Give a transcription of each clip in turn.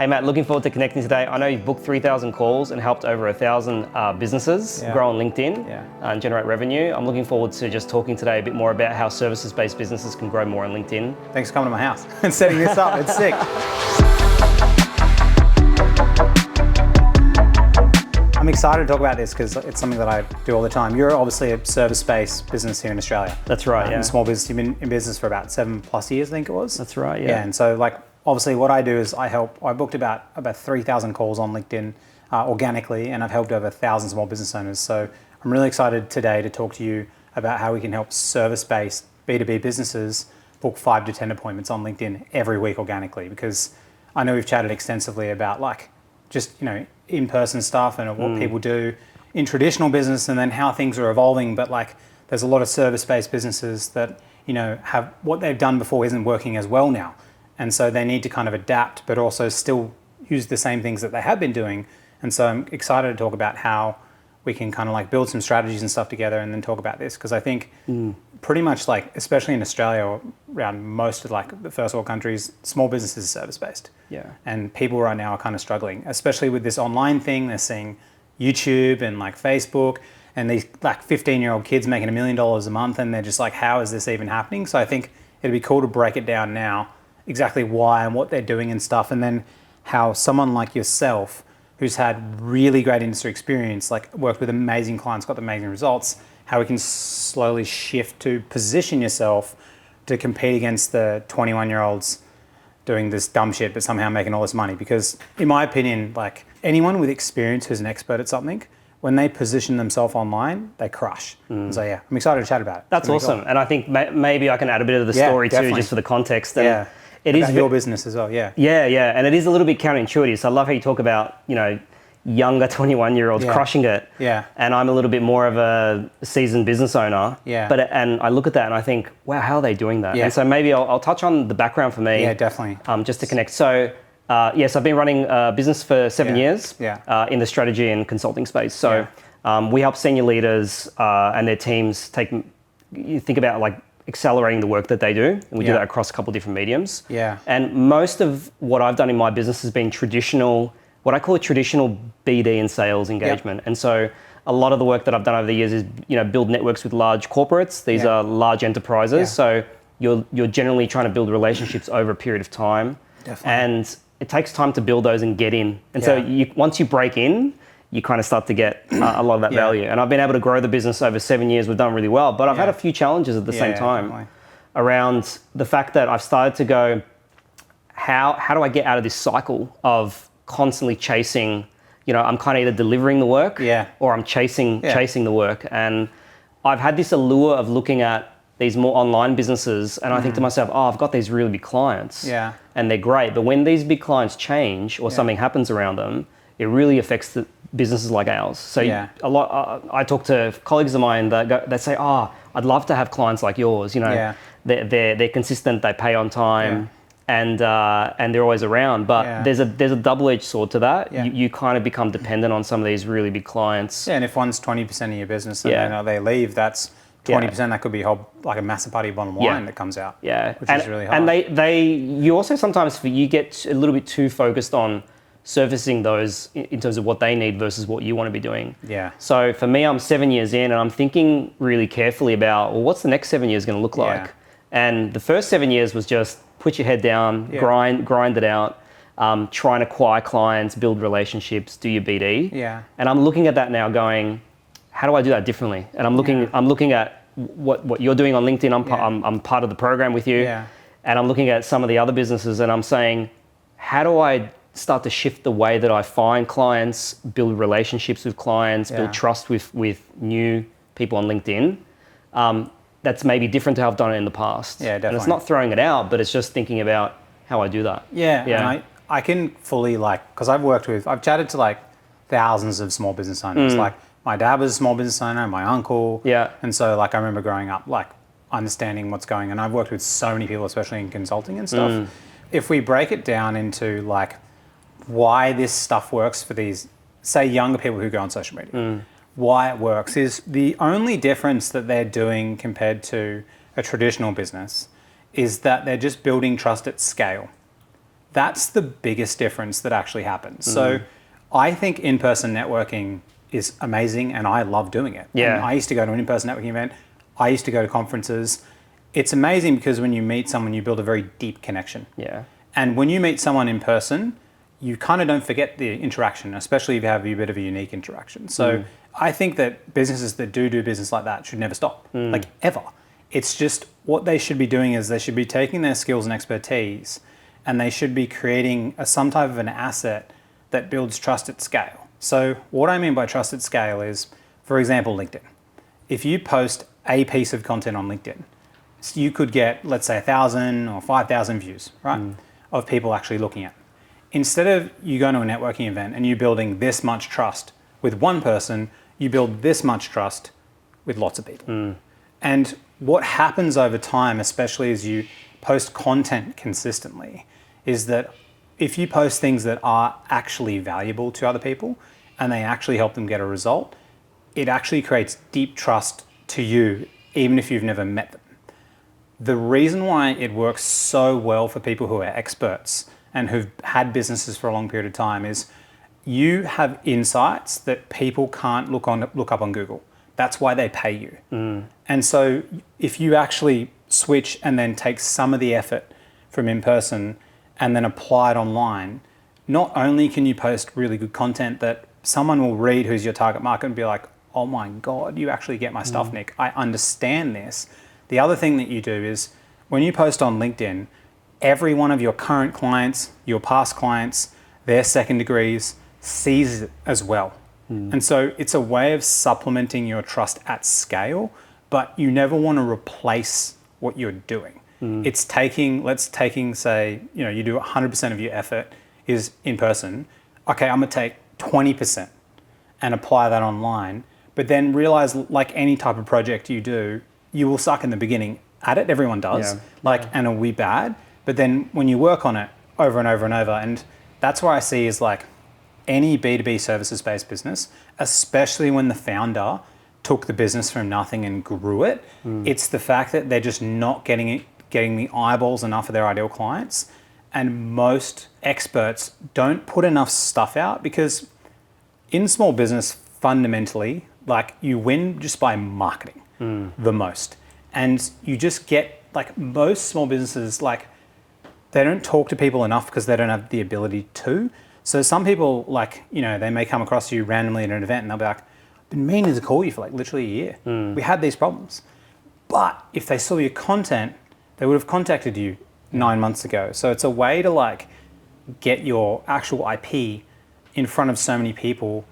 Hey Matt, looking forward to connecting today. I know you've booked 3,000 calls and helped over 1,000 businesses grow on LinkedIn and generate revenue. I'm looking forward to just talking today a bit more about how services-based businesses can grow more on LinkedIn. Thanks for coming to my house and setting this up. It's sick. I'm excited to talk about this because it's something that I do all the time. You're obviously a service-based business here in Australia. That's right, yeah. Small business, you've been in business for about 7+ years, I think it was. That's right, yeah. Yeah, and so like, obviously what I do is I booked about 3,000 calls on LinkedIn organically, and I've helped over 1,000 small business owners. So I'm really excited today to talk to you about how we can help service-based B2B businesses book 5 to 10 appointments on LinkedIn every week organically, because I know we've chatted extensively about like just, in-person stuff and what people do in traditional business and then how things are evolving. But like, there's a lot of service-based businesses that, have what they've done before isn't working as well now. And so they need to kind of adapt, but also still use the same things that they have been doing. And so I'm excited to talk about how we can kind of like build some strategies and stuff together and then talk about this. Because I think pretty much like, especially in Australia or around most of like the first world countries, small businesses are service-based. Yeah. And people right now are kind of struggling, especially with this online thing. They're seeing YouTube and like Facebook and these like 15-year-old kids making $1 million a month. And they're just like, how is this even happening? So I think it'd be cool to break it down now, exactly why and what they're doing and stuff. And then how someone like yourself, who's had really great industry experience, like worked with amazing clients, got amazing results, how we can slowly shift to position yourself to compete against the 21-year-olds doing this dumb shit, but somehow making all this money. Because in my opinion, like anyone with experience who's an expert at something, when they position themselves online, they crush. So yeah, I'm excited to chat about it. That's awesome. Cool. And I think maybe I can add a bit of the story too, just for the context. And it is your business as well, yeah. Yeah. And it is a little bit counterintuitive. So I love how you talk about, younger 21-year-olds crushing it. Yeah. And I'm a little bit more of a seasoned business owner. Yeah. And I look at that and I think, wow, how are they doing that? Yeah. And so maybe I'll touch on the background for me. Yeah, definitely. Just to connect. So yes, I've been running a business for 7 years in the strategy and consulting space. So we help senior leaders and their teams think about like accelerating the work that they do. And we do that across a couple of different mediums. Yeah. And most of what I've done in my business has been what I call traditional BD and sales engagement. And so a lot of the work that I've done over the years is, build networks with large corporates. These are large enterprises. So you're generally trying to build relationships over a period of time. Definitely. And it takes time to build those and get in. And so once you break in, you kind of start to get a lot of that value. And I've been able to grow the business over 7 years. We've done really well, but I've had a few challenges at the same time around the fact that I've started to go, how do I get out of this cycle of constantly chasing, I'm kind of either delivering the work or I'm chasing the work. And I've had this allure of looking at these more online businesses and I think to myself, I've got these really big clients and they're great. But when these big clients change or something happens around them, it really affects the businesses like ours. So I talk to colleagues of mine that say, I'd love to have clients like yours. They're consistent, they pay on time. And they're always around, but there's a double-edged sword to that. You kind of become dependent on some of these really big clients. Yeah, and if one's 20% of your business and then they leave, that's 20%. That could be like a massive part of your bottom line that comes out. Yeah, which is really hard. And you also sometimes you get a little bit too focused on servicing those in terms of what they need versus what you want to be doing. Yeah. So for me, I'm 7 years in, and I'm thinking really carefully about what's the next 7 years going to look like. And the first 7 years was just put your head down, grind it out, try and acquire clients, build relationships, do your BD. Yeah. And I'm looking at that now going, how do I do that differently? And I'm looking at what you're doing on LinkedIn. I'm part of the program with you. Yeah. And I'm looking at some of the other businesses and I'm saying, how do I start to shift the way that I find clients, build relationships with clients, build trust with new people on LinkedIn? That's maybe different to how I've done it in the past. Yeah, definitely. And it's not throwing it out, but it's just thinking about how I do that. Yeah. And I can fully because I've chatted to like thousands of small business owners. Like my dad was a small business owner, my uncle. Yeah. And so like I remember growing up, like understanding what's going on. I've worked with so many people, especially in consulting and stuff. If we break it down into like why this stuff works for these, say, younger people who go on social media, why it works is the only difference that they're doing compared to a traditional business is that they're just building trust at scale. that's the biggest difference that actually happens. So I think in-person networking is amazing and I love doing it. Yeah. And I used to go to an in-person networking event. I used to go to conferences. It's amazing because when you meet someone, you build a very deep connection. Yeah. And when you meet someone in person, you kind of don't forget the interaction, especially if you have a bit of a unique interaction. So I think that businesses that do business like that should never stop, like ever. It's just what they should be doing is they should be taking their skills and expertise and they should be creating some type of an asset that builds trust at scale. So what I mean by trust at scale is, for example, LinkedIn. If you post a piece of content on LinkedIn, you could get, let's say, 1,000 or 5,000 views, right, of people actually looking at it. Instead of you going to a networking event and you building this much trust with one person, you build this much trust with lots of people. And what happens over time, especially as you post content consistently, is that if you post things that are actually valuable to other people and they actually help them get a result, it actually creates deep trust to you, even if you've never met them. The reason why it works so well for people who are experts and who've had businesses for a long period of time is you have insights that people can't look up on Google. That's why they pay you. And so if you actually switch and then take some of the effort from in-person and then apply it online, not only can you post really good content that someone will read who's your target market and be like, oh my God, you actually get my stuff, Nick. I understand this. The other thing that you do is when you post on LinkedIn, every one of your current clients, your past clients, their second degrees sees it as well. And so it's a way of supplementing your trust at scale, but you never want to replace what you're doing. It's taking, say, you do 100% of your effort is in person. Okay, I'm gonna take 20% and apply that online, but then realize, like any type of project you do, you will suck in the beginning at it. Everyone does, and it'll be bad. But then when you work on it over and over and over, and that's where I see is like any B2B services-based business, especially when the founder took the business from nothing and grew it, it's the fact that they're just not getting the eyeballs enough of their ideal clients. And most experts don't put enough stuff out because in small business, fundamentally, like you win just by marketing the most. And you just get, like most small businesses, like they don't talk to people enough because they don't have the ability to. So some people, like, they may come across you randomly at an event and they'll be like, I've been meaning to call you for like literally a year. We had these problems. But if they saw your content, they would have contacted you 9 months ago. So it's a way to like get your actual IP in front of so many people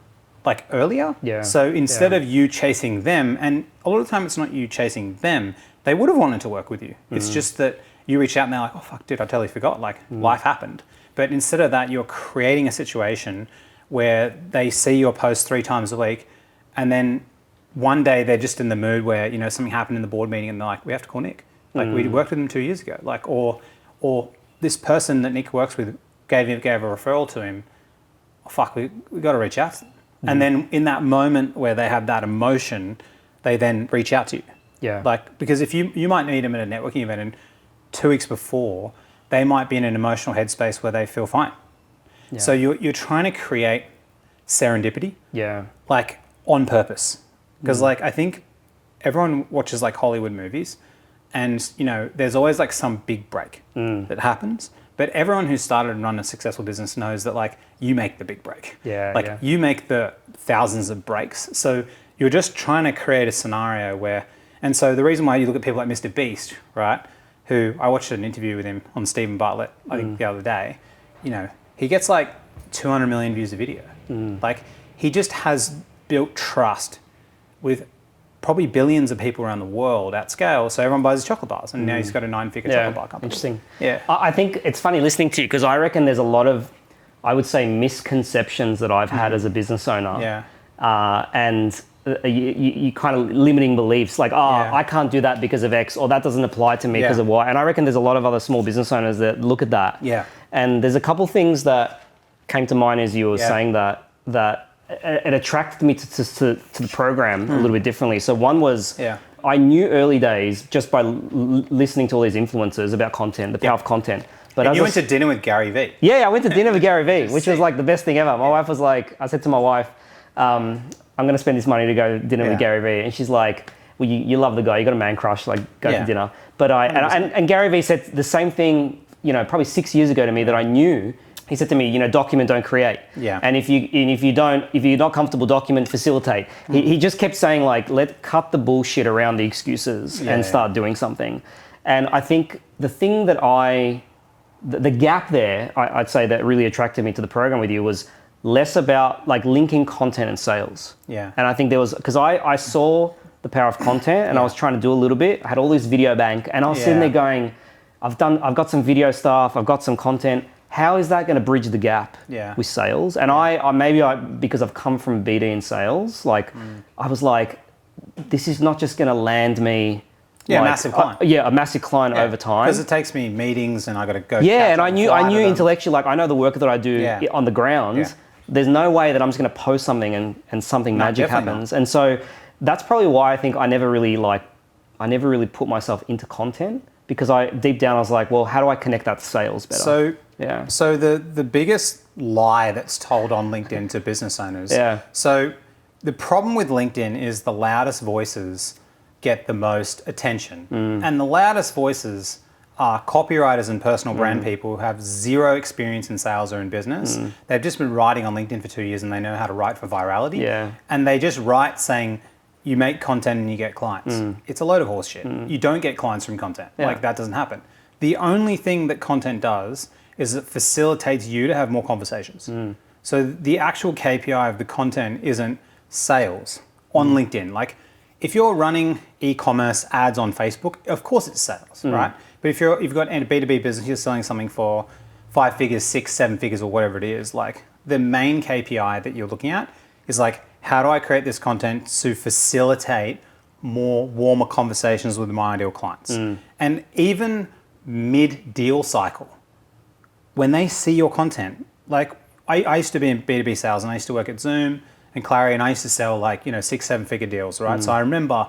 like earlier. So instead of you chasing them, and a lot of the time it's not you chasing them, they would have wanted to work with you. It's just that you reach out and they're like, oh fuck dude, I totally forgot, like life happened. But instead of that, you're creating a situation where they see your post 3 times a week and then one day they're just in the mood where, something happened in the board meeting and they're like, we have to call Nick. Like we worked with him 2 years ago. Like, or this person that Nick works with gave a referral to him. Oh, fuck, we got to reach out to them. And then in that moment where they have that emotion, they then reach out to you. Like, because if you might meet them at a networking event and 2 weeks before, they might be in an emotional headspace where they feel fine. So you're trying to create serendipity. Like on purpose. Because like, I think everyone watches like Hollywood movies and, there's always like some big break that happens. But everyone who started and run a successful business knows that like you make the big break. You make the thousands of breaks. So you're just trying to create a scenario where, and so the reason why you look at people like Mr. Beast, right? Who I watched an interview with him on Stephen Bartlett, I think the other day, he gets like 200 million views a video. Like he just has built trust with probably billions of people around the world at scale. So everyone buys his chocolate bars and now he's got a 9-figure chocolate bar company. Interesting. I think it's funny listening to you because I reckon there's a lot of, I would say, misconceptions that I've had as a business owner. And you kind of limiting beliefs like, I can't do that because of X, or that doesn't apply to me because of Y. And I reckon there's a lot of other small business owners that look at that. And there's a couple things that came to mind as you were saying that it attracted me to the program a little bit differently. So one was, I knew early days just by listening to all these influencers about content, the power of content. But But and you went to dinner with Gary Vee. Yeah, I went to dinner with Gary Vee, which was like the best thing ever. My wife was like, I said to my wife, I'm going to spend this money to go to dinner with Gary Vee. And she's like, well, you love the guy. You got a man crush, like go to dinner. But and Gary Vee said the same thing, probably 6 years ago to me that I knew. He said to me, document, don't create. Yeah. And if you're not comfortable, document, facilitate. He just kept saying like, cut the bullshit around the excuses and start doing something. And I think the thing that the gap there, I'd say that really attracted me to the program with you was less about like linking content and sales. Yeah. And I think because I saw the power of content and I was trying to do a little bit. I had all this video bank and I was sitting there going, I've got some video stuff, I've got some content. How is that going to bridge the gap with sales? And I because I've come from BD in sales, like I was like, this is not just going to land me. Yeah, massive client. A massive client over time. Because it takes me meetings and I got to go. Yeah, and I knew intellectually, like I know the work that I do on the ground. Yeah. There's no way that I'm just going to post something and something magic happens. Not. And so that's probably why I think I never really put myself into content, because deep down I was like, well, how do I connect that to sales better? So the biggest lie that's told on LinkedIn to business owners. Yeah. So the problem with LinkedIn is the loudest voices get the most attention. And the loudest voices are copywriters and personal brand people who have zero experience in sales or in business. They've just been writing on LinkedIn for 2 years and they know how to write for virality. Yeah. And they just write saying, you make content and you get clients. It's a load of horse shit. You don't get clients from content. Yeah. Like that doesn't happen. The only thing that content does is it facilitates you to have more conversations. So the actual KPI of the content isn't sales on LinkedIn. Like if you're running e-commerce ads on Facebook, of course it's sales, right? But if you've got a B2B business, you're selling something for 5 figures, 6, 7 figures, or whatever it is, like the main KPI that you're looking at is like, how do I create this content to facilitate more warmer conversations with my ideal clients? And even mid-deal cycle, when they see your content, like I used to be in B2B sales and I used to work at Zoom and Clary, and I used to sell like, 6, 7 figure deals, right? So I remember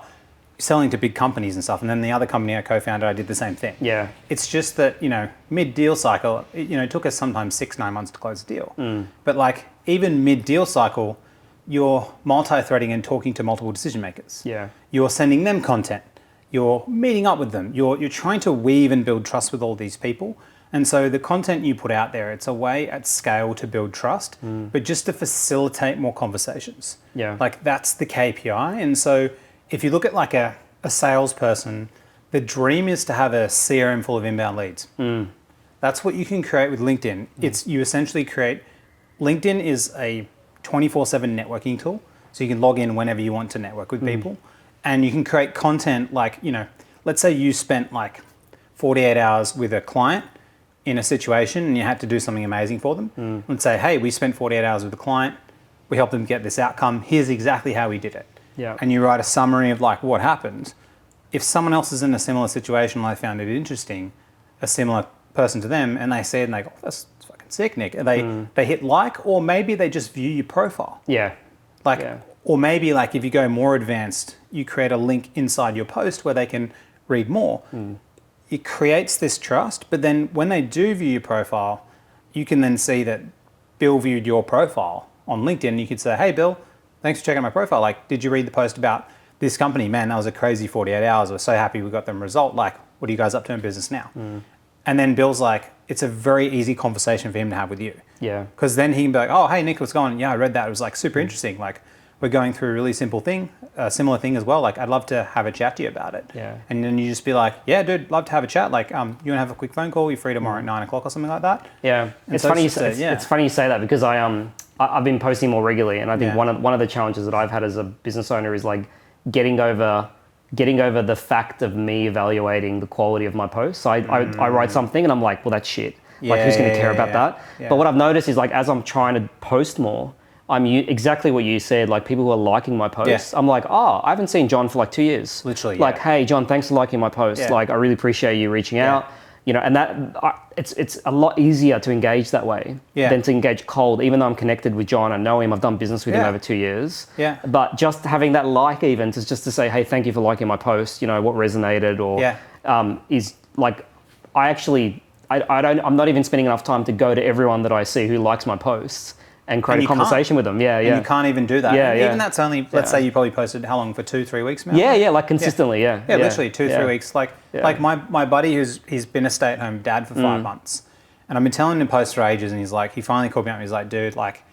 selling to big companies and stuff. And then the other company I co-founded, I did the same thing. Yeah. It's just that, mid-deal cycle, it took us sometimes 6, 9 months to close a deal. But like even mid-deal cycle, you're multi-threading and talking to multiple decision makers. Yeah. You're sending them content. You're meeting up with them. You're trying to weave and build trust with all these people. And so the content you put out there, it's a way at scale to build trust, but just to facilitate more conversations. Yeah. Like that's the KPI. And so if you look at like a salesperson, the dream is to have a CRM full of inbound leads. That's what you can create with LinkedIn. You essentially create, LinkedIn is a 24/7 networking tool. So you can log in whenever you want to network with people. And you can create content like, let's say you spent like 48 hours with a client in a situation and you had to do something amazing for them. And say, hey, we spent 48 hours with a client. We helped them get this outcome. Here's exactly how we did it. Yeah. And you write a summary of like what happened. If someone else is in a similar situation and I found it interesting, a similar person to them, and they see it and they go, oh, that's fucking sick, Nick. And they hit like, or maybe they just view your profile. Yeah. Or maybe like if you go more advanced, you create a link inside your post where they can read more. It creates this trust, but then when they do view your profile, you can then see that Bill viewed your profile on LinkedIn. You could say, hey, Bill, thanks for checking out my profile. Like, did you read the post about this company? Man, that was a crazy 48 hours. We're so happy we got them a result. Like, what are you guys up to in business now? And then Bill's like, it's a very easy conversation for him to have with you. Yeah. Because then he can be like, oh, hey, Nick, what's going on? Yeah, I read that. It was like super interesting. Like, we're going through a really simple thing, a similar thing as well. Like, I'd love to have a chat to you about it. Yeah. And then you just be like, yeah, dude, love to have a chat. Like, you want to have a quick phone call? You're free tomorrow at 9 o'clock or something like that? Yeah. It's funny you say that because I've been posting more regularly. And I think one of the challenges that I've had as a business owner is like getting over the fact of me evaluating the quality of my posts. So I write something and I'm like, well, that's shit. Like, who's going to care about that? Yeah. But what I've noticed is like, as I'm trying to post more, I'm exactly what you said, like people who are liking my posts. Yeah. I'm like, I haven't seen John for like 2 years. Literally. Like, hey, John, thanks for liking my post. Yeah. Like, I really appreciate you reaching out. And that it's a lot easier to engage that way than to engage cold. Even though I'm connected with John, I know him, I've done business with him over 2 years. Yeah. But just having that like even to just to say, hey, thank you for liking my post. What resonated or is like, I I'm not even spending enough time to go to everyone that I see who likes my posts and create a conversation with them. Yeah, yeah. And you can't even do that. Yeah, Even that's only, let's say you probably posted how long, for 2-3 weeks now? Yeah, like consistently, yeah. Yeah, literally 2-3 weeks. Like my buddy he's been a stay-at-home dad for 5 months, and I've been telling him to post for ages, and he's like, he finally called me up and he's like, dude, like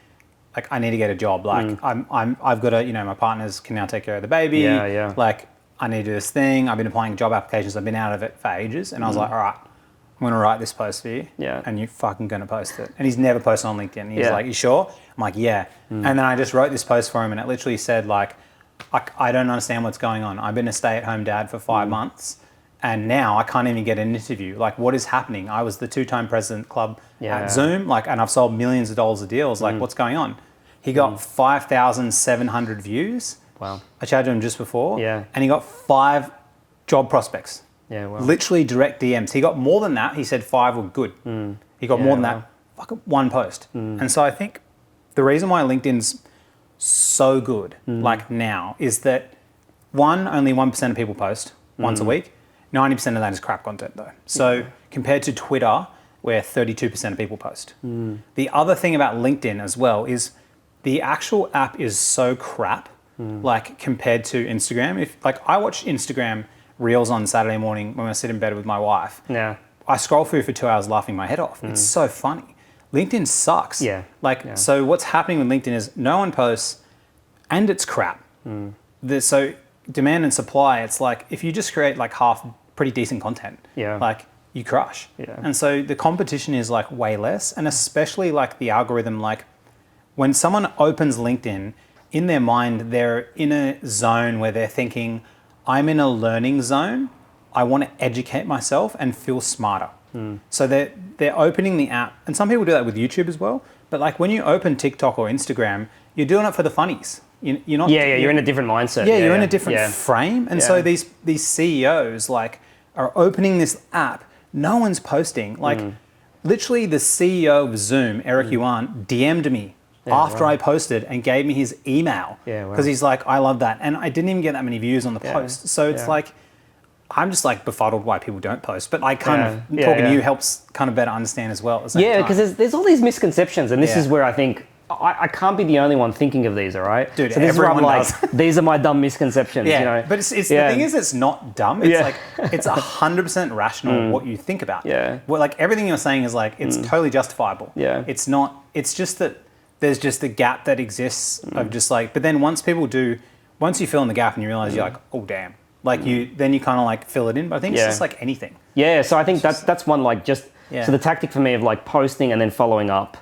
I need to get a job. Like I've got to, my partners can now take care of the baby. Yeah. Like I need to do this thing. I've been applying job applications. I've been out of it for ages, and I was like, all right, I'm going to write this post for you, and you're fucking going to post it. And he's never posted on LinkedIn. He's like, you sure? I'm like, yeah. And then I just wrote this post for him, and it literally said, like, I don't understand what's going on. I've been a stay-at-home dad for 5 months, and now I can't even get an interview. Like, what is happening? I was the 2-time president club at Zoom, like, and I've sold millions of dollars of deals. Like, what's going on? He got 5,700 views. Wow. I chatted to him just before. Yeah. And he got 5 job prospects. Yeah, wow. Literally direct DMs. He got more than that. He said 5 were good. He got more than that. Fucking 1 post. And so I think the reason why LinkedIn's so good, like now, is that only 1% of people post once a week. 90% of that is crap content though. So compared to Twitter, where 32% of people post. The other thing about LinkedIn as well is the actual app is so crap, like compared to Instagram. If like I watch Instagram Reels on Saturday morning when I sit in bed with my wife. Yeah. I scroll through for 2 hours laughing my head off. It's so funny. LinkedIn sucks. Yeah. So what's happening with LinkedIn is no one posts and it's crap. So demand and supply, it's like if you just create like half pretty decent content, like you crush. Yeah. And so the competition is like way less, and especially like the algorithm, like when someone opens LinkedIn, in their mind, they're in a zone where they're thinking, I'm in a learning zone. I want to educate myself and feel smarter. So they're opening the app, and some people do that with YouTube as well. But like when you open TikTok or Instagram, you're doing it for the funnies. You're not. You're in a different mindset. You're in a different frame, and so these CEOs like are opening this app. No one's posting. Like literally, the CEO of Zoom, Eric Yuan, DM'd me after I posted and gave me his email because he's like, I love that, and I didn't even get that many views on the post. So it's like, I'm just like befuddled why people don't post, but I kind of talking to you helps kind of better understand as well. Yeah, because there's all these misconceptions, and this is where I think I can't be the only one thinking of these. All right, dude. So this is where I'm like, does. These are my dumb misconceptions. But it's the thing is, it's not dumb. It's like it's 100% rational what you think about. Well, like everything you're saying is like it's totally justifiable. It's not. It's just that there's just the gap that exists of just like. But then once you fill in the gap and you realize you're like, oh damn. Like then you kind of like fill it in. But I think it's just like anything. Yeah, so I think that's one like just, so the tactic for me of like posting and then following up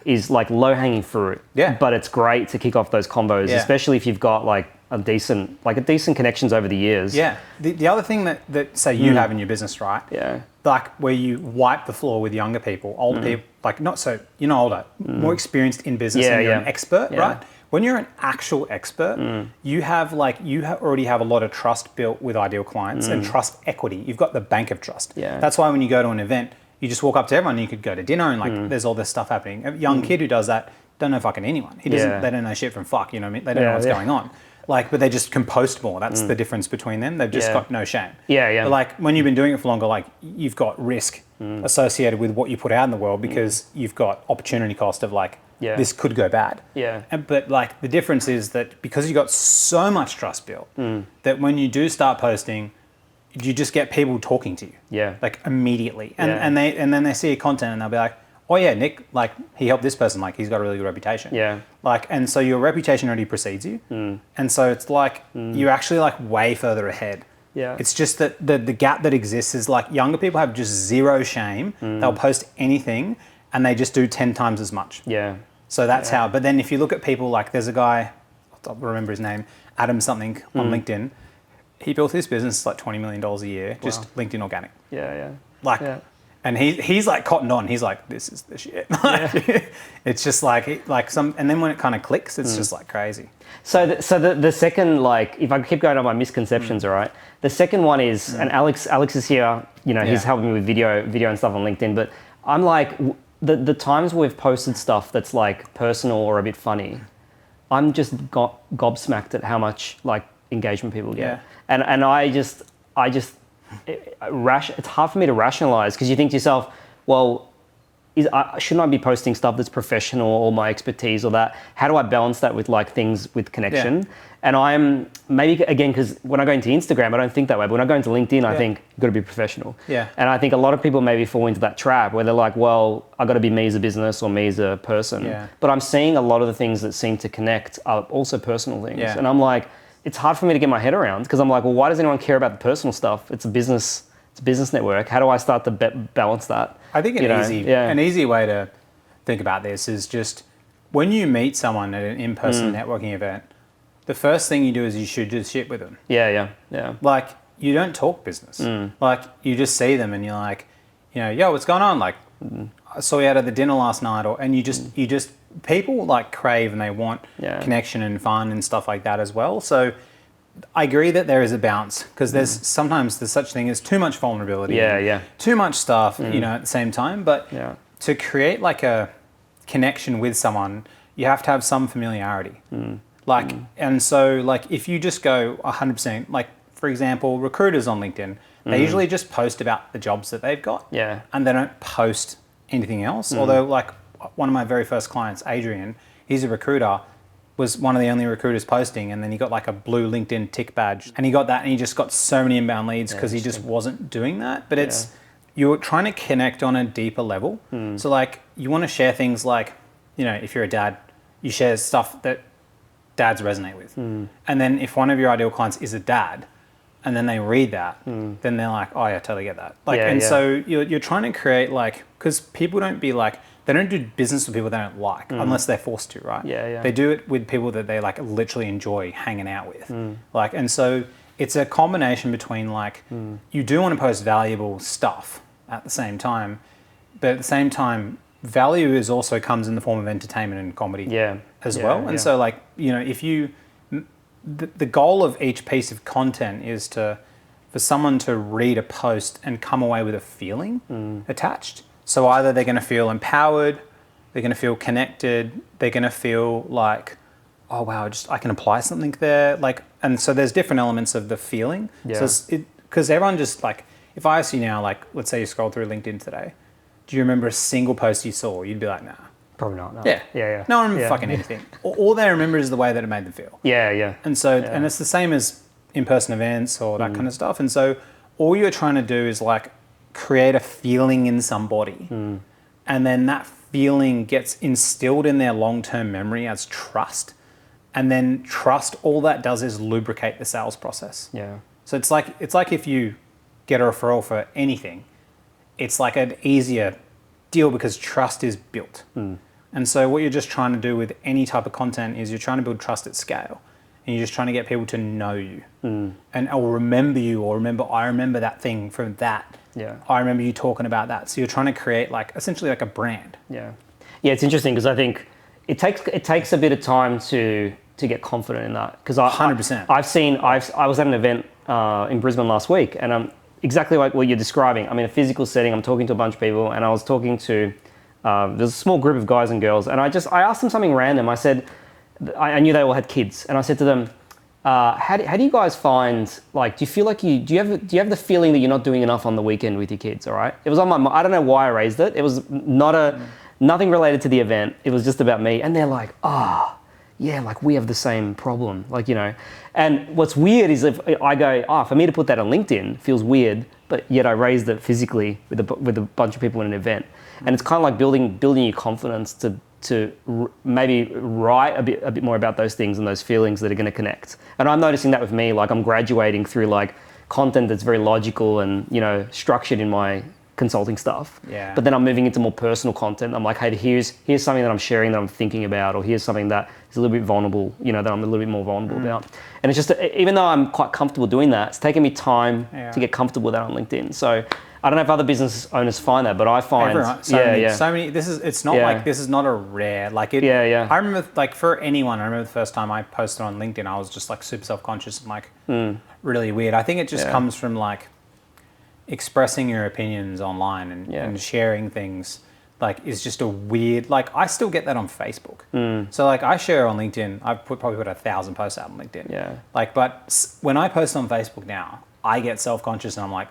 is like low hanging fruit. Yeah. But it's great to kick off those combos, especially if you've got like a decent connections over the years. Yeah. The other thing that say you have in your business, right? Yeah. Like where you wipe the floor with younger people, older people, like not so, you're not older, more experienced in business and you're an expert, right? When you're an actual expert, you already have a lot of trust built with ideal clients and trust equity. You've got the bank of trust. Yeah. That's why when you go to an event, you just walk up to everyone and you could go to dinner and like there's all this stuff happening. A young kid who does that don't know fucking anyone. They don't know shit from fuck, you know what I mean? They don't know what's going on. Like, but they just can post more. That's the difference between them. They've just got no shame. But like when you've been doing it for longer, like you've got risk associated with what you put out in the world because you've got opportunity cost of like, this could go bad. But like the difference is that because you got so much trust built that when you do start posting, you just get people talking to you. Like immediately. And then they see your content and they'll be like, oh yeah, Nick, like he helped this person, like he's got a really good reputation. Like, and so your reputation already precedes you. And so it's like you're actually like way further ahead. It's just that the gap that exists is like younger people have just zero shame. They'll post anything and they just do 10 times as much. So that's how, but then if you look at people like there's a guy, I'll remember his name, Adam something on LinkedIn. He built his business like $20 million a year, just LinkedIn organic. And he's like cottoned on. He's like, this is the shit. It's just like some, and then when it kind of clicks, it's just like crazy. So the second, like, if I keep going on my misconceptions, all right. The second one is, and Alex is here. You know, he's helping me with video and stuff on LinkedIn. But I'm like, the times we've posted stuff that's like personal or a bit funny, I'm just gobsmacked at how much like engagement people get. And I just it's hard for me to rationalize because you think to yourself, well, shouldn't I be posting stuff that's professional or my expertise or that? How do I balance that with like things with connection? Yeah. And I'm maybe, again, because when I go into Instagram, I don't think that way. But when I go into LinkedIn, I think you've got to be professional. Yeah. And I think a lot of people maybe fall into that trap where they're like, well, I've got to be me as a business or me as a person. Yeah. But I'm seeing a lot of the things that seem to connect are also personal things. Yeah. And I'm like, it's hard for me to get my head around because I'm like, well, why does anyone care about the personal stuff? It's a business network. How do I start to balance that? I think an easy way to think about this is just when you meet someone at an in-person networking event, the first thing you do is you shoot the shit with them. Yeah. Like, you don't talk business. Like, you just see them and you're like, yo, what's going on? Like, I saw you out at the dinner last night, and you just people like crave and they want connection and fun and stuff like that as well. So I agree that there is a balance because sometimes there's such thing as too much vulnerability. Too much stuff, at the same time. But to create like a connection with someone, you have to have some familiarity. And so like if you just go 100%, like for example, recruiters on LinkedIn, they usually just post about the jobs that they've got. And they don't post anything else. Although like one of my very first clients, Adrian, he's a recruiter, was one of the only recruiters posting, and then he got like a blue LinkedIn tick badge, and he got that, and he just got so many inbound leads because he just wasn't doing that. But you're trying to connect on a deeper level. So like you want to share things like, if you're a dad, you share stuff that dads resonate with. And then if one of your ideal clients is a dad, and then they read that, then they're like, oh yeah, I totally get that. Like, so you're trying to create like, because people they don't do business with people they don't like unless they're forced to, right? They do it with people that they like literally enjoy hanging out with. Like, and so it's a combination between like, you do want to post valuable stuff at the same time, but at the same time, value is also comes in the form of entertainment and comedy as well. And so like, if you, the goal of each piece of content is for someone to read a post and come away with a feeling attached. So either they're going to feel empowered, they're going to feel connected, they're going to feel like, oh wow, I can apply something there. Like, and so there's different elements of the feeling. So because everyone just like, if I ask you now, like, let's say you scroll through LinkedIn today, do you remember a single post you saw? You'd be like, nah. Probably not. No. Yeah. No one remembers fucking anything. All they remember is the way that it made them feel. And so, and it's the same as in-person events or that kind of stuff. And so all you're trying to do is like create a feeling in somebody. And then that feeling gets instilled in their long-term memory as trust. And then trust, all that does is lubricate the sales process. So it's like if you get a referral for anything, it's like an easier deal because trust is built. And so what you're just trying to do with any type of content is you're trying to build trust at scale. And you're just trying to get people to know you and or remember you, or I remember that thing from that. I remember you talking about that. So you're trying to create like essentially like a brand. It's interesting because I think it takes a bit of time to get confident in that, because 100%. I was at an event in Brisbane last week, and I'm exactly like what you're describing. I'm in a physical setting. I'm talking to a bunch of people, and I was talking to there's a small group of guys and girls, and I asked them something random. I said, I knew they all had kids, and I said to them, how do you guys find, like, do you feel like do you have the feeling that you're not doing enough on the weekend with your kids? All right, it was on my mind. I don't know why I raised it. It was nothing related to the event. It was just about me, and they're like, yeah, like we have the same problem, like, And what's weird is if I go, for me to put that on LinkedIn feels weird, but yet I raised it physically with a bunch of people in an event, and it's kind of like building your confidence to maybe write a bit more about those things and those feelings that are going to connect. And I'm noticing that with me, like I'm graduating through like content that's very logical and structured in my consulting stuff. But then I'm moving into more personal content. I'm like, hey, here's something that I'm sharing that I'm thinking about, or here's something that is a little bit vulnerable, that I'm a little bit more vulnerable about. And it's just, even though I'm quite comfortable doing that, it's taken me time to get comfortable with that on LinkedIn. So I don't know if other business owners find that, but I find so many. It's not like this is not a rare like it. I remember like for anyone, I remember the first time I posted on LinkedIn, I was just like super self-conscious and like really weird. I think it just comes from like expressing your opinions online and sharing things like is just a weird, like I still get that on Facebook. So like I share on LinkedIn, I've probably put 1,000 posts out on LinkedIn. Like, but when I post on Facebook now, I get self-conscious and I'm like,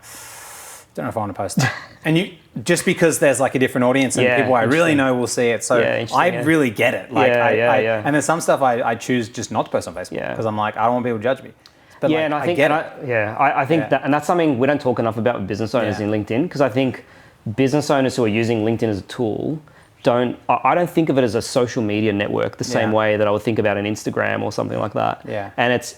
don't know if I want to post that. And you, just because there's like a different audience and people I really know will see it. So I really get it. Like and there's some stuff I choose just not to post on Facebook because I'm like, I don't want people to judge me. But and I think, I think that, and that's something we don't talk enough about with business owners in LinkedIn, because I think business owners who are using LinkedIn as a tool I don't think of it as a social media network the same way that I would think about an Instagram or something like that. Yeah.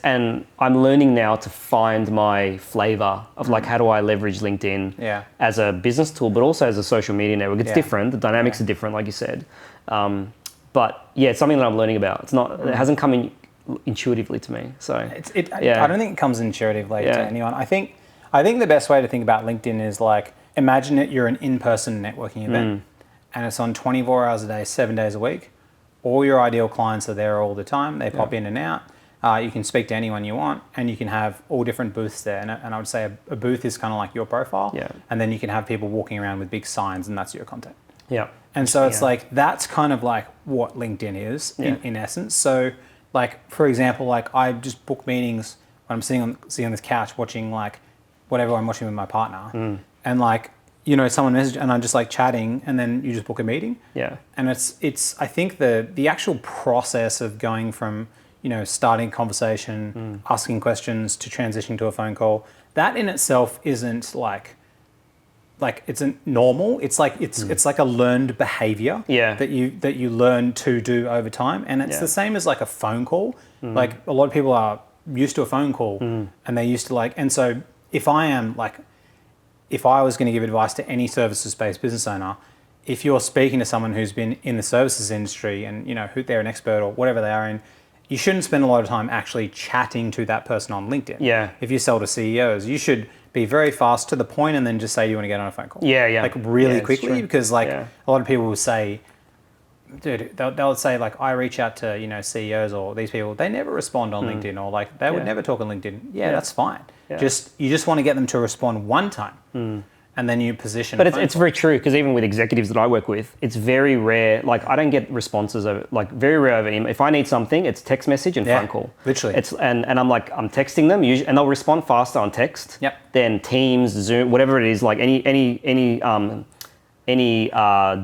And I'm learning now to find my flavor of like, how do I leverage LinkedIn as a business tool, but also as a social media network. It's different. The dynamics are different, like you said. But it's something that I'm learning about. It's not, it hasn't come in intuitively to me. So I don't think it comes intuitively to anyone. I think the best way to think about LinkedIn is like, imagine that you're an in-person networking event. And it's on 24 hours a day, 7 days a week. All your ideal clients are there all the time. They pop in and out. You can speak to anyone you want, and you can have all different booths there. And I would say a booth is kind of like your profile. Yeah. And then you can have people walking around with big signs, and that's your content. Yeah. And so it's like, that's kind of like what LinkedIn is in essence. So like, for example, like I just book meetings when I'm sitting on this couch watching like whatever I'm watching with my partner. And like, you know, someone messaged and I'm just like chatting, and then you just book a meeting. Yeah. And it's I think the actual process of going from, you know, starting a conversation, asking questions to transitioning to a phone call, that in itself isn't like it's normal. It's like it's like a learned behavior that you learn to do over time. And it's the same as like a phone call. Like a lot of people are used to a phone call and they used to like, and so if I was going to give advice to any services-based business owner, if you're speaking to someone who's been in the services industry and, you know, who they're an expert or whatever they are in, you shouldn't spend a lot of time actually chatting to that person on LinkedIn. Yeah. If you sell to CEOs, you should be very fast to the point and then just say you want to get on a phone call. Like really quickly, because like a lot of people will say, dude, they'll say like, I reach out to, you know, CEOs or these people, they never respond on LinkedIn, or like they would never talk on LinkedIn. That's fine. You just want to get them to respond one time, and then you position. But it's very true, because even with executives that I work with, it's very rare. Like I don't get responses over, like very rare over email. If I need something, it's text message and phone call. Literally. And I'm like, I'm texting them usually, and they'll respond faster on text. Than Teams, Zoom, whatever it is. Like any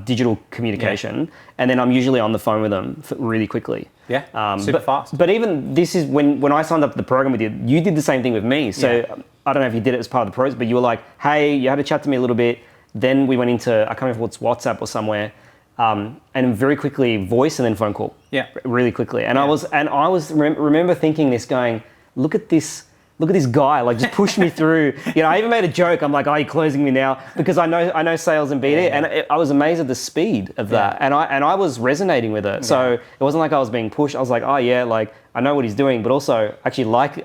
digital communication, and then I'm usually on the phone with them really quickly. Super fast. But even this is when I signed up to the program with you, you did the same thing with me. So I don't know if you did it as part of the process, but you were like, hey, you had to chat to me a little bit. Then we went into, I can't remember what's WhatsApp or somewhere, and very quickly voice and then phone call. Really quickly. And I was remember thinking this, going, look at this guy, like just push me through. You know, I even made a joke. I'm like, oh, you're closing me now, because I know sales and BD, and I was amazed at the speed of that, and I was resonating with it. So it wasn't like I was being pushed. I was like, oh yeah, like I know what he's doing, but also I actually like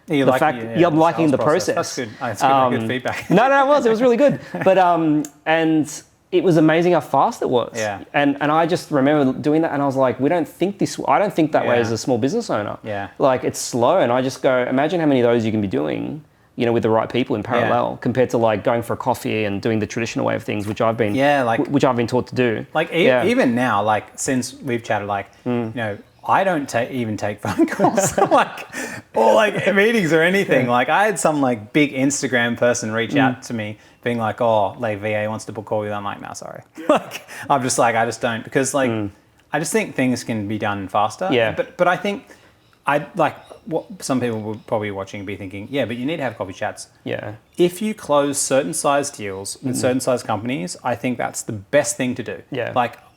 the fact I'm liking the process. That's good. That's good feedback. No, it was really good. But and it was amazing how fast it was. And I just remember doing that, and I was like, I don't think that way as a small business owner. Like it's slow, and I just go, imagine how many of those you can be doing, you know, with the right people in parallel, compared to like going for a coffee and doing the traditional way of things, which I've been taught to do. Like even now, like since we've chatted, like you know, I don't even take phone calls, or meetings or anything. Like I had some like big Instagram person reach out to me, being like, "Oh, like VA wants to book a call with you." I'm like, "No, sorry." Like I'm just like, I just don't, because like I just think things can be done faster. But I think what some people would probably be watching and be thinking, yeah, but you need to have coffee chats. If you close certain size deals with certain size companies, I think that's the best thing to do.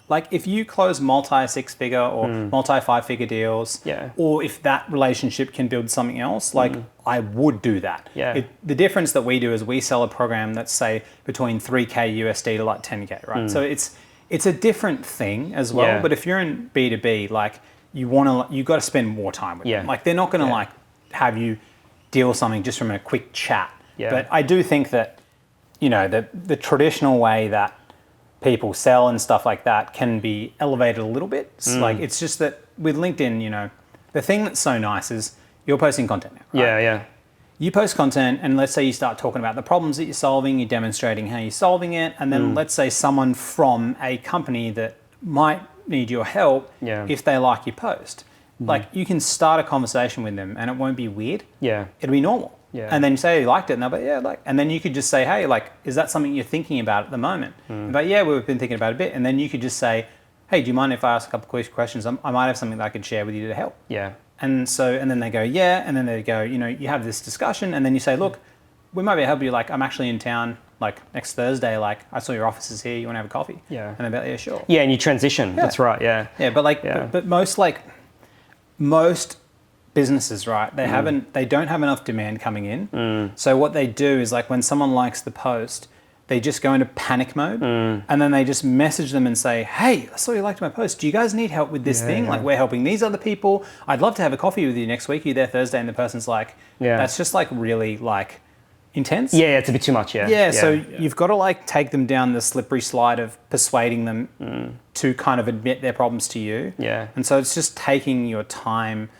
Like if you close multi-6-figure or multi-5-figure deals, or if that relationship can build something else, like I would do that. The difference that we do is we sell a program that's say between $3K USD to like $10K, right? So it's a different thing as well. But if you're in B2B, like you got to spend more time with them. Like they're not going to like have you deal something just from a quick chat. But I do think that, you know, the traditional way that people sell and stuff like that can be elevated a little bit. Like it's just that with LinkedIn, you know, the thing that's so nice is you're posting content now, right? You post content, and let's say you start talking about the problems that you're solving, you're demonstrating how you're solving it, and then let's say someone from a company that might need your help, if they like your post, like you can start a conversation with them and it won't be weird. It'll be normal. Yeah. And then you say you liked it, and they'll be, yeah, like, and then you could just say, hey, like, is that something you're thinking about at the moment? But yeah, we've been thinking about it a bit. And then you could just say, hey, do you mind if I ask a couple of quick questions? I might have something that I could share with you to help. Yeah. And then they go, yeah. And then they go, you have this discussion, and then you say, look, we might be able to help you. Like, I'm actually in town, like, next Thursday. Like, I saw your office is here. You want to have a coffee? Yeah. And they're like, yeah, sure. Yeah, and you transition. That's right. Yeah. Yeah, but like, but most businesses, right? They don't have enough demand coming in. So what they do is, like, when someone likes the post, they just go into panic mode, and then they just message them and say, hey, I saw you liked my post. Do you guys need help with this thing? Like, we're helping these other people. I'd love to have a coffee with you next week. Are you there Thursday? And the person's like, that's just like really like intense. Yeah, it's a bit too much, So you've got to like take them down the slippery slide of persuading them to kind of admit their problems to you. Yeah. And so it's just taking your time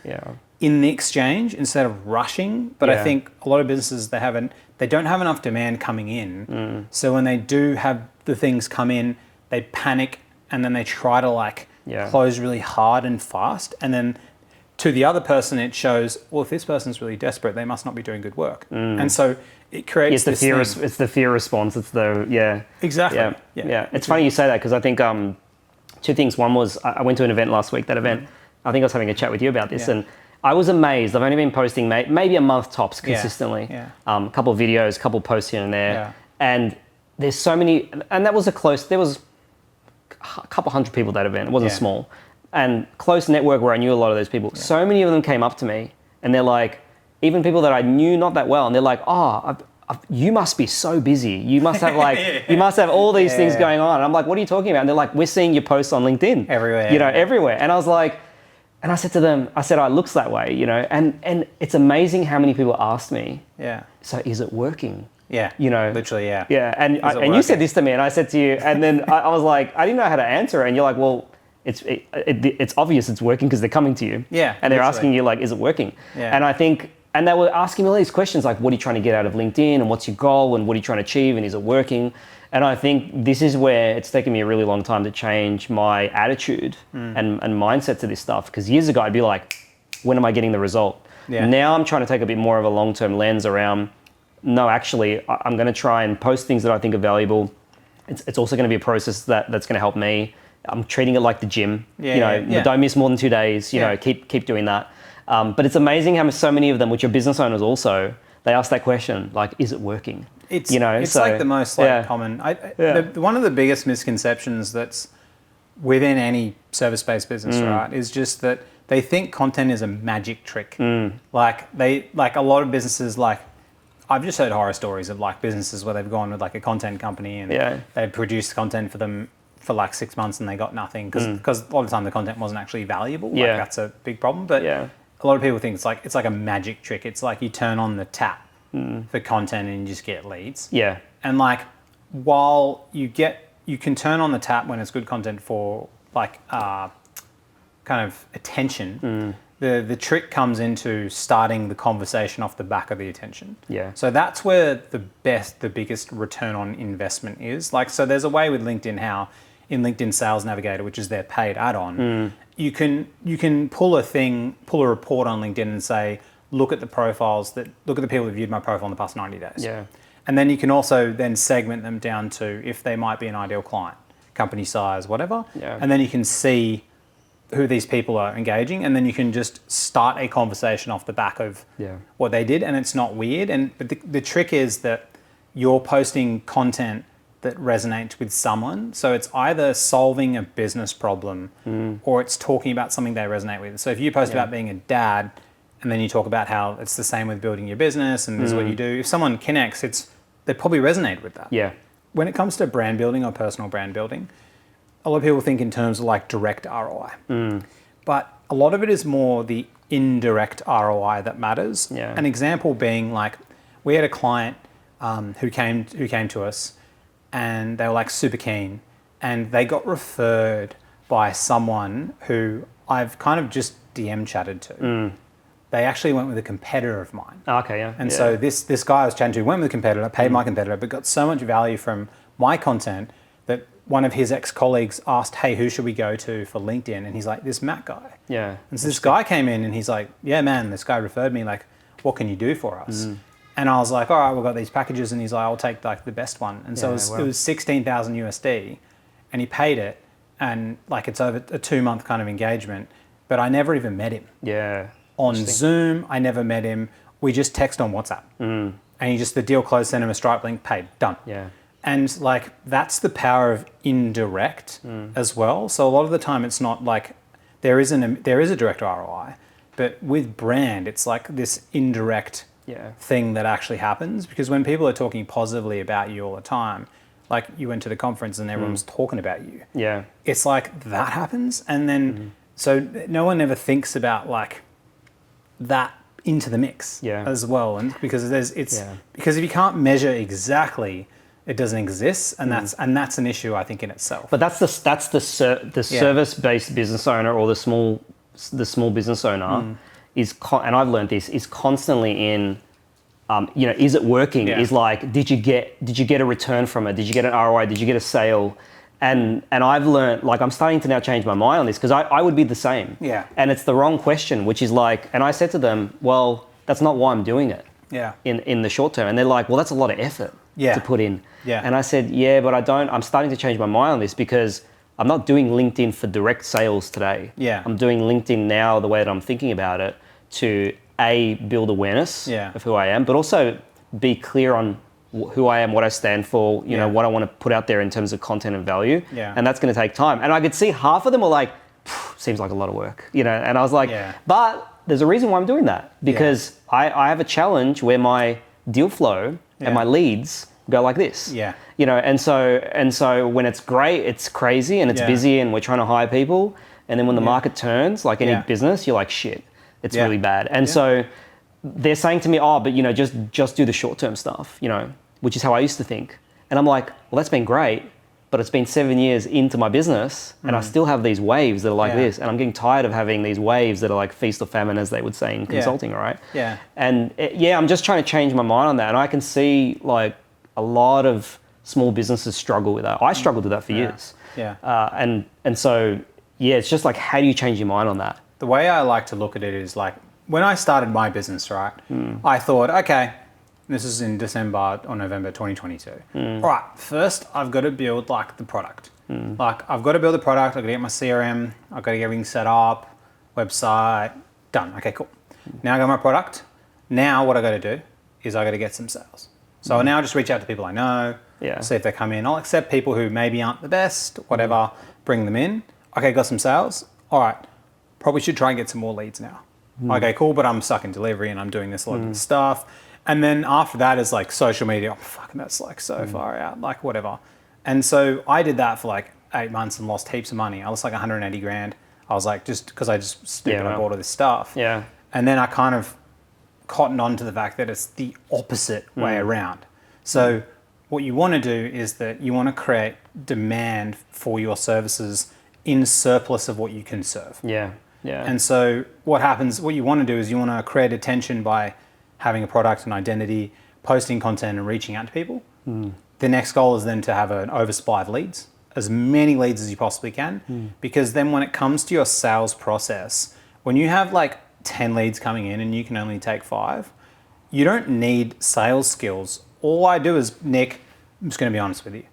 in the exchange instead of rushing. But I think a lot of businesses, they don't have enough demand coming in. So when they do have the things come in, they panic, and then they try to like close really hard and fast. And then to the other person, it shows, well, if this person's really desperate, they must not be doing good work. And so it creates it's the fear response. It's the, Exactly. Yeah. It's funny you say that, because I think two things. One was I went to an event last week. That event, I think I was having a chat with you about this, and I was amazed. I've only been posting maybe a month tops consistently. A couple of videos, a couple of posts here and there. And there's so many, and there was a couple hundred people at that event. It wasn't small. And close network where I knew a lot of those people. So many of them came up to me, and they're like, even people that I knew not that well, and they're like, you must be so busy. You must have like, you must have all these things going on. And I'm like, what are you talking about? And they're like, we're seeing your posts on LinkedIn. Everywhere. Everywhere. And I was like, and I said to them, it looks that way, and it's amazing how many people asked me, so is it working? Yeah. Literally, yeah. Yeah. And you said this to me, and I said to you, and then I was like, I didn't know how to answer it. And you're like, well, it's obvious it's working because they're coming to you. Yeah. And they're asking you, like, is it working? Yeah. And I think, and they were asking me all these questions, like, what are you trying to get out of LinkedIn, and what's your goal, and what are you trying to achieve, and is it working? And I think this is where it's taken me a really long time to change my attitude and mindset to this stuff. Because years ago, I'd be like, when am I getting the result? Yeah. Now I'm trying to take a bit more of a long-term lens around, no, actually, I'm going to try and post things that I think are valuable. It's also going to be a process that's going to help me. I'm treating it like the gym. Don't miss more than 2 days. Keep doing that. But it's amazing how so many of them, which are business owners also, they ask that question, like, is it working? It's like the most common. One of the biggest misconceptions that's within any service-based business, right, is just that they think content is a magic trick. Like a lot of businesses, like, I've just heard horror stories of like businesses where they've gone with like a content company and they've produced content for them for like 6 months and they got nothing because a lot of the time the content wasn't actually valuable. Like, that's a big problem. But a lot of people think it's like a magic trick. It's like you turn on the tap for content and you just get leads. Yeah. And like, while you can turn on the tap when it's good content for like kind of attention, the trick comes into starting the conversation off the back of the attention. Yeah. So that's where the biggest return on investment is. Like, so there's a way with LinkedIn how in LinkedIn Sales Navigator, which is their paid add-on, you can pull a report on LinkedIn and say, look at the people that viewed my profile in the past 90 days. Yeah. And then you can also then segment them down to if they might be an ideal client, company size, whatever. Yeah. And then you can see who these people are engaging, and then you can just start a conversation off the back of what they did, and it's not weird. But the trick is that you're posting content that resonates with someone. So it's either solving a business problem or it's talking about something they resonate with. So if you post about being a dad, and then you talk about how it's the same with building your business and this is what you do, if someone connects, they probably resonate with that. Yeah. When it comes to brand building or personal brand building, a lot of people think in terms of like direct ROI. But a lot of it is more the indirect ROI that matters. Yeah. An example being like, we had a client who came to us and they were like super keen, and they got referred by someone who I've kind of just DM chatted to. They actually went with a competitor of mine. Okay, yeah. And so this guy I was chatting to went with a competitor, paid my competitor, but got so much value from my content that one of his ex-colleagues asked, hey, who should we go to for LinkedIn? And he's like, this Matt guy. Yeah. And so this guy came in and he's like, yeah, man, this guy referred me, like, what can you do for us? And I was like, all right, we've got these packages. And he's like, I'll take like the best one. And so it was 16,000 USD, and he paid it. And like, it's over a 2-month kind of engagement, but I never even met him. Yeah. On Zoom, I never met him. We just text on WhatsApp. And he just, the deal closed, sent him a Stripe link, paid, done. Yeah. And like, that's the power of indirect as well. So a lot of the time it's not like, there is a direct ROI, but with brand, it's like this indirect thing that actually happens, because when people are talking positively about you all the time, like you went to the conference and everyone was talking about you. Yeah. It's like that happens. And then, so no one ever thinks about like that into the mix as well. And because because if you can't measure exactly, it doesn't exist. And that's an issue, I think, in itself. But that's the service-based business owner, or the small business owner and I've learned this, is constantly in, is it working? Is like, did you get a return from it? Did you get an ROI? Did you get a sale? And I've learned, like, I'm starting to now change my mind on this, because I would be the same. Yeah. And it's the wrong question, which is like, and I said to them, well, that's not why I'm doing it. Yeah. In the short term. And they're like, well, that's a lot of effort to put in. Yeah. And I said, yeah, but I'm starting to change my mind on this, because I'm not doing LinkedIn for direct sales today. Yeah. I'm doing LinkedIn now, the way that I'm thinking about it, to build awareness of who I am, but also be clear on who I am, what I stand for, what I want to put out there in terms of content and value. Yeah. And that's going to take time. And I could see half of them were like, seems like a lot of work, and I was like, but there's a reason why I'm doing that, because I have a challenge where my deal flow and my leads go like this. Yeah. And so when it's great, it's crazy and it's busy and we're trying to hire people. And then when the market turns, like any business, you're like, shit, it's really bad. And so they're saying to me, oh, but just do the short-term stuff, which is how I used to think. And I'm like, well, that's been great, but it's been 7 years into my business and I still have these waves that are like this. And I'm getting tired of having these waves that are like feast or famine, as they would say in consulting, right? Yeah. And I'm just trying to change my mind on that. And I can see like a lot of small businesses struggle with that. I struggled with that for years. Yeah. And so, it's just like, how do you change your mind on that? The way I like to look at it is like, when I started my business, right, I thought, okay, this is in December or November 2022. All right, first I've got to build like the product. Like, I've got to build the product, I've got to get my CRM, I've got to get everything set up, website, done. Okay, cool. Now I got my product. Now what I got to do is I got to get some sales. So I now just reach out to people I know, see if they come in. I'll accept people who maybe aren't the best, whatever, bring them in. Okay, got some sales. All right, probably should try and get some more leads now. Okay, cool, but I'm stuck in delivery and I'm doing this lot of stuff. And then after that is like social media. Oh, fucking, that's like so far out, like whatever. And so I did that for like 8 months and lost heaps of money. I lost like 180 grand. I was like, just because I just stupid, I bought all this stuff. Yeah. And then I kind of cottoned on to the fact that it's the opposite way around. So what you want to do is that you want to create demand for your services in surplus of what you can serve. Yeah. Yeah. And so what happens, what you want to do is you want to create attention by having a product and identity, posting content and reaching out to people. The next goal is then to have an oversupply of leads, as many leads as you possibly can, because then when it comes to your sales process, when you have like 10 leads coming in and you can only take 5, you don't need sales skills. All I do is, Nick, I'm just going to be honest with you.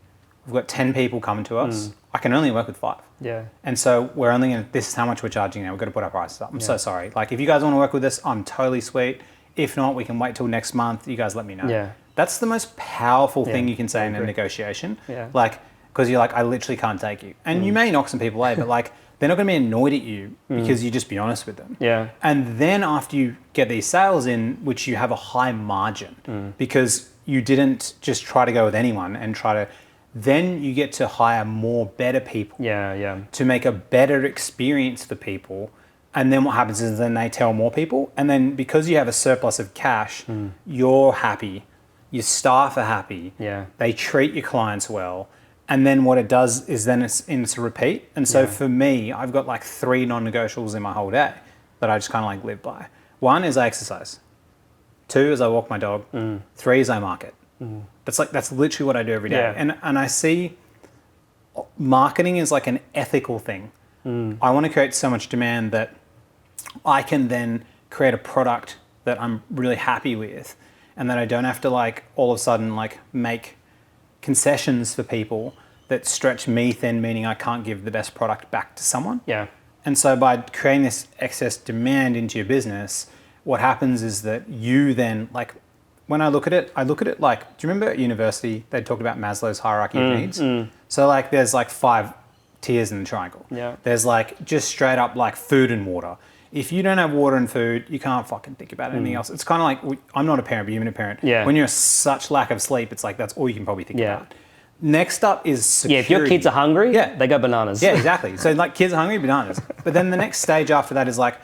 We've got 10 people coming to us. I can only work with 5. Yeah. And so we're only going to, this is how much we're charging now. We've got to put our prices up. I'm so sorry. Like, if you guys want to work with us, I'm totally sweet. If not, we can wait till next month. You guys let me know. Yeah. That's the most powerful thing you can say in a negotiation. Yeah. Like, because you're like, I literally can't take you. And you may knock some people away, but like, they're not going to be annoyed at you because you just be honest with them. Yeah. And then after you get these sales in, which you have a high margin because you didn't just try to go with anyone and try to, then you get to hire more better people. Yeah, yeah. To make a better experience for people. And then what happens is then they tell more people. And then because you have a surplus of cash, you're happy. Your staff are happy. Yeah. They treat your clients well. And then what it does is then it's a repeat. And so for me, I've got like 3 non-negotiables in my whole day that I just kind of like live by. 1 is I exercise. 2 is I walk my dog. 3 is I market. That's literally what I do every day. Yeah. And I see marketing is like an ethical thing. I want to create so much demand that I can then create a product that I'm really happy with. and that I don't have to like all of a sudden like make concessions for people that stretch me thin, meaning I can't give the best product back to someone. Yeah. And so by creating this excess demand into your business, what happens is that you then like, when I look at it like, do you remember at university, they talked about Maslow's hierarchy of needs? So like there's like 5 tiers in the triangle. Yeah. There's like just straight up like food and water. If you don't have water and food, you can't fucking think about anything else. It's kind of like, I'm not a parent, but you've been a parent. Yeah. When you're such lack of sleep, it's like, that's all you can probably think about. Next up is security. Yeah, if your kids are hungry, they go bananas. Yeah, exactly. So like kids are hungry, bananas. But then the next stage after that is like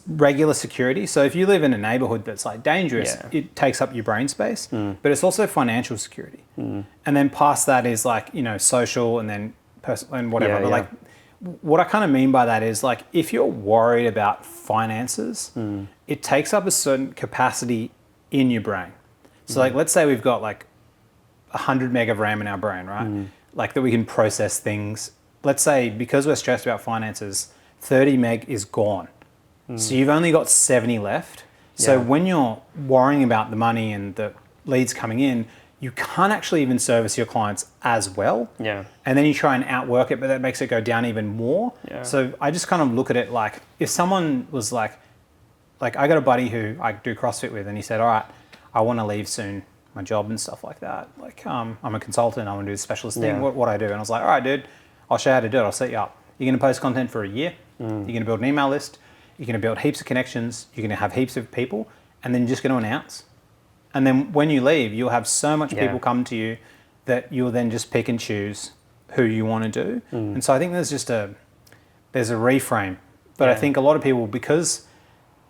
regular security. So if you live in a neighborhood that's like dangerous, it takes up your brain space, but it's also financial security. And then past that is like, you know, social and then personal and whatever. But like what I kind of mean by that is like, if you're worried about finances, it takes up a certain capacity in your brain. So like, let's say we've got like 100 meg of RAM in our brain, right? Like that we can process things. Let's say because we're stressed about finances, 30 meg is gone. So you've only got 70 left. So when you're worrying about the money and the leads coming in, you can't actually even service your clients as well. Yeah. And then you try and outwork it, but that makes it go down even more. Yeah. So I just kind of look at it like, if someone was like I got a buddy who I do CrossFit with, and he said, all right, I want to leave soon, my job and stuff like that. Like, I'm a consultant, I want to do a specialist thing, what I do. And I was like, all right, dude, I'll show you how to do it. I'll set you up. You're going to post content for a year. You're going to build an email list. You're going to build heaps of connections. You're going to have heaps of people, and then you're just going to announce. And then when you leave, you'll have so much people come to you that you'll then just pick and choose who you want to do. And so I think there's a reframe. But I think a lot of people, because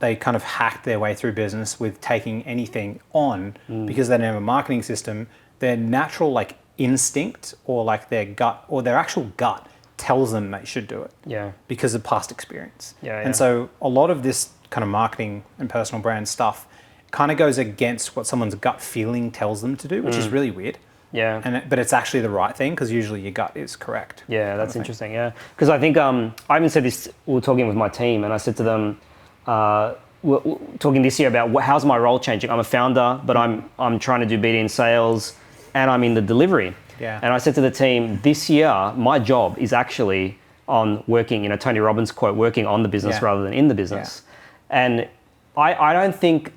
they kind of hacked their way through business with taking anything on because they don't have a marketing system, their natural like instinct or like their gut or their actual gut tells them they should do it. Yeah. Because of past experience. Yeah. And so a lot of this kind of marketing and personal brand stuff kind of goes against what someone's gut feeling tells them to do, which is really weird. Yeah. But it's actually the right thing because usually your gut is correct. Yeah, that's interesting. Yeah. Because I think I even said this, we were talking with my team, and I said to them, we're talking this year about how's my role changing. I'm a founder, but I'm trying to do BD in sales, and I'm in the delivery. Yeah. And I said to the team, this year, my job is actually on working, Tony Robbins quote, working on the business rather than in the business. And I don't think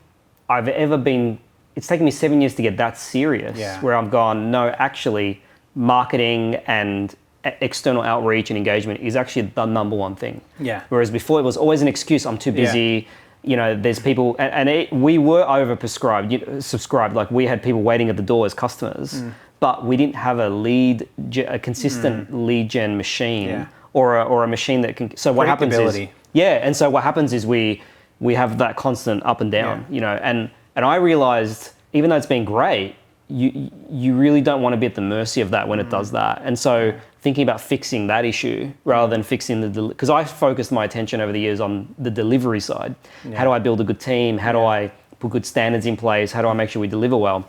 I've ever been, it's taken me 7 years to get that serious where I've gone, no, actually marketing and external outreach and engagement is actually the number one thing. Yeah. Whereas before it was always an excuse, I'm too busy. There's people, we were subscribed, like we had people waiting at the door as customers, but we didn't have a consistent lead gen machine or a machine that can, so what happens is, and so what happens is we have that constant up and down, and I realized, even though it's been great, you really don't want to be at the mercy of that when it does that. And so thinking about fixing that issue rather than fixing because I focused my attention over the years on the delivery side. How do I build a good team? How do I put good standards in place? How do I make sure we deliver well?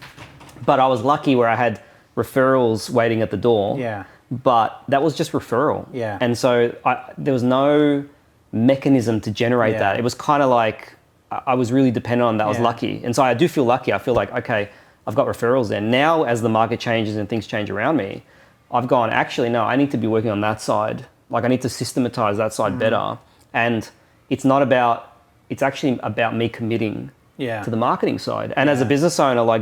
But I was lucky where I had referrals waiting at the door. Yeah. But that was just referral. Yeah. And so there was no mechanism to generate that. It was kind of like I was really dependent on that. I was lucky. And so I do feel lucky. I feel like, okay, I've got referrals there. Now, as the market changes and things change around me, I've gone, actually, no, I need to be working on that side. Like I need to systematize that side better. And it's actually about me committing to the marketing side. And as a business owner, I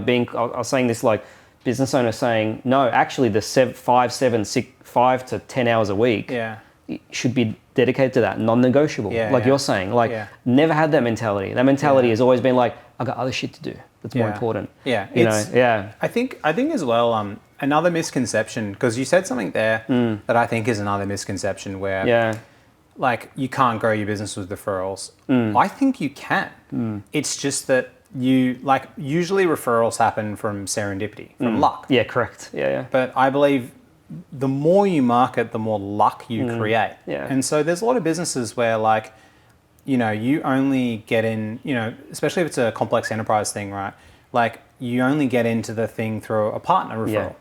was saying this, like business owner saying, no, actually the 5 to 10 hours a week should be dedicated to that, non-negotiable. You're saying, never had that mentality. That mentality has always been like, I've got other shit to do. That's more important. I think as well, another misconception, because you said something there that I think is another misconception where like you can't grow your business with referrals. I think you can. It's just that usually referrals happen from serendipity, from luck. Yeah, correct. But I believe the more you market, the more luck you create. And so there's a lot of businesses where you only get in, especially if it's a complex enterprise thing, right? Like you only get into the thing through a partner referral.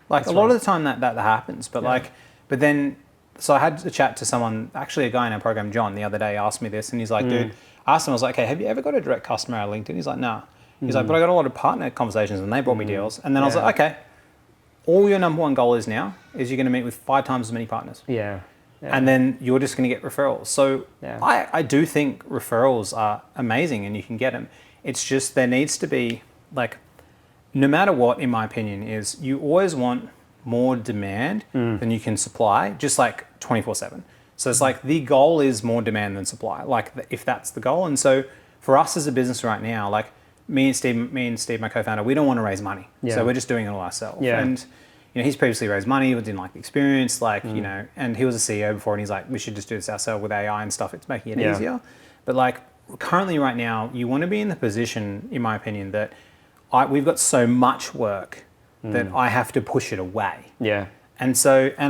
Like a lot of the time that happens, but but then, so I had a chat to someone, actually a guy in our program, John, the other day asked me this, and he's like, dude, I asked him, I was like, okay, have you ever got a direct customer out of LinkedIn? He's like, nah. He's like, but I got a lot of partner conversations and they brought me deals. And then I was like, okay, all your number one goal is now is you're going to meet with 5 times as many partners. Yeah. And then you're just going to get referrals. So I do think referrals are amazing and you can get them. It's just there needs to be like, no matter what, in my opinion, is you always want more demand than you can supply, just like 24/7. So it's like the goal is more demand than supply, like if that's the goal. And so for us as a business right now, like me and Steve, my co-founder, we don't want to raise money. So we're just doing it all ourselves. And he's previously raised money, but didn't like the experience, and he was a CEO before and he's like, we should just do this ourselves with AI and stuff. It's making it easier. But like currently right now, you want to be in the position, in my opinion, that we've got so much work that I have to push it away. Yeah. And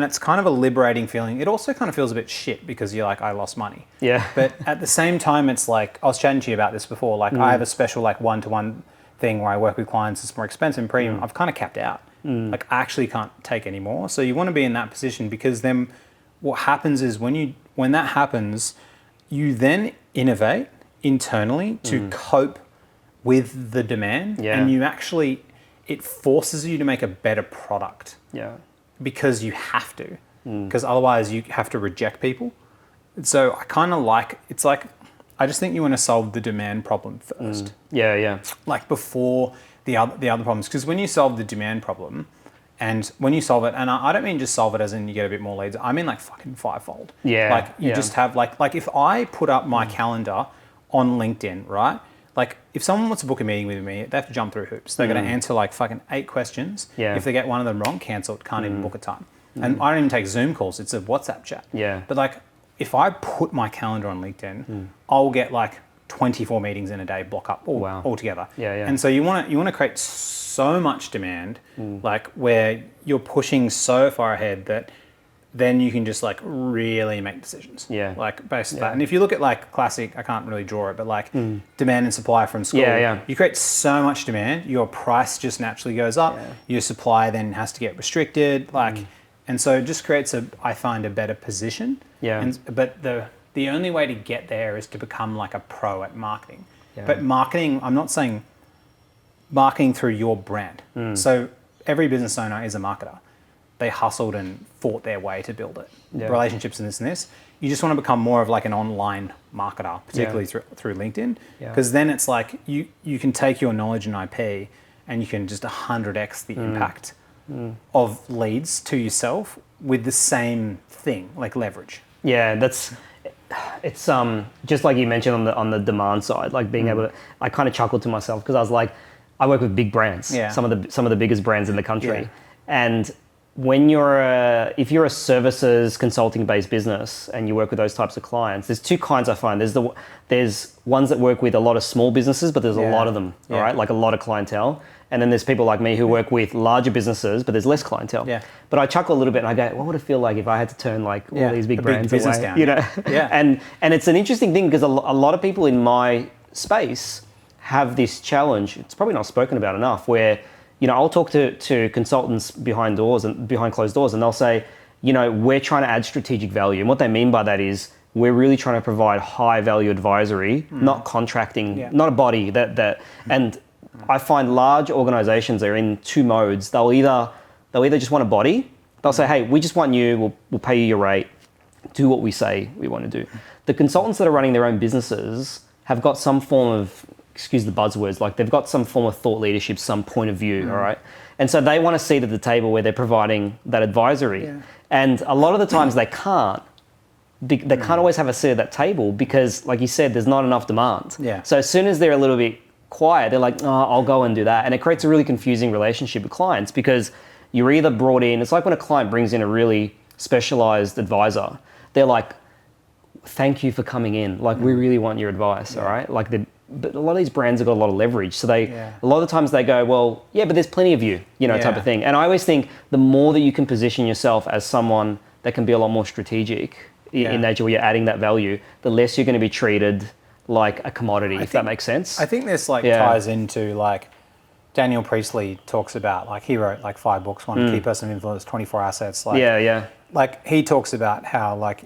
it's kind of a liberating feeling. It also kind of feels a bit shit because you're like, I lost money. Yeah. But at the same time, it's like, I was chatting to you about this before, like I have a special like one-to-one thing where I work with clients. It's more expensive and premium. I've kind of capped out. Like I actually can't take any more. So you want to be in that position because then what happens is when that happens, you then innovate internally to cope with the demand and you actually, it forces you to make a better product. Yeah. Because you have to, because otherwise you have to reject people. So I kind of like, it's like, I just think you want to solve the demand problem first. Yeah. Like before the other problems. Because when you solve the demand problem, and when you solve it, and I don't mean just solve it as in you get a bit more leads, I mean like fucking 5-fold. Yeah. Like you just have like if I put up my calendar on LinkedIn, right? Like if someone wants to book a meeting with me, they have to jump through hoops. They're going to answer like fucking 8 questions. Yeah. If they get one of them wrong, cancel it, can't even book a time. And I don't even take Zoom calls. It's a WhatsApp chat. Yeah. But like if I put my calendar on LinkedIn, I'll get like 24 meetings in a day block up altogether. Yeah. And so you want to create so much demand, like where you're pushing so far ahead that then you can just like really make decisions. Yeah. Like based on that. And if you look at like classic, I can't really draw it, but like demand and supply from school, you create so much demand, your price just naturally goes up. Your supply then has to get restricted. Like, and so it just creates I find a better position. Yeah. But the only way to get there is to become like a pro at marketing. Yeah. But marketing, I'm not saying marketing through your brand. So every business owner is a marketer. They hustled and fought their way to build it. Yeah. Relationships and this and this. You just want to become more of like an online marketer, particularly through LinkedIn. Because then it's like you can take your knowledge and IP and you can just 100x the impact of leads to yourself with the same thing, like leverage. Yeah, it's just like you mentioned on the demand side, like being able to, I kind of chuckled to myself because I was like, I work with big brands, some of the biggest brands in the country. And when if you're a services consulting based business and you work with those types of clients, there's 2 kinds I find. There's ones that work with a lot of small businesses, but there's a lot of them, all right? Like a lot of clientele. And then there's people like me who work with larger businesses, but there's less clientele. Yeah. But I chuckle a little bit and I go, what would it feel like if I had to turn like all these big brands business away? Down. You know? And it's an interesting thing because a lot of people in my space have this challenge. It's probably not spoken about enough where, I'll talk to consultants behind closed doors and they'll say, we're trying to add strategic value. And what they mean by that is we're really trying to provide high value advisory, not contracting, not a body and I find large organizations are in 2 modes. They'll either just want a body. They'll say, hey, we just want you, we'll pay you your rate, do what we say we want to do. The consultants that are running their own businesses have got some form of, excuse the buzzwords, like they've got some form of thought leadership, some point of view, all right? And so they want a seat at the table where they're providing that advisory. Yeah. And a lot of the times they can't. They can't always have a seat at that table because, like you said, there's not enough demand. Yeah. So as soon as they're a little bit quiet, they're like, oh, I'll go and do that. And it creates a really confusing relationship with clients because you're either brought in, it's like when a client brings in a really specialized advisor, they're like, thank you for coming in. Like, we really want your advice, all right? Like, but a lot of these brands have got a lot of leverage. So a lot of the times they go, well, yeah, but there's plenty of you, type of thing. And I always think the more that you can position yourself as someone that can be a lot more strategic in nature where you're adding that value, the less you're going to be treated like a commodity, if that makes sense. I think this ties into like Daniel Priestley talks about, like he wrote like 5 books, One Key Person of Influence, 24 Assets. Like he talks about how like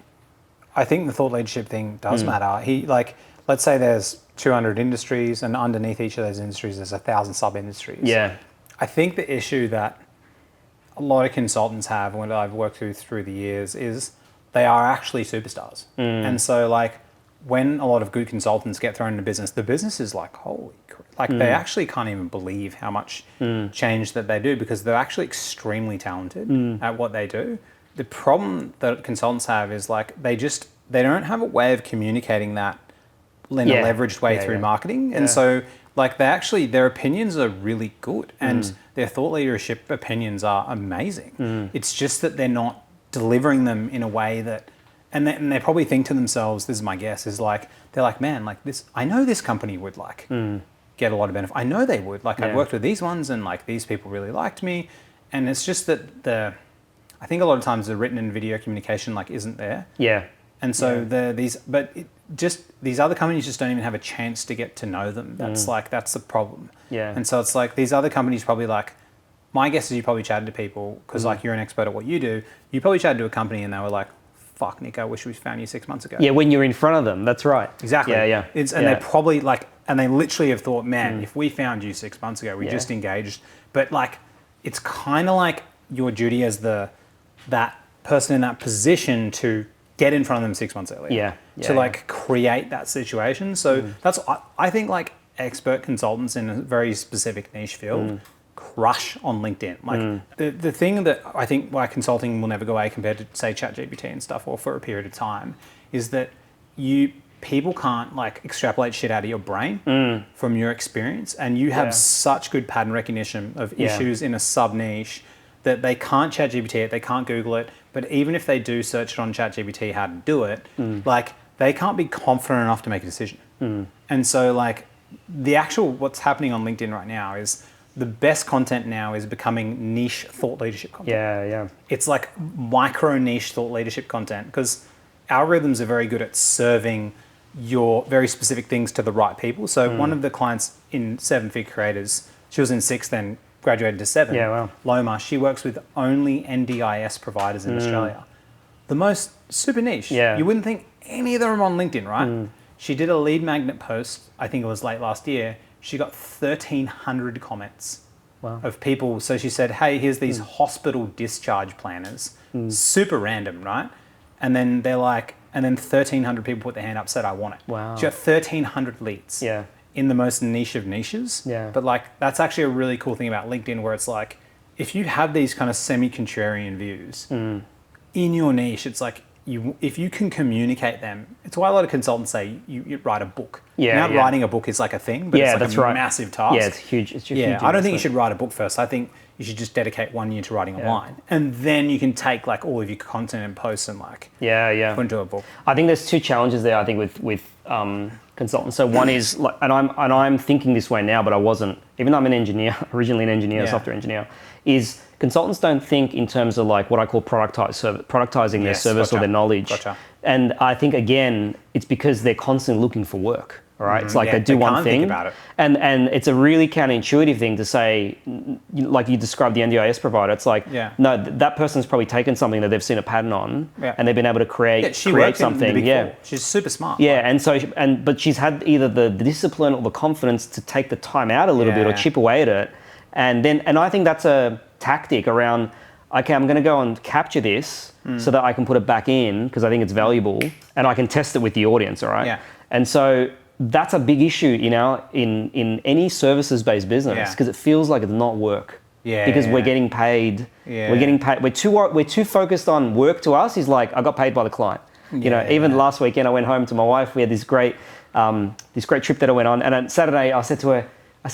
I think the thought leadership thing does matter. Let's say there's 200 industries, and underneath each of those industries, there's 1,000 sub-industries. Yeah. I think the issue that a lot of consultants have, and what I've worked through the years, is they are actually superstars. And so like when a lot of good consultants get thrown into business, the business is like, holy crap. Like they actually can't even believe how much change that they do, because they're actually extremely talented at what they do. The problem that consultants have is like they don't have a way of communicating that in a leveraged way through marketing. And so like their opinions are really good, and their thought leadership opinions are amazing. It's just that they're not delivering them in a way that, and they probably think to themselves, this is my guess, is like, they're like, man, like this, I know this company would like get a lot of benefit. I know they would. Like I've worked with these ones, and like these people really liked me. And it's just that I think a lot of times the written and video communication like isn't there. Yeah. And so these other companies just don't even have a chance to get to know them. That's that's the problem. Yeah. And so it's like these other companies probably like, my guess is you probably chatted to people because like you're an expert at what you do. You probably chatted to a company and they were like, fuck, Nick, I wish we found you 6 months ago. Yeah, when you're in front of them, that's right. Exactly. Yeah. They probably like, and they literally have thought, man, if we found you 6 months ago, we just engaged. But like, it's kind of like your duty as that person in that position to get in front of them 6 months earlier. To like create that situation. So that's, I think like expert consultants in a very specific niche field crush on LinkedIn. Like the thing that I think why consulting will never go away compared to say ChatGPT and stuff, or for a period of time, is that people can't like extrapolate shit out of your brain from your experience, and you have such good pattern recognition of issues in a sub niche that they can't ChatGPT it, they can't Google it, but even if they do search it on ChatGPT how to do it, like they can't be confident enough to make a decision. And so like what's happening on LinkedIn right now is the best content now is becoming niche thought leadership content. It's like micro niche thought leadership content, because algorithms are very good at serving your very specific things to the right people. So one of the clients in 7-Figure Creators, she was in 6th, then graduated to 7. Loma, she works with only NDIS providers in Australia. The most super niche. You wouldn't think any of them are on LinkedIn, right? She did a lead magnet post, I think it was late last year. She got 1,300 comments of people. So she said, hey, here's these hospital discharge planners. Super random, right? And then they're like, and then 1,300 people put their hand up, said, I want it. She got 1,300 leads in the most niche of niches. But like, that's actually a really cool thing about LinkedIn, where it's like, if you have these kind of semi-contrarian views in your niche, it's like, if you can communicate them, it's why a lot of consultants say you write a book. Writing a book is like a thing, but it's like a massive task. It's huge. It's huge. I don't think you should write a book first. I think you should just dedicate 1 year to writing a line, and then you can take like all of your content and posts and like put into a book. I think there's two challenges there. I think with consultants. So one is like, and I'm thinking this way now, but I wasn't. Even though I'm an engineer, originally an engineer, software engineer, is consultants don't think in terms of like what I call productizing their service or their knowledge. And I think again, it's because they're constantly looking for work. All right, it's like they do one thing, and it's a really counterintuitive thing to say, like you described the NDIS provider. It's like, no, that person's probably taken something that they've seen a pattern on, and they've been able to create something. She's super smart. And so, but she's had either the discipline or the confidence to take the time out a little bit or chip away at it, and I think that's a tactic around. Okay, I'm going to go and capture this so that I can put it back in because I think it's valuable, and I can test it with the audience. All right, and so. That's a big issue, in any services-based business, because it feels like it's not work. Because we're getting paid. We're getting paid. We're too focused on work. To us is like I got paid by the client. Even last weekend I went home to my wife. We had this great trip that I went on, and on Saturday I said to her, I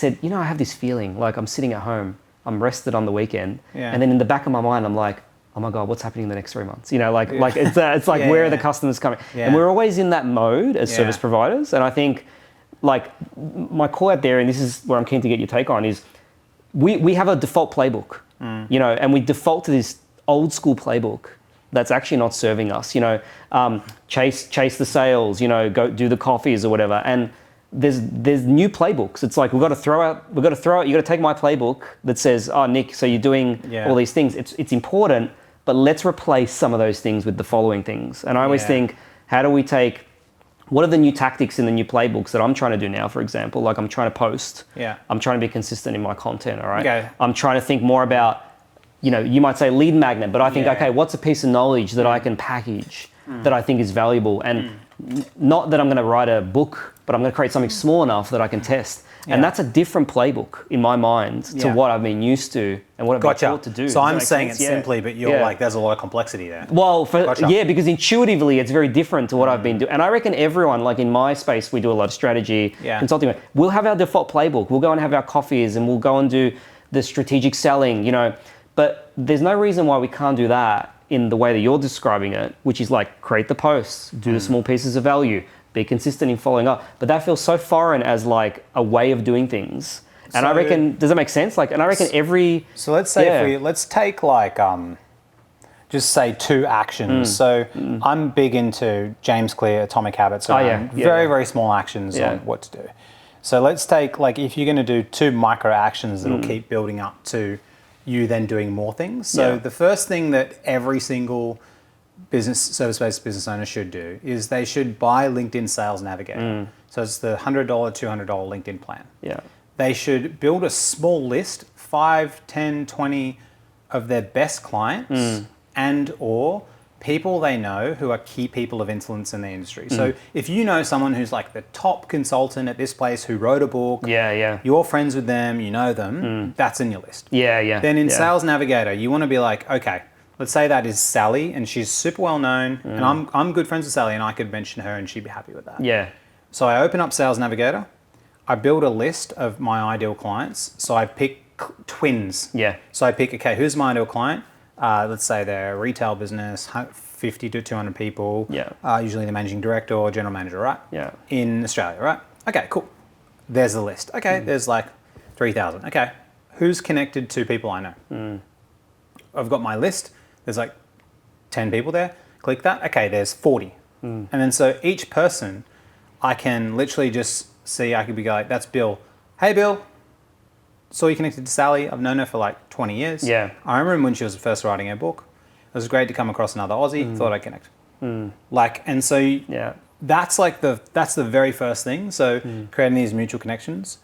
have this feeling like I'm sitting at home, I'm rested on the weekend, and then in the back of my mind I'm like, oh my God, what's happening in the next 3 months? It's like where are the customers coming? And we're always in that mode as service providers. And I think like my call out there, and this is where I'm keen to get your take on, is we have a default playbook, and we default to this old school playbook that's actually not serving us, chase the sales, go do the coffees or whatever. And there's new playbooks. It's like, you got to take my playbook that says, oh, Nick, so you're doing all these things. It's important, but let's replace some of those things with the following things. And I always think, How do we take, what are the new tactics in the new playbooks that I'm trying to do now, for example? Like I'm trying to post. Yeah. I'm trying to be consistent in my content, all right? Okay. I'm trying to think more about, you might say lead magnet, but I think, okay, what's a piece of knowledge that I can package that I think is valuable? And not that I'm going to write a book, but I'm going to create something small enough that I can test. And that's a different playbook in my mind to what I've been used to and what I've been taught to do. So I'm saying it simply, but you're like, there's a lot of complexity there. Well, because intuitively it's very different to what I've been doing. And I reckon everyone, like in my space, we do a lot of strategy, consulting. We'll have our default playbook. We'll go and have our coffees and we'll go and do the strategic selling, But there's no reason why we can't do that in the way that you're describing it, which is like create the posts, do the small pieces of value, be consistent in following up. But that feels so foreign as like a way of doing things. And I reckon, does that make sense? Like, and I reckon every... So let's say let's take like, just say 2 actions. So I'm big into James Clear, Atomic Habits. So very small actions on what to do. So let's take like, if you're going to do 2 micro actions that'll keep building up to you then doing more things. So the first thing that every single service-based business owner should do is they should buy LinkedIn Sales Navigator. So it's the $100, $200 LinkedIn plan. Yeah. They should build a small list, 5, 10, 20 of their best clients and or people they know who are key people of influence in the industry. So if you know someone who's like the top consultant at this place who wrote a book, you're friends with them, you know them, that's in your list. Then in Sales Navigator, you want to be like, okay, let's say that is Sally and she's super well known and I'm good friends with Sally and I could mention her and she'd be happy with that. So I open up Sales Navigator, I build a list of my ideal clients. So I pick twins. So I pick, okay, who's my ideal client? Let's say they're a retail business, 50 to 200 people, usually the managing director or general manager, right? In Australia, right? Okay, cool. There's the list. Okay, there's like 3,000. Okay, who's connected to people I know? I've got my list. There's like 10 people there. Click that. Okay, there's 40. And then so each person, I can literally just see, I could be like, that's Bill. Hey, Bill. Saw you connected to Sally. I've known her for like 20 years. I remember when she was first writing her book. It was great to come across another Aussie. Thought I'd connect. Like, and so that's like that's the very first thing. So creating these mutual connections.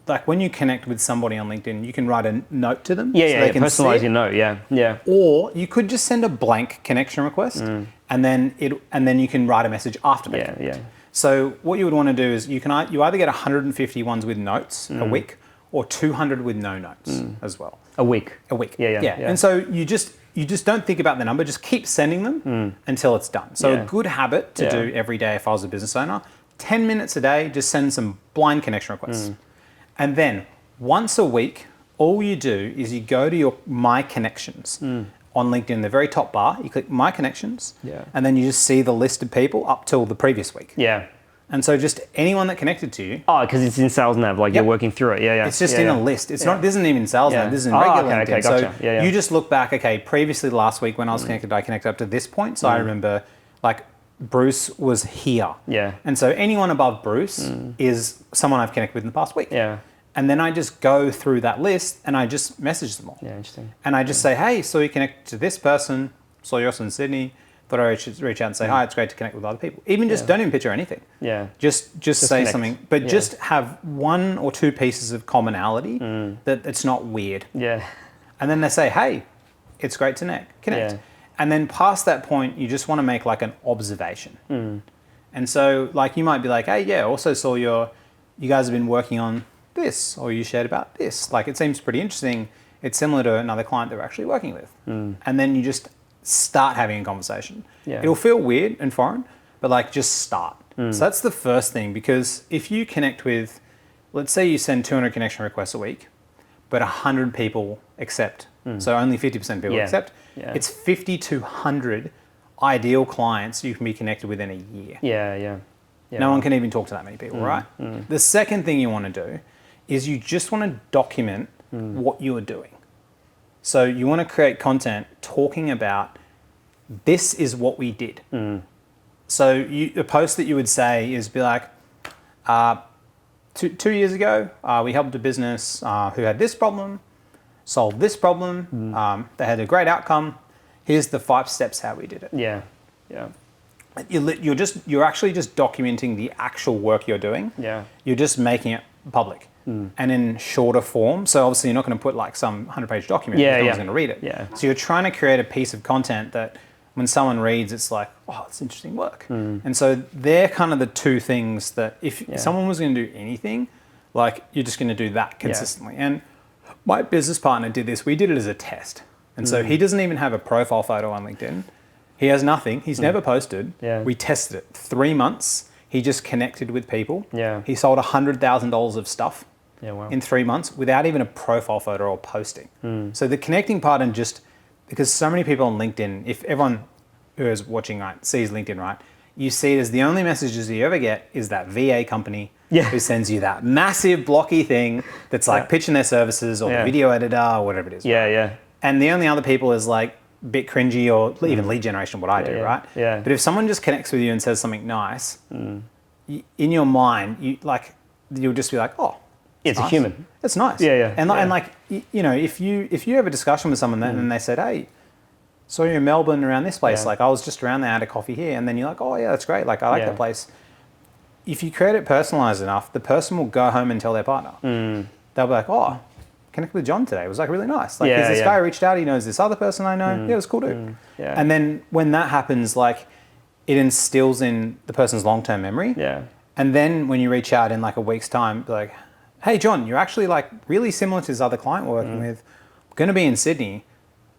Like when you connect with somebody on LinkedIn, you can write a note to them. So they can personalize your note. Or you could just send a blank connection request, and then you can write a message after that. So what you would want to do is you either get 150 ones with notes a week, or 200 with no notes as well. A week. Yeah. And so you just don't think about the number, just keep sending them until it's done. So a good habit to do every day if I was a business owner, 10 minutes a day, just send some blind connection requests. And then once a week, all you do is you go to your My Connections on LinkedIn, the very top bar, you click My Connections, and then you just see the list of people up till the previous week. And so just anyone that connected to you. Oh, because it's in Sales Nav, like you're working through it. It's just in a list. It's not. This isn't even Sales Nav. This is in regular LinkedIn. Okay, gotcha. So you just look back. Okay, previously last week when I was connected, I connected up to this point. So I remember, like Bruce was here. And so anyone above Bruce is someone I've connected with in the past week. And then I just go through that list and I just message them all. Interesting. And I just say, hey, saw you connect to this person. Saw you also in Sydney. Thought I should reach out and say, hi, it's great to connect with other people. Even just don't even picture anything. Just say connect. Something, but just have 1 or 2 pieces of commonality that it's not weird. And then they say, hey, it's great to connect. And then past that point, you just want to make like an observation. And so like you might be like, hey, also saw you guys have been working on this, or you shared about this. Like it seems pretty interesting. It's similar to another client that we're actually working with. And then you just start having a conversation. It'll feel weird and foreign, but like just start. So that's the first thing, because if you connect with, let's say you send 200 connection requests a week, but 100 people accept. So only 50% of people accept. It's 50 to 100 ideal clients you can be connected with in a year. No one can even talk to that many people, right? The second thing you want to do is you just want to document what you are doing. So you want to create content talking about this is what we did. So a post that you would say is be like, 2 years ago, we helped a business who had this problem, solved this problem. They had a great outcome. Here's the 5 steps how we did it. you're actually just documenting the actual work you're doing. Yeah. You're just making it public and in shorter form. So obviously you're not going to put like some 100-page document. No one's going to read it. Yeah. So you're trying to create a piece of content that when someone reads, it's like, oh, it's interesting work. And so they're kind of the two things that if someone was going to do anything, like you're just going to do that consistently. And my business partner did this. We did it as a test. And so he doesn't even have a profile photo on LinkedIn. He has nothing. He's never posted. Yeah. We tested it. 3 months. He just connected with people. Yeah. He sold $100,000 of stuff in 3 months without even a profile photo or posting. So the connecting part and just because so many people on LinkedIn, if everyone who is watching sees LinkedIn, right, you see it as the only messages you ever get is that VA company who sends you that massive blocky thing that's like pitching their services or the video editor or whatever it is. Yeah, right? yeah. And the only other people is like a bit cringy or even lead generation, what I do, right? Yeah. But if someone just connects with you and says something nice, in your mind, you'll just be like, oh, it's nice. a human. It's nice. Yeah, yeah. And like, you know, if you have a discussion with someone and they said, hey, saw you in Melbourne around this place, like I was just around there, I had a coffee here, and then you're like, oh yeah, that's great. Like I like that place. If you create it personalized enough, the person will go home and tell their partner. They'll be like, oh, connect with John today. It was like really nice. Like there's this guy who reached out, he knows this other person I know. Yeah, it was cool dude. And then when that happens, like it instills in the person's long-term memory. Yeah. And then when you reach out in like a week's time, be like, hey John, you're actually like really similar to this other client we're working with. I'm going to be in Sydney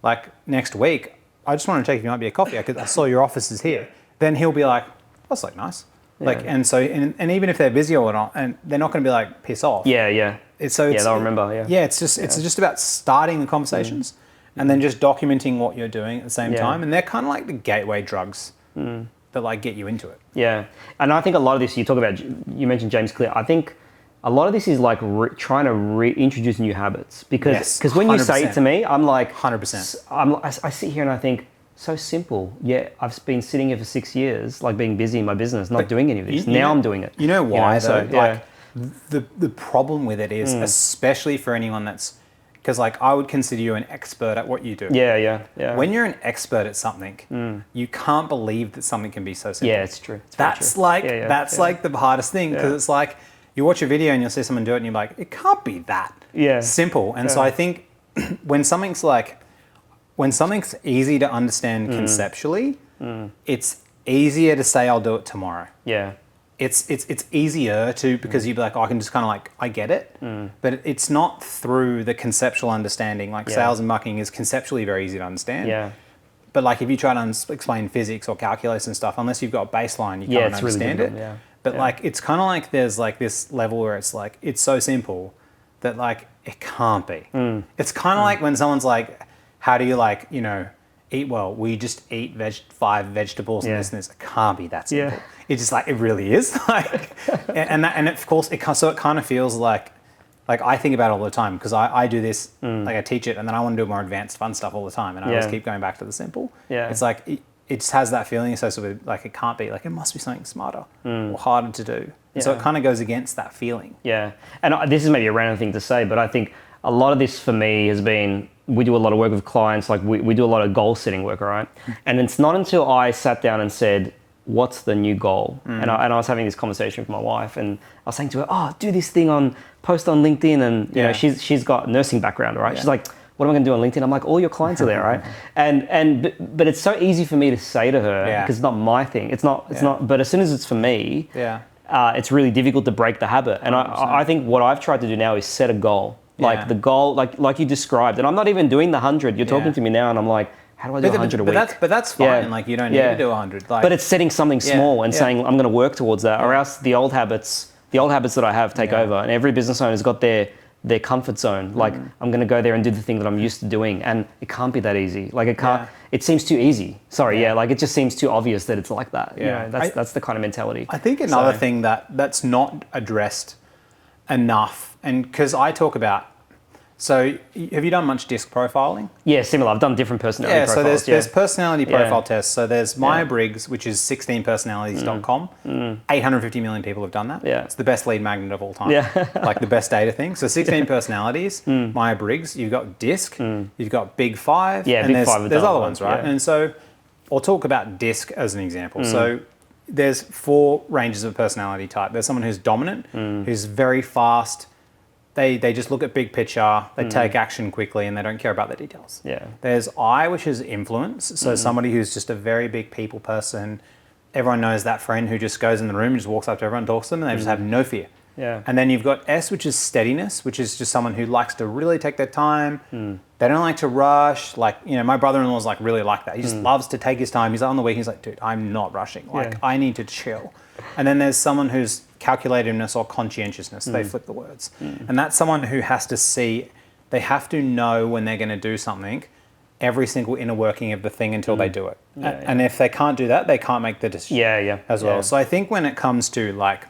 like next week. I just want to check if you might be a coffee. I saw your office is here. Then he'll be like, that's like nice. Like, and so, and even if they're busy or not, and they're not going to be like piss off. Yeah, yeah. They'll remember. Yeah. Yeah, it's just about starting the conversations and then just documenting what you're doing at the same time. And they're kind of like the gateway drugs that like get you into it. Yeah, and I think a lot of this you mentioned James Clear. I think a lot of this is like trying to reintroduce new habits because when you say it to me, I'm like 100%. I sit here and I think so simple. Yeah, I've been sitting here for 6 years, like being busy in my business, not doing any of this. Now I'm doing it. You know why? So, like the problem with it is, especially for anyone that's, because like I would consider you an expert at what you do. Yeah. When you're an expert at something, you can't believe that something can be so simple. Yeah, it's true. That's like the hardest thing because it's like you watch a video and you'll see someone do it and you're like, it can't be that simple. And so I think when something's easy to understand conceptually, it's easier to say I'll do it tomorrow. Yeah. It's easier to because you'd be like, oh, I can just kind of like I get it, but it's not through the conceptual understanding. Like sales and marketing is conceptually very easy to understand. Yeah. But like if you try to explain physics or calculus and stuff, unless you've got a baseline, you can't understand really it. But like it's kind of like there's like this level where it's like it's so simple that like it can't be. It's kind of like when someone's like, how do you like eat well? We just eat 5 vegetables and this and this. It can't be that simple. It's just like it really is. Like, and of course it kind of feels like I think about it all the time because I do this, like I teach it and then I want to do more advanced fun stuff all the time and I always keep going back to the simple. Yeah. It's like it just has that feeling associated with like it can't be, like it must be something smarter or harder to do. And so it kind of goes against that feeling. Yeah. And this is maybe a random thing to say, but I think a lot of this for me has been, we do a lot of work with clients, like we do a lot of goal setting work, all right? And it's not until I sat down and said, what's the new goal? And I was having this conversation with my wife and I was saying to her, oh, do this thing post on LinkedIn. And you know, she's got nursing background, right? She's like, what am I gonna do on LinkedIn? I'm like, all your clients are there, right? But it's so easy for me to say to her because it's not my thing. It's not, but as soon as it's for me, it's really difficult to break the habit. And I think what I've tried to do now is set a goal. Like the goal, like you described, and I'm not even doing the 100. You're talking to me now, and I'm like, how do I do 100 a week? But that's fine. Like you don't need to do 100. Like, but it's setting something small and saying I'm going to work towards that, or else the old habits that I have take over. And every business owner's got their comfort zone. Like I'm going to go there and do the thing that I'm used to doing, and it can't be that easy. Like it can't. It seems too easy. Sorry, like it just seems too obvious that it's like that. Yeah, you know, that's the kind of mentality. I think another thing that's not addressed enough, and because I talk about, so have you done much disc profiling? Yeah, similar. I've done different personality profiles. So there's personality profile tests. So there's Myers-Briggs, which is 16personalities.com. 850 million people have done that. Yeah. It's the best lead magnet of all time. Yeah. Like the best data thing. So 16 personalities, Myers-Briggs, you've got disc, you've got Big Five, and there's other ones, right? Yeah. And so I'll talk about DISC as an example. So there's 4 ranges of personality type. There's someone who's dominant, who's very fast. They just look at big picture, they take action quickly, and they don't care about the details. Yeah. There's I, which is influence. So somebody who's just a very big people person. Everyone knows that friend who just goes in the room and just walks up to everyone, talks to them, and they just have no fear. Yeah. And then you've got S, which is steadiness, which is just someone who likes to really take their time. They don't like to rush. Like, you know, my brother-in-law's like really like that. He just loves to take his time. He's on the week. He's like, dude, I'm not rushing. Like, I need to chill. And then there's someone who's calculativeness or conscientiousness. They flip the words. And that's someone who has to see, they have to know when they're going to do something, every single inner working of the thing until they do it. And if they can't do that, they can't make the decision as well. So I think when it comes to like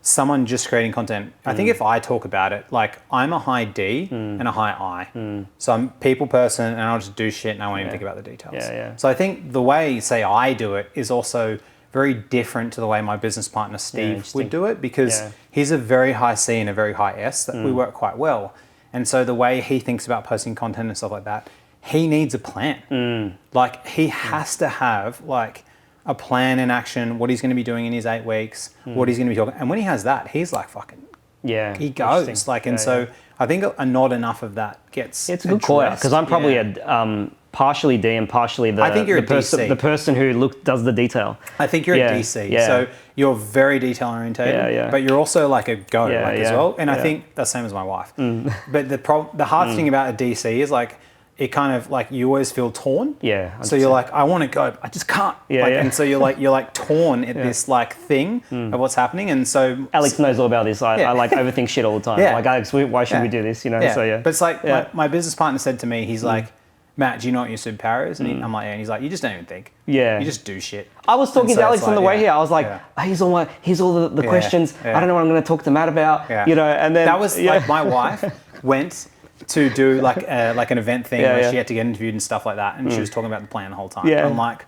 someone just creating content, I think if I talk about it, like I'm a high D and a high I. So I'm a people person and I'll just do shit and I won't even think about the details. So I think the way, say, I do it is also very different to the way my business partner Steve would do it, because he's a very high C and a very high S that we work quite well. And so the way he thinks about posting content and stuff like that, he needs a plan. Like he has to have like a plan in action, what he's going to be doing in his 8 weeks, what he's going to be talking. And when he has that, he's like fucking, he goes. Like, and so I think not enough of that gets It's a good call out, because I'm probably a partially D and partially the, I think you're a DC. The person who does the detail. I think you're a DC. So you're very detail orientated, but you're also like a go as well. And I think that's the same as my wife. But the hard thing about a DC is like, it kind of like you always feel torn. 100%. So you're like, I want to go, I just can't. And so you're like torn at this like thing of what's happening. And so Alex knows all about this. I like overthink shit all the time. Like, Alex, why should we do this? You know. So But it's like my business partner said to me, he's like, Matt, do you know what your superpower is? And I'm like, and he's like, you just don't even think. You just do shit. I was talking to Alex on the way here. I was like, here's all the questions. I don't know what I'm going to talk to Matt about. You know, and then that was like my wife went to do like an event thing where she had to get interviewed and stuff like that, and she was talking about the plan the whole time. I'm like,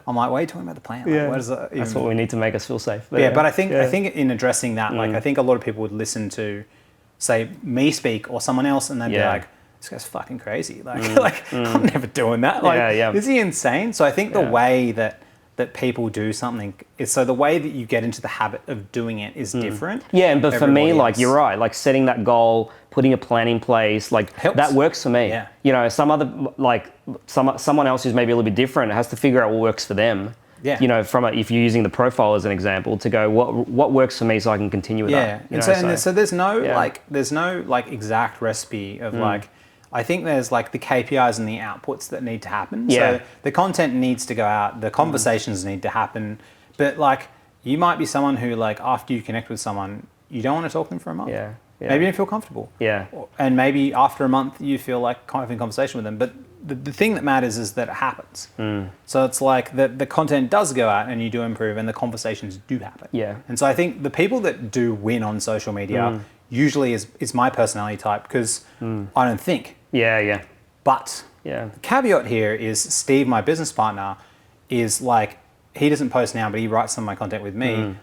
why are you talking about the plan? Like, what is that even? That's what we need to make us feel safe. But but I think in addressing that, like I think a lot of people would listen to, say, me speak or someone else, and they'd be like, this guy's fucking crazy. Like, I'm never doing that. Like, is he insane? So I think the way that people do something is, so the way that you get into the habit of doing it is different. But for me, like, you're right, like setting that goal, putting a plan in place, like helps. That works for me. You know, someone else who's maybe a little bit different has to figure out what works for them. You know, if you're using the profile as an example, to go, what works for me so I can continue with that. And so there's no like exact recipe of like, I think there's like the KPIs and the outputs that need to happen. So the content needs to go out, the conversations need to happen, but like you might be someone who, like, after you connect with someone, you don't want to talk to them for a month. Maybe you don't feel comfortable. And maybe after a month you feel like having a conversation with them. But the thing that matters is that it happens. So it's like the content does go out and you do improve and the conversations do happen. And so I think the people that do win on social media usually is my personality type, because I don't think. But the caveat here is Steve, my business partner, is like, he doesn't post now, but he writes some of my content with me.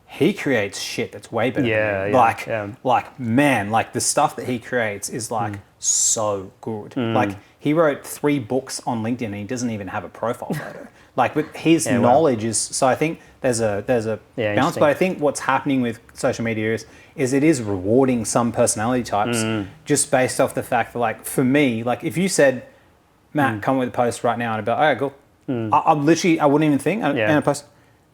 He creates shit that's way better than me. Like, man, like the stuff that he creates is like so good. Like, he wrote 3 books on LinkedIn and he doesn't even have a profile photo. Like, with his knowledge is, so I think there's a balance. But I think what's happening with social media is it is rewarding some personality types just based off the fact that, like, for me, like if you said, Matt, come with a post right now, and I'd be like, all right, cool. I wouldn't even think, and I post.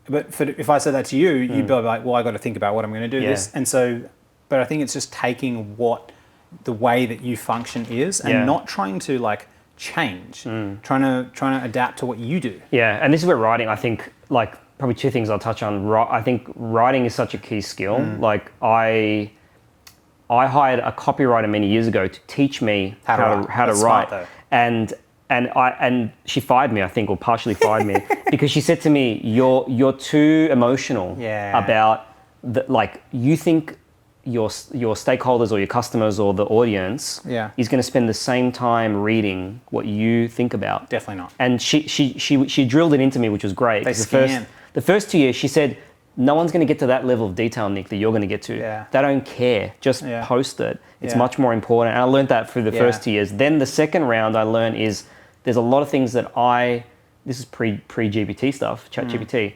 But if I said that to you, you'd be like, well, I got to think about what I'm going to do this. And so, but I think it's just taking what the way that you function is and not trying to like change, trying to adapt to what you do. And this is where writing, I think, like, probably 2 things I'll touch on. I think writing is such a key skill. Like, I hired a copywriter many years ago to teach me how to write. Smart, and she fired me, I think, or partially fired me, because she said to me, "You're too emotional about like, you think your stakeholders or your customers or the audience is going to spend the same time reading what you think about." Definitely not. And she drilled it into me, which was great. The first 2 years, she said, no one's going to get to that level of detail, Nick, that you're going to get to. They don't care. Just post it. It's much more important. And I learned that through the first 2 years. Then the second round I learned is there's a lot of things that I this is pre-GPT stuff, ChatGPT.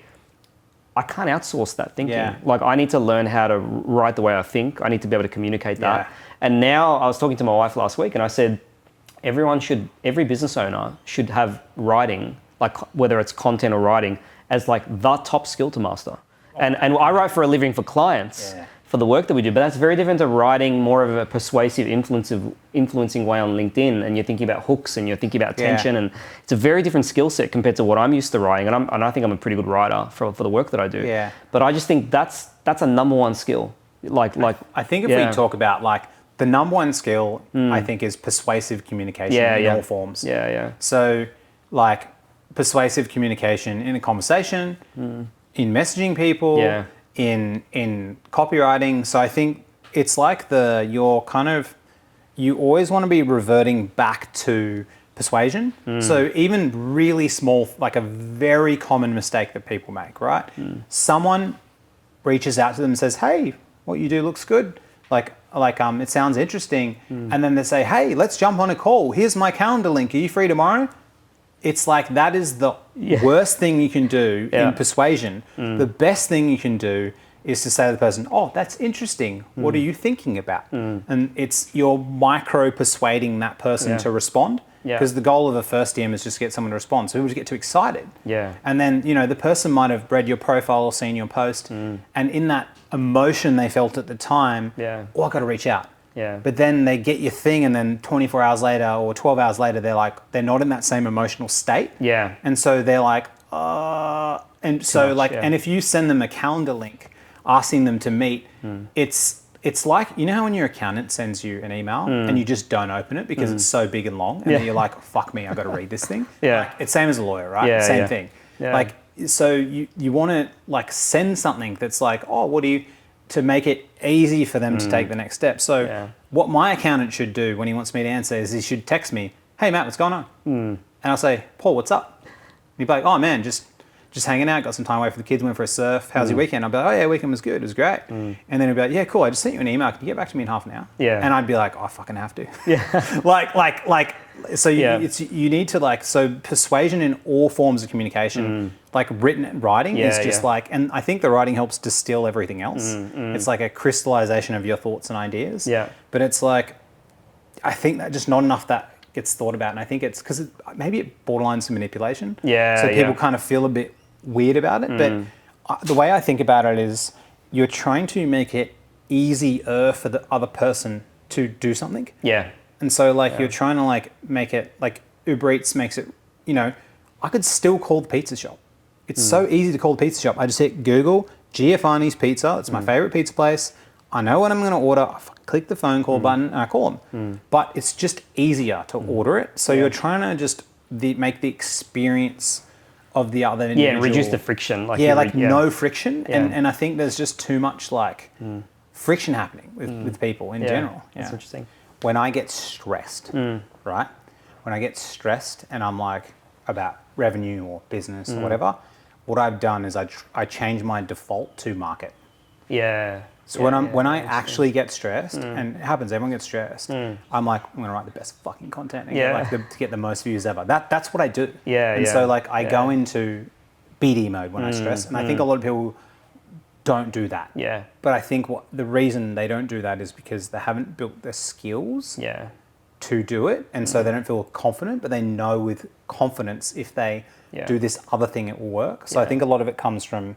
I can't outsource that thinking. Yeah. Like I need to learn how to write the way I think. I need to be able to communicate that. And now I was talking to my wife last week and I said, every business owner should have writing, like whether it's content or writing, as like the top skill to master. And I write for a living for clients for the work that we do, but that's very different to writing more of a persuasive, influencing way on LinkedIn. And you're thinking about hooks and you're thinking about attention, and it's a very different skill set compared to what I'm used to writing. And I think I'm a pretty good writer for the work that I do. Yeah. But I just think that's a number one skill. Like I think if we talk about like the number one skill, I think is persuasive communication in all forms. Yeah. So like persuasive communication in a conversation, in messaging people, in copywriting. So I think it's like you always want to be reverting back to persuasion. So even really small, like a very common mistake that people make, right? Someone reaches out to them and says, hey, what you do looks good. Like it sounds interesting. And then they say, hey, let's jump on a call. Here's my calendar link. Are you free tomorrow? It's like that is the worst thing you can do in persuasion. The best thing you can do is to say to the person, oh, that's interesting. What are you thinking about? And it's you're micro persuading that person to respond. Because the goal of a first DM is just to get someone to respond. So people just get too excited. And then, the person might have read your profile or seen your post. And in that emotion they felt at the time, oh, I've got to reach out. But then they get your thing and then 24 hours later or 12 hours later, they're not in that same emotional state. And so they're like, and so like, and if you send them a calendar link asking them to meet, it's like, how when your accountant sends you an email and you just don't open it because it's so big and long and then you're like, fuck me, I've got to read this thing. Like, it's same as a lawyer, right? Same thing. Like, so you want to like send something that's like, oh, what do you, to make it easy for them to take the next step. So what my accountant should do when he wants me to answer is he should text me, hey Matt, what's going on? And I'll say, Paul, what's up? And he'd be like, oh man, just hanging out, got some time away for the kids, went for a surf. How's your weekend? I'll be like, oh yeah, weekend was good, it was great. And then he'd be like, yeah, cool, I just sent you an email, can you get back to me in half an hour? And I'd be like, oh, I fucking have to. So you need to like, so persuasion in all forms of communication, like written and writing is just like, and I think the writing helps distill everything else. It's like a crystallization of your thoughts and ideas. But it's like, I think that just not enough that gets thought about. And I think it's because maybe it borderlines some manipulation. So people kind of feel a bit weird about it. But the way I think about it is you're trying to make it easier for the other person to do something. And so like you're trying to like make it like Uber Eats makes it, I could still call the pizza shop. It's so easy to call the pizza shop. I just hit Google Giovanni's Pizza. It's my favorite pizza place. I know what I'm going to order. I click the phone call button and I call them. But it's just easier to order it. So you're trying to just make the experience of the other individual. And reduce the friction. No friction. And I think there's just too much like friction happening with people in general. That's interesting. When I get stressed, right? When I get stressed and I'm like about revenue or business or whatever, what I've done is I change my default to market. So when I actually get stressed, and it happens, everyone gets stressed, I'm like, I'm going to write the best fucking content and to get the most views ever. That's what I do. So like I go into BD mode when I stress, and I think a lot of people don't do that. But I think the reason they don't do that is because they haven't built the skills to do it, and so they don't feel confident, but they know with confidence if they do this other thing, it will work. So I think a lot of it comes from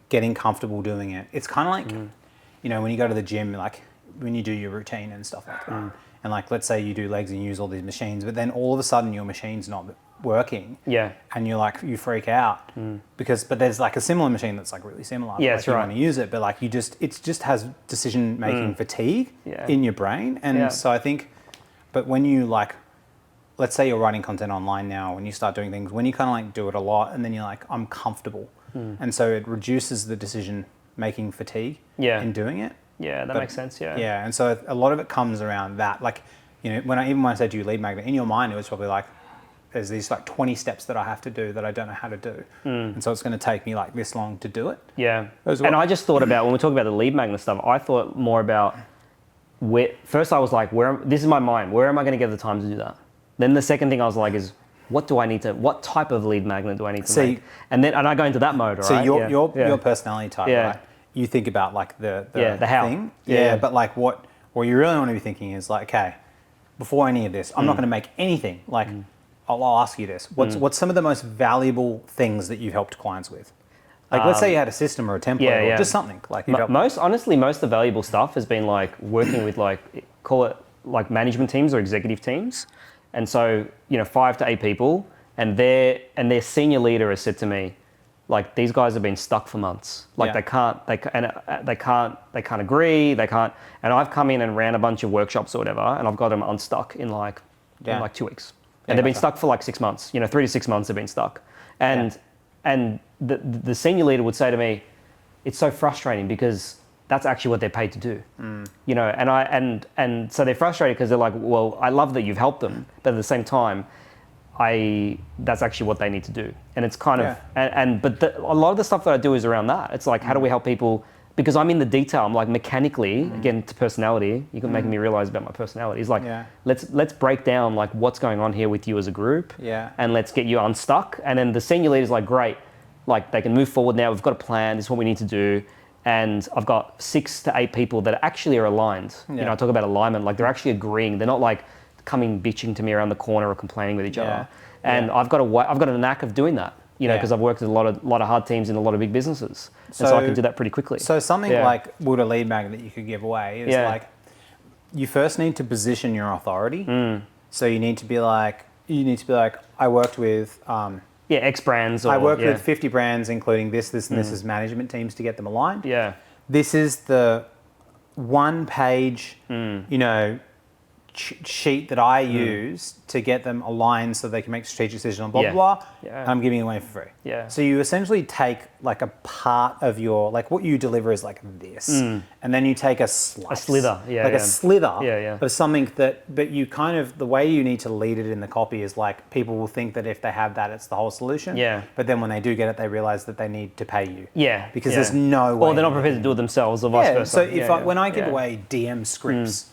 getting comfortable doing it. It's kind of like, when you go to the gym, like when you do your routine and stuff like that, and like let's say you do legs and you use all these machines, but then all of a sudden your machine's not working, and you're like, you freak out but there's like a similar machine that's like really similar. That's you right. want to use it, but like it just has decision making fatigue in your brain, and so I think. But when you like, let's say you're writing content online now, when you start doing things, when you kind of like do it a lot and then you're like, I'm comfortable. And so it reduces the decision making fatigue in doing it. That makes sense. And so a lot of it comes around that. Like, when I say do lead magnet, in your mind, it was probably like, there's these like 20 steps that I have to do that I don't know how to do. And so it's going to take me like this long to do it. And I just thought about, when we talk about the lead magnet stuff, I thought more about first I was like, this is my mind, where am I going to get the time to do that? Then the second thing I was like is, what type of lead magnet do I need to make? And I go into that mode, right? So your personality type, right? You think about like the how thing. Yeah. But like what you really want to be thinking is like, okay, before any of this, I'm not going to make anything. Like I'll ask you this. What's some of the most valuable things that you've helped clients with? Like, let's say you had a system or a template or just something. Like most of the valuable stuff has been like working with like, call it like management teams or executive teams. And so, 5 to 8 people and their senior leader has said to me, like, these guys have been stuck for months. Like they can't agree. And I've come in and ran a bunch of workshops or whatever, and I've got them unstuck in like 2 weeks. And they've been stuck for like 6 months, 3 to 6 months they've been stuck. And the senior leader would say to me, it's so frustrating because that's actually what they're paid to do, and so they're frustrated because they're like, well, I love that you've helped them, but at the same time, that's actually what they need to do. And it's kind of, but a lot of the stuff that I do is around that. It's like, how do we help people? Because I'm in the detail. I'm like mechanically, again, to personality, you can make me realize about my personality. It's like, let's break down like what's going on here with you as a group, and let's get you unstuck. And then the senior leader's like, great, like they can move forward now. We've got a plan. This is what we need to do. And I've got 6 to 8 people that actually are aligned. I talk about alignment, like they're actually agreeing. They're not like coming bitching to me around the corner or complaining with each other. And I've got a knack of doing that, because I've worked with a lot of hard teams in a lot of big businesses. And so I can do that pretty quickly. So something like would a lead magnet that you could give away is like, you first need to position your authority. So you need to be like, I worked with X brands. I worked with 50 brands, including this, and this as management teams to get them aligned. This is the 1-page, sheet that I use to get them aligned so they can make strategic decisions on blah, blah, blah. I'm giving it away for free. So you essentially take like a part of your, like what you deliver is like this. And then you take a slice. A slither. A slither of something but you kind of, the way you need to lead it in the copy is like, people will think that if they have that, it's the whole solution. But then when they do get it, they realize that they need to pay you. Because there's no way. Or they're not prepared to do it themselves or vice versa. So when I give away DM scripts,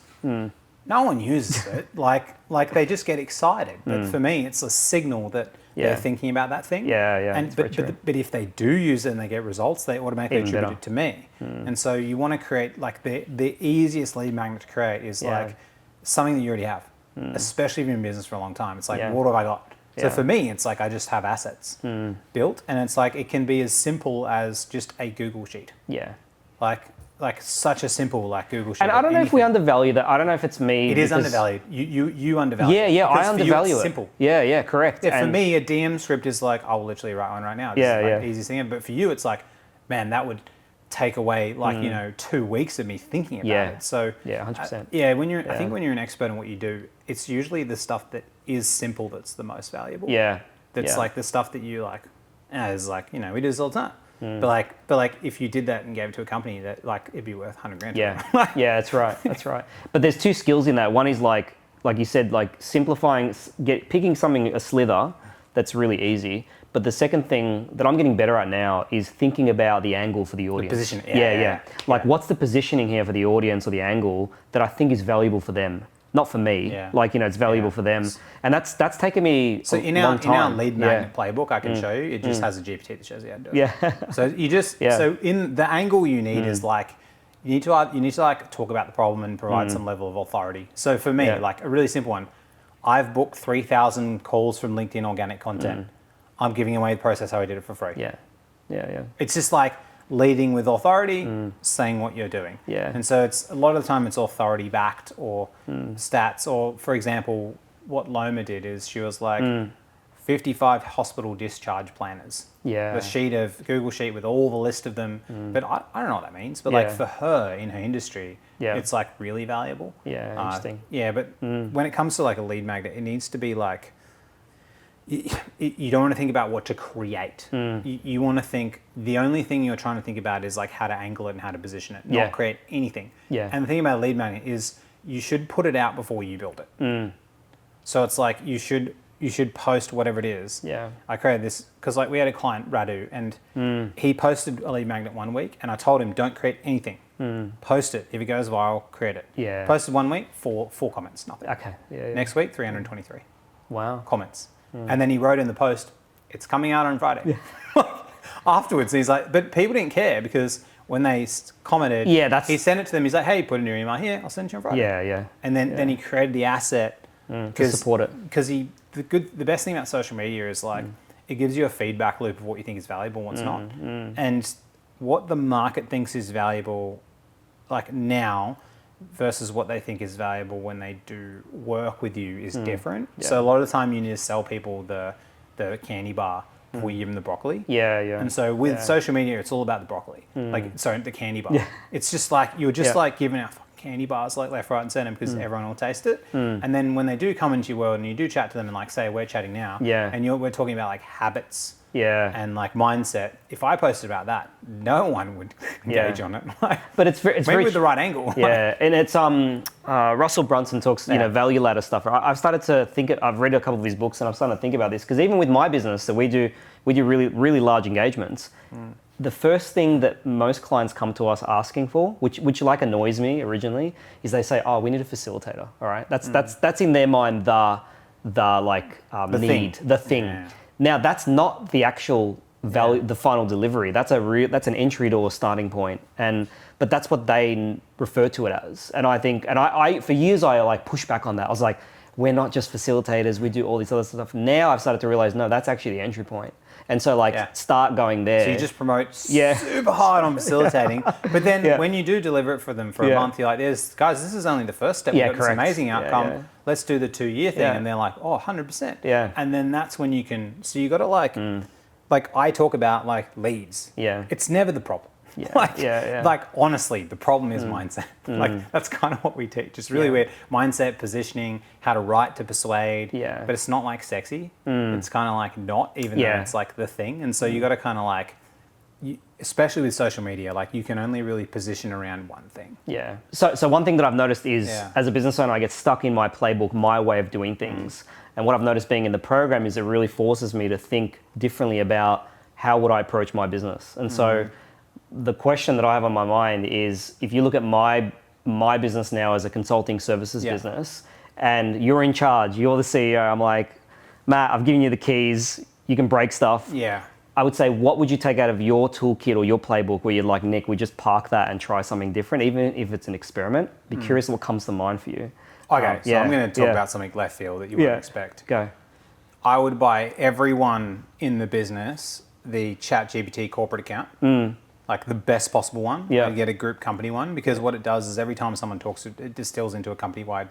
no one uses it. Like they just get excited. But for me, it's a signal that they're thinking about that thing. But if they do use it and they get results, they automatically attribute it to me. And so you want to create like the easiest lead magnet to create is like something that you already have, especially if you're in business for a long time. It's like, what have I got? So for me, it's like I just have assets built, and it's like it can be as simple as just a Google sheet. Like such a simple like Google sheet. And I don't know if we undervalue that. I don't know if it's me. It is undervalued. You undervalue. I undervalue it. Simple. Correct. For me, a DM script is like, I'll literally write one right now. It's easiest thing. But for you, it's like, man, that would take away like 2 weeks of me thinking about it. So 100%. When you're, I think when you're an expert in what you do, it's usually the stuff that is simple that's the most valuable. That's like the stuff that you like. Is like we do this all the time. But like if you did that and gave it to a company, that like it'd be worth 100 grand. That's right. But there's 2 skills in that. One is like you said, like simplifying, picking something, a slither that's really easy. But the second thing that I'm getting better at now is thinking about the angle for the audience. The position. Like what's the positioning here for the audience or the angle that I think is valuable for them? Not for me, it's valuable for them, and that's taken me a long time. In our lead magnet playbook, I can show you. It just has a GPT that shows you how to do it. So you just so in the angle you need is like you need to like talk about the problem and provide some level of authority. So for me, like a really simple one, I've booked 3,000 calls from LinkedIn organic content. I'm giving away the process how I did it for free. It's just like leading with authority, saying what you're doing. And so it's a lot of the time it's authority backed or stats, or for example, what Loma did is she was like 55 hospital discharge planners. The sheet of Google sheet with all the list of them. But I don't know what that means, but like for her in her industry, it's like really valuable. Interesting. But when it comes to like a lead magnet, it needs to be like, you don't want to think about what to create. You want to think, the only thing you're trying to think about is like how to angle it and how to position it, not create anything. And the thing about a lead magnet is you should put it out before you build it. So it's like you should post whatever it is. I created this because like we had a client, Radu, and he posted a lead magnet 1 week, and I told him, don't create anything. Post it. If it goes viral, create it. Posted 1 week, four comments, nothing. Okay. Next week, 323. Wow. Comments. And then he wrote in the post, it's coming out on Friday. Afterwards, he's like, but people didn't care because when they commented, he sent it to them. He's like, hey, put in your email here. I'll send it to you on Friday. Yeah. And then he created the asset to support it. Because the best thing about social media is like it gives you a feedback loop of what you think is valuable and what's not. And what the market thinks is valuable like now versus what they think is valuable when they do work with you is different. Yeah. So a lot of the time you need to sell people the candy bar before you give them the broccoli. Yeah. And so with social media, it's all about the broccoli. Like, sorry, the candy bar. Yeah. It's just like, you're just like giving out candy bars like left, right and center because everyone will taste it. And then when they do come into your world and you do chat to them and like say, we're chatting now. Yeah. And we're talking about like habits. Yeah. And like mindset. If I posted about that, no one would engage on it. But it's maybe very with the right angle. Yeah, and it's Russell Brunson talks value ladder stuff. I've started to think. I've read a couple of his books, and I'm starting to think about this because even with my business, that we do really large engagements. The first thing that most clients come to us asking for, which like annoys me originally, is they say, "Oh, we need a facilitator." All right, that's in their mind the thing. Yeah. Now, that's not the actual value, the final delivery. That's an entry door starting point, but that's what they refer to it as. And I think, I for years I like pushed back on that. I was like, we're not just facilitators. We do all this other stuff. Now I've started to realize, no, that's actually the entry point. And so start going there. So you just promote super hard on facilitating, but then when you do deliver it for them for a month, you're like, guys, this is only the first step. We've got this amazing outcome. Yeah. Let's do the 2-year thing. And they're like, oh, 100%. Yeah. And then that's when you can, so you got to like I talk about like leads. Yeah. It's never the problem. Yeah. Like honestly, the problem is mindset. Like that's kind of what we teach. It's really weird. Mindset, positioning, how to write to persuade. Yeah. But it's not like sexy. It's kind of like not, even though it's like the thing. And so you got to kind of like, especially with social media, like you can only really position around one thing. Yeah. So one thing that I've noticed is as a business owner, I get stuck in my playbook, my way of doing things. And what I've noticed being in the program is it really forces me to think differently about how would I approach my business. And so the question that I have on my mind is, if you look at my business now as a consulting services business, and you're in charge, you're the CEO, I'm like, Matt, I've given you the keys, you can break stuff. Yeah. I would say, what would you take out of your toolkit or your playbook where you're like, Nick, we just park that and try something different, even if it's an experiment? Be curious what comes to mind for you. Okay, so I'm going to talk about something left field that you wouldn't expect. Go. I would buy everyone in the business the ChatGPT corporate account. Like the best possible one. Yeah. And get a group company one, because what it does is every time someone talks, it distills into a company-wide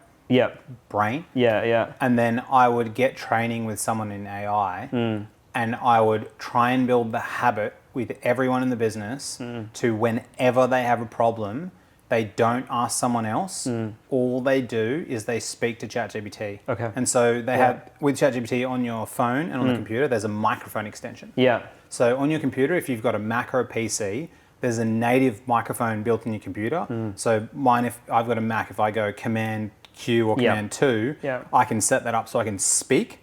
brain. Yeah. And then I would get training with someone in AI, and I would try and build the habit with everyone in the business to, whenever they have a problem, they don't ask someone else. All they do is they speak to ChatGPT. Okay. And so they have, with ChatGPT on your phone and on the computer, there's a microphone extension. Yeah. So on your computer, if you've got a Mac or a PC, there's a native microphone built in your computer. So mine, if I've got a Mac, if I go Command Q or Command 2, I can set that up so I can speak.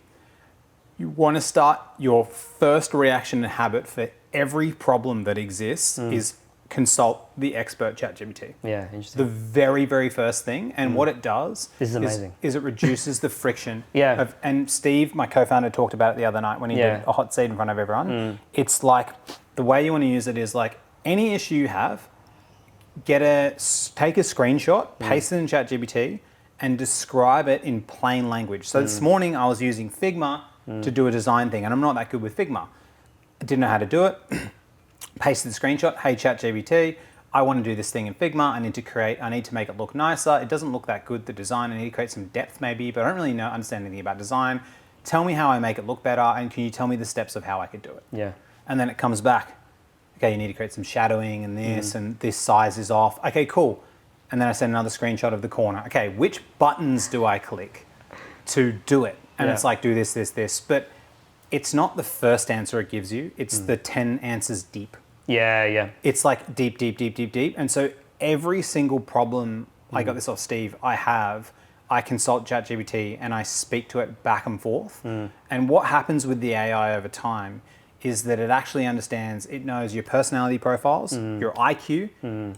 You want to start, your first reaction and habit for every problem that exists is consult the expert ChatGPT. Yeah, interesting. The very, very first thing. And what it does is amazing. Is it reduces the friction. And Steve, my co-founder, talked about it the other night when he did a hot seat in front of everyone. It's like, the way you want to use it is like, any issue you have, take a screenshot, paste it in ChatGPT, and describe it in plain language. So this morning I was using Figma to do a design thing, and I'm not that good with Figma. I didn't know how to do it. Pasted the screenshot. Hey, ChatGPT, I want to do this thing in Figma. I need to make it look nicer. It doesn't look that good, the design. I need to create some depth maybe, but I don't really understand anything about design. Tell me how I make it look better, and can you tell me the steps of how I could do it? Yeah. And then it comes back. Okay, you need to create some shadowing and this, and this size is off. Okay, cool. And then I send another screenshot of the corner. Okay, which buttons do I click to do it? And it's like, do this, this, this. But it's not the first answer it gives you. It's the 10 answers deep. Yeah. It's like deep. And so every single problem, I got this off Steve, I consult ChatGPT and I speak to it back and forth. And what happens with the AI over time is that it actually understands, it knows your personality profiles, your IQ,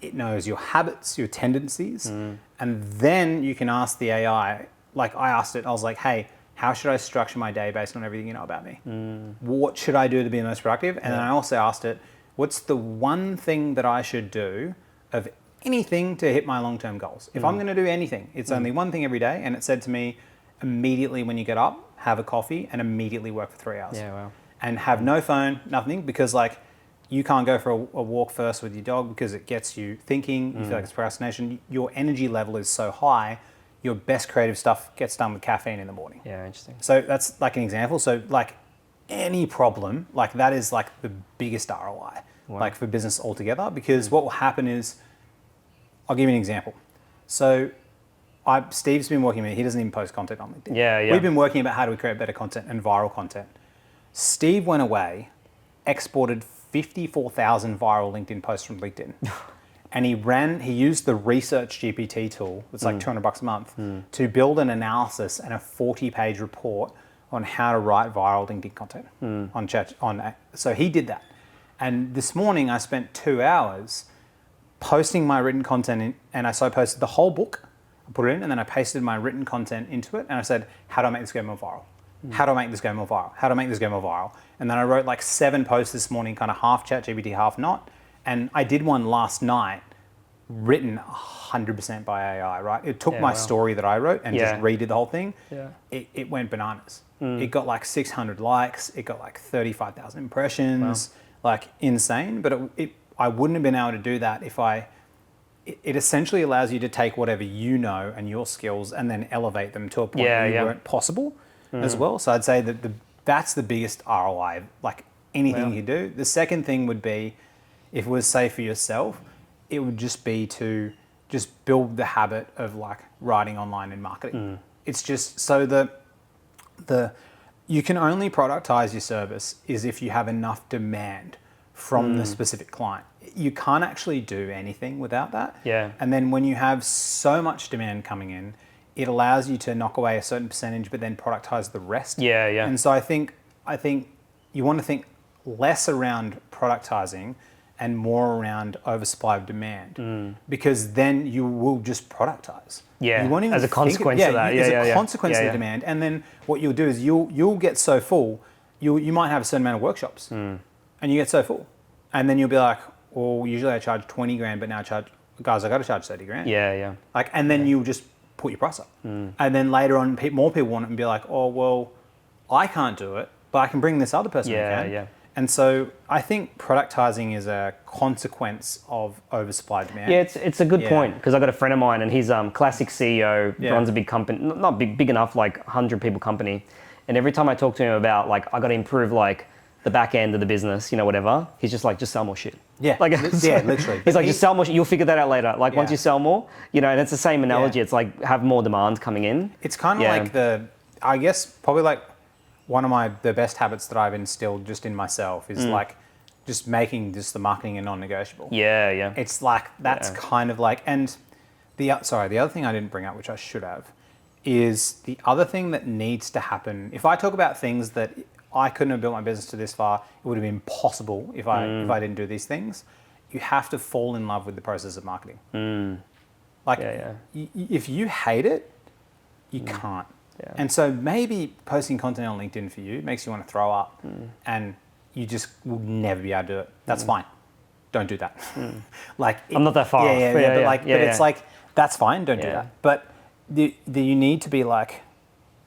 it knows your habits, your tendencies, and then you can ask the AI, like I asked it, I was like, hey, how should I structure my day based on everything you know about me? What should I do to be the most productive? And then I also asked it, what's the one thing that I should do of anything to hit my long-term goals? If I'm going to do anything, it's only one thing every day. And it said to me, immediately when you get up, have a coffee and immediately work for 3 hours. Yeah, wow. And have no phone, nothing, because like you can't go for a walk first with your dog because it gets you thinking, you feel like it's procrastination. Your energy level is so high, your best creative stuff gets done with caffeine in the morning. Yeah, interesting. So that's like an example. So like any problem, like that is like the biggest ROI, like for business altogether, because what will happen is, I'll give you an example. So Steve's been working with me. He doesn't even post content on LinkedIn. Yeah. We've been working about how do we create better content and viral content. Steve went away, exported 54,000 viral LinkedIn posts from LinkedIn. And he used the Research GPT tool, it's like $200 a month, to build an analysis and a 40-page report on how to write viral LinkedIn content so he did that. And this morning I spent 2 hours posting my written content and I posted the whole book, I put it in, and then I pasted my written content into it, and I said, how do I make this go more viral? How do I make this go more viral? How do I make this go more viral? And then I wrote like 7 posts this morning, kind of half ChatGPT, half not. And I did one last night, written 100% by AI, right? It took my story that I wrote and just redid the whole thing. Yeah. It went bananas. It got like 600 likes. It got like 35,000 impressions, like insane. But I wouldn't have been able to do that if it essentially allows you to take whatever you know and your skills and then elevate them to a point where you weren't possible as well. So I'd say that that's the biggest ROI, like anything you do. The second thing would be, if it was say for yourself, it would just be to just build the habit of like writing online and marketing. It's just so you can only productize your service is if you have enough demand from the specific client. You can't actually do anything without that. Yeah. And then when you have so much demand coming in, it allows you to knock away a certain percentage, but then productize the rest. Yeah. And so I think you want to think less around productizing and more around oversupply of demand, because then you will just productize. Yeah. You won't even as a consequence of that. As a consequence of the demand. And then what you'll do is you'll get so full, you might have a certain amount of workshops, and you get so full, and then you'll be like, well, usually I charge 20 grand, but now I got to charge 30 grand. Yeah. Like, and then you'll just put your price up. And then later on, more people want it and be like, oh, well, I can't do it, but I can bring this other person who can. Yeah. And so I think productizing is a consequence of oversupply demand. Yeah, it's a good point, because I've got a friend of mine and he's classic CEO, runs a big company, not big enough, like 100 people company. And every time I talk to him about like, I got to improve like the back end of the business, whatever, he's just like, just sell more shit. Yeah, like, literally. He's like, just sell more shit. You'll figure that out later. Like once you sell more, and it's the same analogy. It's like have more demand coming in. It's kind of like I guess probably like one of the best habits that I've instilled just in myself is like just making just the marketing a non-negotiable. Yeah. It's like, that's kind of like, and the other thing I didn't bring up, which I should have, is the other thing that needs to happen. If I talk about things that I couldn't have built my business to this far, it would have been impossible if I didn't do these things. You have to fall in love with the process of marketing. If you hate it, you can't. Yeah. And so maybe posting content on LinkedIn for you makes you want to throw up, and you just will never be able to do it. That's fine. Don't do that. I'm not that far off. But it's like, that's fine. Don't do that. But you need to be like,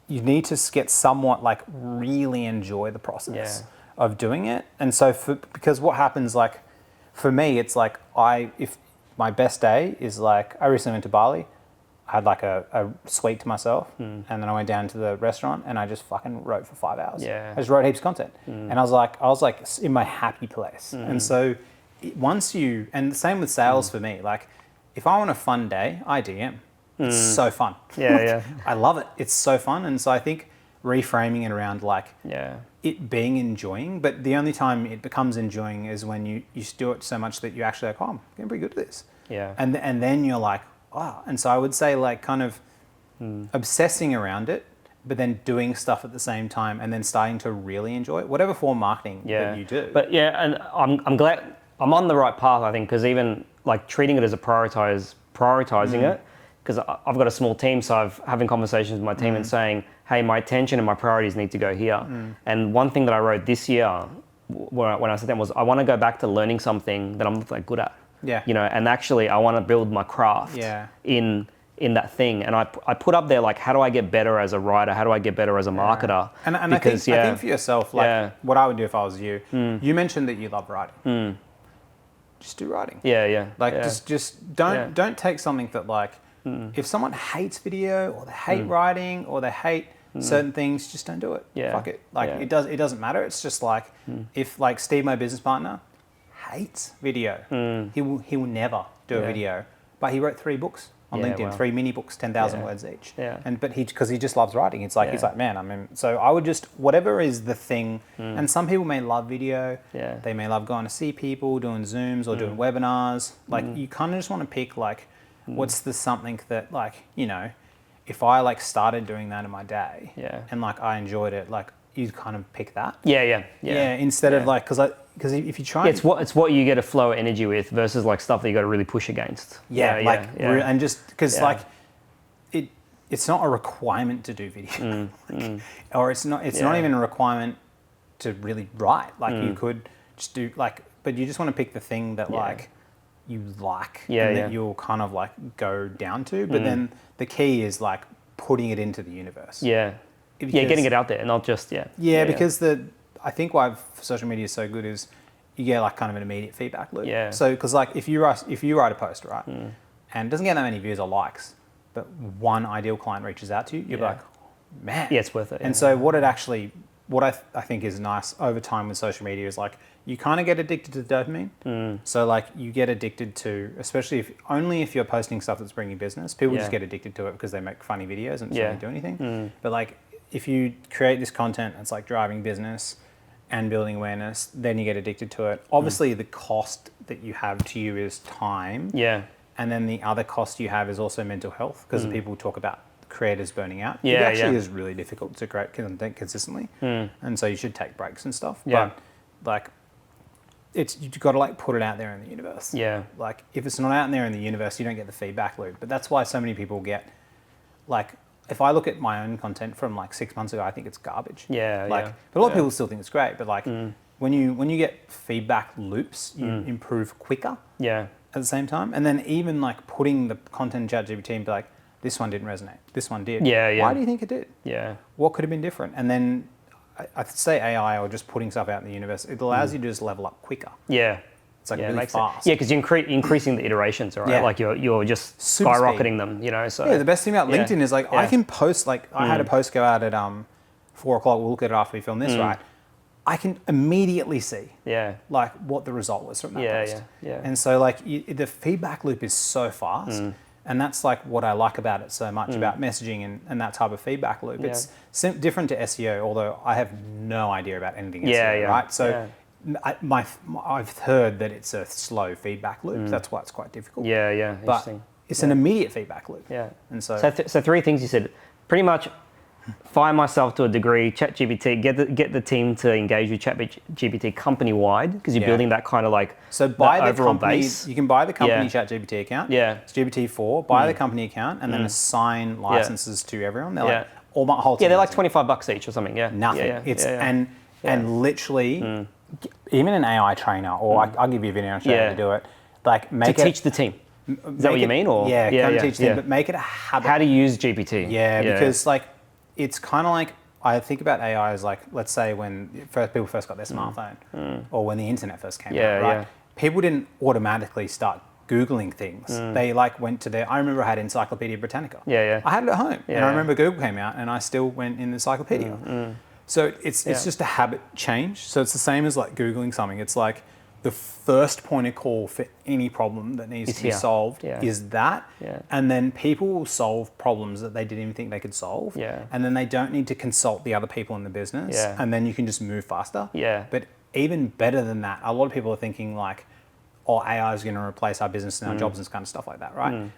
you need to get somewhat like really enjoy the process of doing it. And so because what happens, like for me, it's like if my best day is like, I recently went to Bali, I had like a suite to myself, and then I went down to the restaurant and I just fucking wrote for 5 hours. I just wrote heaps of content, and I was like in my happy place. And so and the same with sales for me, like if I want a fun day, I DM. It's so fun. I love it. It's so fun. And so I think reframing it around like it being enjoying, but the only time it becomes enjoying is when you do it so much that you actually like, oh, I'm getting pretty good at this. And then you're like, oh. And so I would say like kind of obsessing around it, but then doing stuff at the same time, and then starting to really enjoy it, whatever form of marketing that you do. But and I'm glad I'm on the right path, I think, because even like treating it as prioritizing it, because I've got a small team, so I'm having conversations with my team and saying, hey, my attention and my priorities need to go here. And one thing that I wrote this year when I sat down was I want to go back to learning something that I'm not that good at. Yeah. You know, and actually I want to build my craft in that thing. And I put up there, like, how do I get better as a writer? How do I get better as a marketer? And because, I think for yourself, like what I would do if I was you, you mentioned that you love writing. Just do writing. Like just don't take something that, like, if someone hates video or they hate writing or they hate certain things, just don't do it. Fuck it. Like it doesn't matter. It's just like if, like, Steve, my business partner, hates video. He will never do a video, but he wrote 3 books on LinkedIn, 3 mini books, 10,000 words each. But because he just loves writing, it's like he's like, man, I mean, so I would just, whatever is the thing. And some people may love video. They may love going to see people, doing Zooms or doing webinars. Like you kind of just want to pick, like, what's the something that, like, you know, if I, like, started doing that in my day and, like, I enjoyed it, like, you kind of pick that. Instead of, like, because if you try, it's what you get a flow of energy with versus, like, stuff that you got to really push against. And just because like it's not a requirement to do video, or it's not even a requirement to really write. Like you could just do, like, but you just want to pick the thing that like you like and that you'll kind of, like, go down to. But then the key is, like, putting it into the universe. Getting it out there and not just because I think why social media is so good is you get, like, kind of an immediate feedback loop. So because, like, if you write a post, right, and it doesn't get that many views or likes, but one ideal client reaches out to you, you're like, man, it's worth it. And so what I think is nice over time with social media is, like, you kind of get addicted to the dopamine. So, like, you get addicted to, especially if you're posting stuff that's bringing business, people just get addicted to it because they make funny videos and don't do anything. But, like, if you create this content that's, like, driving business and building awareness, then you get addicted to it. Obviously, the cost that you have to you is time. And then the other cost you have is also mental health, because people talk about creators burning out. It actually is really difficult to create content consistently. And so you should take breaks and stuff. But, like, you've got to, like, put it out there in the universe. Like, if it's not out there in the universe, you don't get the feedback loop. But that's why so many people get, like, if I look at my own content from, like, 6 months ago, I think it's garbage. But a lot of people still think it's great. But, like, when you get feedback loops, you improve quicker. At the same time, and then even, like, putting the content in ChatGPT and be like, this one didn't resonate, this one did. Why do you think it did? What could have been different? And then I'd say AI or just putting stuff out in the universe, it allows you to just level up quicker. It's, like, really fast. Because you're increasing the iterations, right? Like you're just skyrocketing them, you know. So the best thing about LinkedIn is, like, I can post, like, I had a post go out at 4 o'clock. We'll look at it after we film this, right? I can immediately see like what the result was from that post. And so, like, the feedback loop is so fast. And that's, like, what I like about it so much, about messaging and that type of feedback loop. It's different to SEO, although I have no idea about anything SEO, right? So I've heard that it's a slow feedback loop. That's why it's quite difficult. But it's an immediate feedback loop. And so 3 things you said. Pretty much fire myself to a degree, ChatGPT, get the team to engage with ChatGPT company-wide, because you're building that kind of, like, so buy the overall company base. You can buy the company ChatGPT account. It's GPT-4. Buy the company account and then assign licenses to everyone. They're like all my whole team. They're like $25 each or something. Nothing. It's and literally even an AI trainer, or I'll give you a video trainer to do it. Like, make to teach the team. Is that what you mean? Or teach them, but make it a habit. How to use GPT. Because like, it's kind of like, I think about AI as, like, let's say when people first got their smartphone, or when the internet first came out, right? People didn't automatically start Googling things. They, like, went to I remember I had Encyclopedia Britannica. I had it at home. And I remember Google came out and I still went in the encyclopedia. So it's just a habit change. So it's the same as, like, Googling something. It's like the first point of call for any problem that needs to be solved is that. And then people will solve problems that they didn't even think they could solve. And then they don't need to consult the other people in the business. And then you can just move faster. But even better than that, a lot of people are thinking, like, oh, AI is going to replace our business and our jobs and kind of stuff like that, right?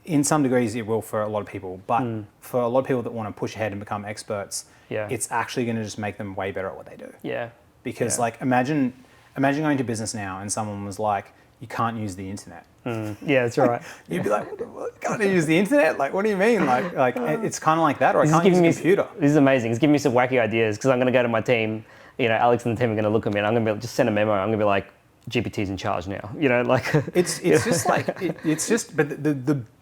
In some degrees it will for a lot of people, but for a lot of people that want to push ahead and become experts, it's actually going to just make them way better at what they do. Because like, imagine going to business now and someone was like, you can't use the internet. Yeah, that's right. You'd be like, what? Can't I use the internet? Like, what do you mean? Like it's kind of like that, or I can't use a computer. This is amazing. It's giving me some wacky ideas because I'm going to go to my team. Alex and the team are going to look at me, and I'm going to just send a memo. I'm going to be like, GPT's in charge now. Like it's just like it's just. But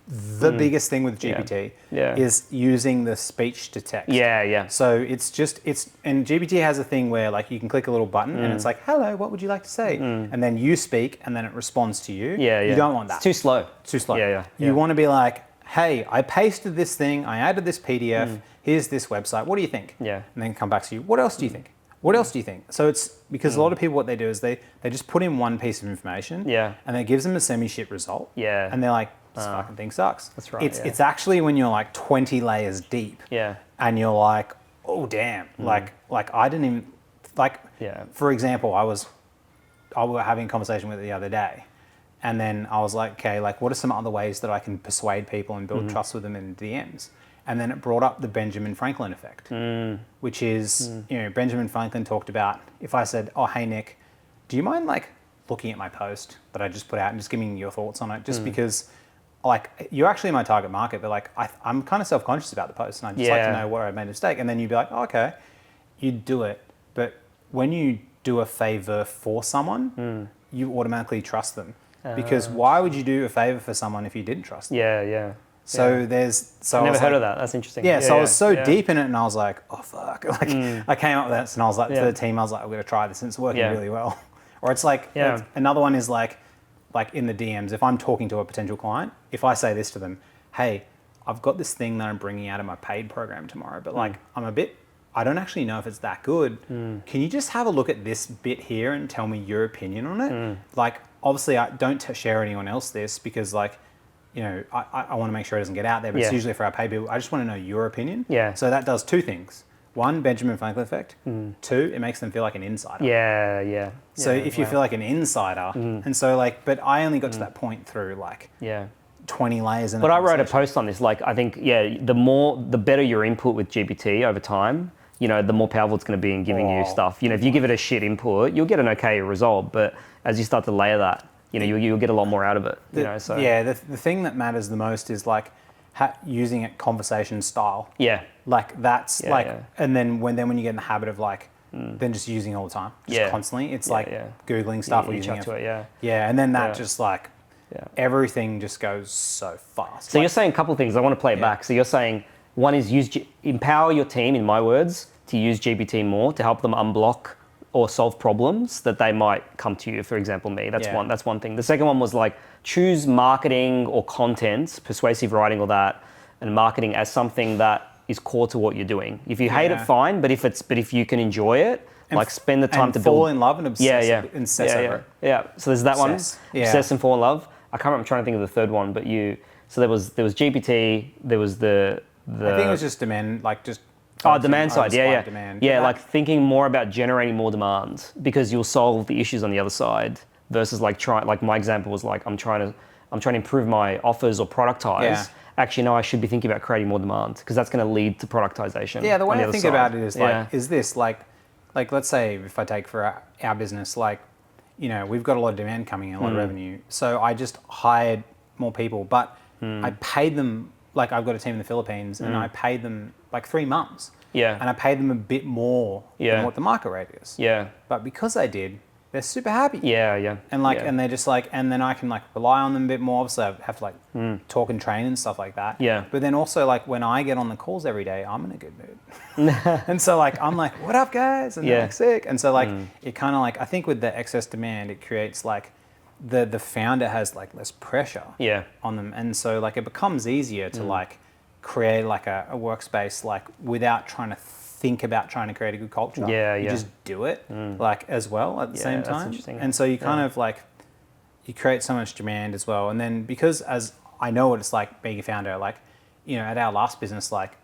the biggest thing with GPT is using the speech to text. Yeah. So and GPT has a thing where like you can click a little button and it's like, hello, what would you like to say? And then you speak and then it responds to you. Yeah. You don't want that. It's too slow. Too slow. Yeah. You want to be like, hey, I pasted this thing, I added this PDF, here's this website, what do you think? Yeah. And then come back to you, what else do you think? What else do you think? So it's because a lot of people, what they do is they just put in one piece of information and it gives them a semi-shit result. Yeah. And they're like, this fucking thing sucks. That's right. It's actually when you're like 20 layers deep. Yeah. And you're like, oh damn. Like I didn't even for example, I was having a conversation with it the other day. And then I was like, okay, like what are some other ways that I can persuade people and build trust with them in DMs? And then it brought up the Benjamin Franklin effect, which is, Benjamin Franklin talked about, if I said, oh, hey, Nick, do you mind like looking at my post that I just put out and just giving me your thoughts on it? Just because like you're actually my target market, but like I'm kind of self-conscious about the post and I'd just like to know where I made a mistake. And then you'd be like, oh, okay, you'd do it. But when you do a favor for someone, you automatically trust them. Because why would you do a favor for someone if you didn't trust them? Yeah. So I've never heard of that. That's interesting. So I was so deep in it, and I was like, "Oh fuck!" Like I came up with this, and I was like to the team, I was like, "I'm gonna try this, and it's working really well." Or it's like another one is like in the DMs. If I'm talking to a potential client, if I say this to them, "Hey, I've got this thing that I'm bringing out of my paid program tomorrow, but like I don't actually know if it's that good. Can you just have a look at this bit here and tell me your opinion on it?" Like, obviously, I don't share anyone else this because like. I want to make sure it doesn't get out there, but it's usually for our paid people. I just want to know your opinion. Yeah. So that does two things. One, Benjamin Franklin effect. Two, it makes them feel like an insider. Yeah. So if you feel like an insider, and so like, but I only got to that point through like 20 layers. But I wrote a post on this. Like, I think, the better your input with GPT over time, the more powerful it's going to be in giving you stuff. If you give it a shit input, you'll get an okay result. But as you start to layer that, you'll get a lot more out of it. The thing that matters the most is like using it conversation style. Yeah. Like that's and then when you get in the habit of like, then just using it all the time, just constantly. It's like Googling stuff or using it. Yeah, and then that just like everything just goes so fast. So you're saying a couple of things. I want to play it back. So you're saying one is empower your team, in my words, to use GPT more to help them unblock or solve problems that they might come to you, for example, me. That's one thing. The second one was like choose marketing or content, persuasive writing or that, and marketing as something that is core to what you're doing. If you hate it, fine, but if you can enjoy it, like spend the time to fall in love and obsess and obsess over it. Yeah. So there's that one. Obsess and fall in love. I can't remember, I'm trying to think of the third one, but so there was GPT, there was the I think it was just demand, like just demand side, demand. Like thinking more about generating more demand because you'll solve the issues on the other side versus like my example was like I'm trying to improve my offers or productize. Yeah. Actually, no, I should be thinking about creating more demand because that's going to lead to productization. Yeah, the way I think about it is like, is this like let's say if I take for our business, like, we've got a lot of demand coming in, a lot of revenue. So I just hired more people, but I paid them. Like I've got a team in the Philippines and I paid them like 3 months. Yeah. And I paid them a bit more than what the market rate is. Yeah. But because I did, they're super happy. Yeah. And and they're just like, and then I can like rely on them a bit more. Obviously I have to like talk and train and stuff like that. Yeah. But then also like when I get on the calls every day, I'm in a good mood. And so like, I'm like, what up guys? And they're like sick. And so like, it kind of like, I think with the excess demand, it creates like, the founder has like less pressure on them, and so like it becomes easier to like create like a workspace like without trying to think about trying to create a good culture. You just do it like as well at the same time. That's interesting. And so you kind of like you create so much demand as well. And then because as I know what it's like being a founder, like at our last business, like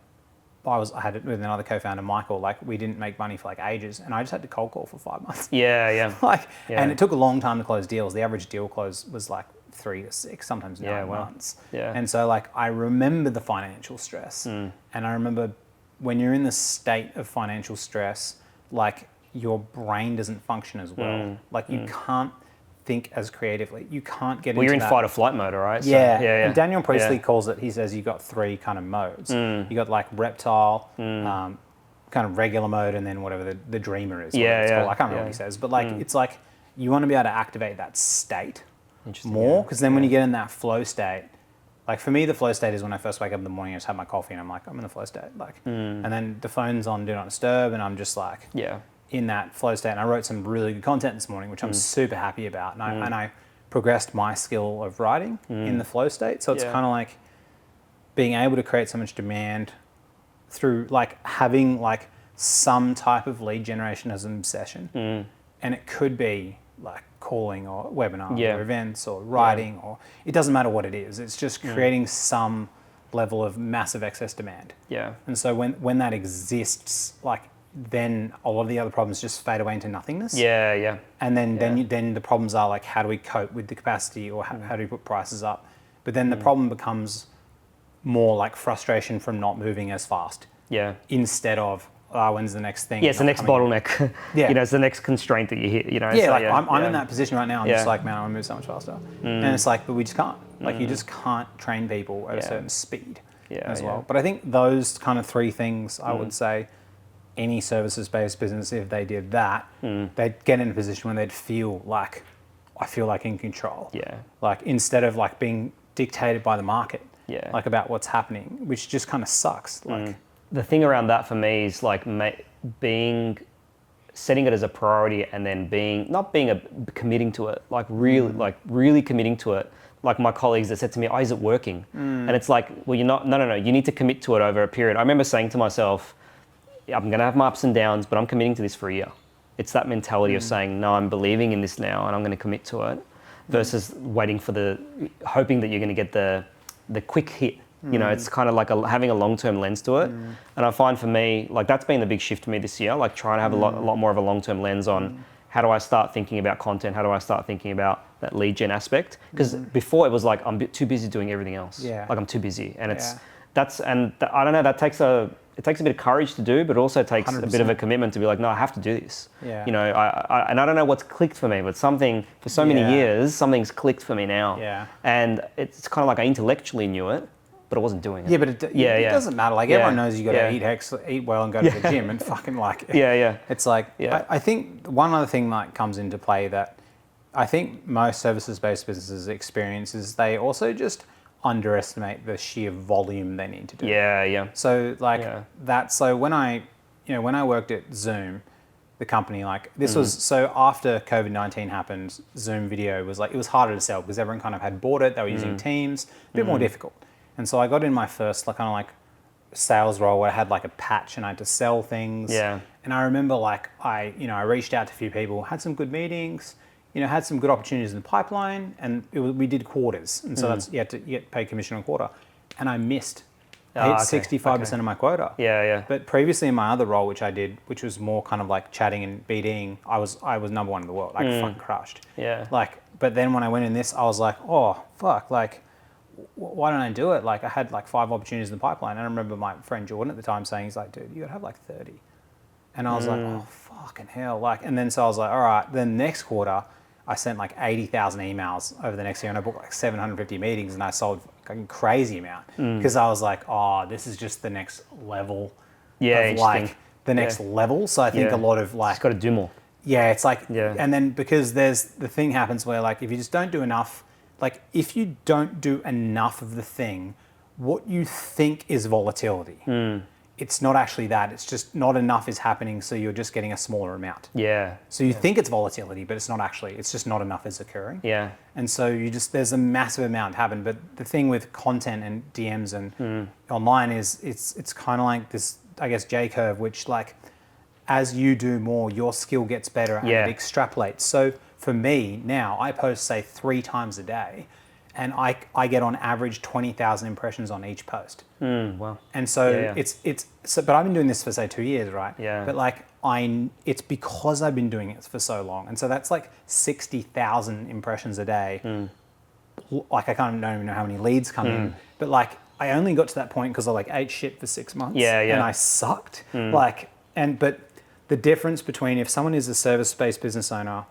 I had it with another co-founder, Michael, like we didn't make money for like ages and I just had to cold call for 5 months. And it took a long time to close deals. The average deal close was like 3 to 6, sometimes 9 months. And so like I remember the financial stress and I remember when you're in the state of financial stress, like your brain doesn't function as well. Like you can't think as creatively. You can't get Well, into you're in that. fight or flight mode, all right? So, Yeah. And Daniel Priestley Yeah. calls it, he says you got 3 kind of modes. You got like reptile, kind of regular mode, and then whatever the dreamer is. Whatever it's called. I can't remember what he says, but like it's like you want to be able to activate that state more, because then when you get in that flow state, like for me, the flow state is when I first wake up in the morning, I just have my coffee and I'm like, I'm in the flow state. Like, and then the phone's on Do Not Disturb and I'm just like in that flow state. And I wrote some really good content this morning, which I'm super happy about. And I progressed my skill of writing in the flow state. So it's kind of like being able to create so much demand through like having like some type of lead generation as an obsession. And it could be like calling or webinars or events or writing or it doesn't matter what it is. It's just creating some level of massive excess demand. Yeah. And so when that exists, like then a lot of the other problems just fade away into nothingness. Yeah, yeah. And then the problems are like, how do we cope with the capacity, or how do we put prices up? But then the problem becomes more like frustration from not moving as fast. Yeah. Instead of, when's the next thing? Yeah, it's the next bottleneck. Yeah. You know, it's the next constraint that you hit, you know. Yeah, so, like I'm in that position right now. I'm just like, man, I want to move so much faster. And it's like, but we just can't. Like you just can't train people at a certain speed as well. But I think those kind of 3 things, I would say, any services-based business, if they did that, they'd get in a position where they'd feel like, I feel like in control. Yeah. Like instead of like being dictated by the market. Yeah. Like about what's happening, which just kind of sucks. Like the thing around that for me is like setting it as a priority, and then committing to it, like really committing to it. Like my colleagues that said to me, is it working? And it's like, well, you're not, no, you need to commit to it over a period. I remember saying to myself, I'm going to have my ups and downs, but I'm committing to this for a year. It's that mentality of saying, no, I'm believing in this now and I'm going to commit to it, versus waiting for hoping that you're going to get the quick hit. You know, it's kind of like having a long-term lens to it. And I find for me, like that's been the big shift for me this year, like trying to have a lot more of a long-term lens on how do I start thinking about content? How do I start thinking about that lead gen aspect? Because before it was like, I'm too busy doing everything else. Yeah. Like I'm too busy. And I don't know, that takes a bit of courage to do, but also takes 100%. A bit of a commitment to be like, no, I have to do this. Yeah. You know, and I don't know what's clicked for me, but something, for so many years, something's clicked for me now. Yeah. And it's kind of like I intellectually knew it, but I wasn't doing it. Yeah, but it doesn't matter. Like everyone knows you got to eat well and go to the gym and fucking like. It's like I think one other thing that comes into play that I think most services-based businesses experience is they also just underestimate the sheer volume they need to do. Yeah. So so when I worked at Zoom, the company, like this was, so after COVID-19 happened, Zoom video was like, it was harder to sell because everyone kind of had bought it. They were using Teams, a bit more difficult. And so I got in my first kind of like sales role where I had like a patch and I had to sell things. Yeah. And I remember like I reached out to a few people, had some good meetings, had some good opportunities in the pipeline, and we did quarters. And so you get paid commission on quarter. And I missed. I hit 65% of my quota. Yeah. But previously in my other role, which I did, which was more kind of like chatting and BDing, I was number 1 in the world. Like fucking crushed. Yeah. Like, but then when I went in this, I was like, oh fuck, like, why don't I do it? Like I had like 5 opportunities in the pipeline. And I remember my friend Jordan at the time saying, he's like, dude, you gotta have like 30. And I was like, oh fucking hell. Like, and then so I was like, all right, then next quarter, I sent like 80,000 emails over the next year, and I booked like 750 meetings, and I sold a crazy amount because I was like, oh, this is just the next level of like the next level. So I think a lot of like, just got to do more. Yeah, it's like, and then because the thing happens where like, if you just don't do enough, like if you don't do enough of the thing, what you think is volatility, it's not actually that. It's just not enough is happening, so you're just getting a smaller amount. Yeah. So you think it's volatility, but it's not actually. It's just not enough is occurring. Yeah. And so there's a massive amount happen. But the thing with content and DMs and online is it's kind of like this, I guess, J curve, which like as you do more, your skill gets better and it extrapolates. So for me now, I post say 3 times a day, and I get on average 20,000 impressions on each post. Wow. And so but I've been doing this for say 2 years, right? Yeah. But like it's because I've been doing it for so long, and so that's like 60,000 impressions a day. Like I don't even know how many leads come in, but like I only got to that point because I like ate shit for 6 months. And I sucked. But the difference between if someone is a service-based business owner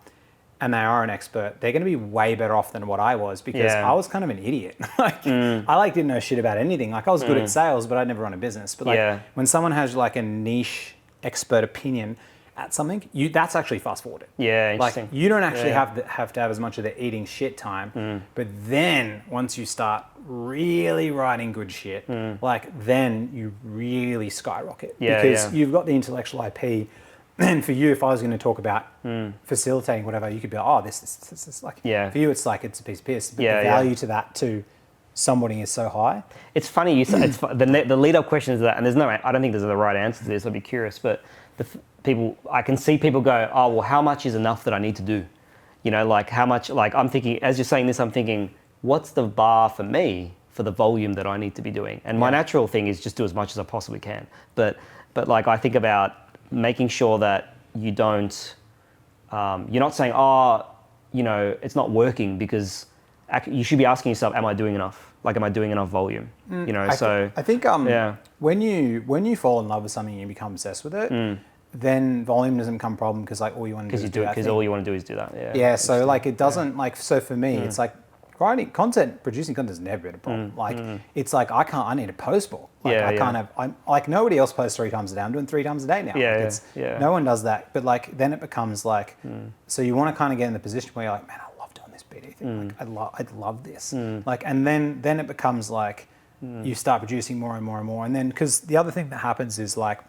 and they are an expert, they're going to be way better off than what I was, because I was kind of an idiot. I didn't know shit about anything. Like I was good at sales, but I'd never run a business. But like when someone has like a niche expert opinion at something, that's actually fast forwarded. Yeah, interesting. Like you don't actually have to have as much of the eating shit time. But then once you start really writing good shit, like then you really skyrocket, because you've got the intellectual IP. And for you, if I was going to talk about facilitating whatever, you could be like, oh, this like, for you, it's like, it's a piece of piss. But the value to that to somebody is so high. It's funny, you say, the lead-up question is that, and I don't think there's a right answer to this, I'd be curious, but I can see people go, oh, well, how much is enough that I need to do? You know, like how much, like I'm thinking, as you're saying this, I'm thinking, what's the bar for me for the volume that I need to be doing? And my natural thing is just do as much as I possibly can. But like I think about making sure that you don't, you're not saying, oh, you know, it's not working, because you should be asking yourself, am I doing enough? Like, am I doing enough volume? You know, I think when you fall in love with something and you become obsessed with it, then volume doesn't become a problem, because like all you want to do is do that. Because all you want to do is do that. Yeah. So like it doesn't like, so for me, it's like producing content has never been a problem. It's like I need a post book. Like I'm like, nobody else posts 3 times a day. I'm doing 3 times a day now. No one does that. But like then it becomes like, so you want to kind of get in the position where you're like, man, I love doing this BD thing. Like I'd love this. Like, and then it becomes like you start producing more and more and more. And then, because the other thing that happens is like,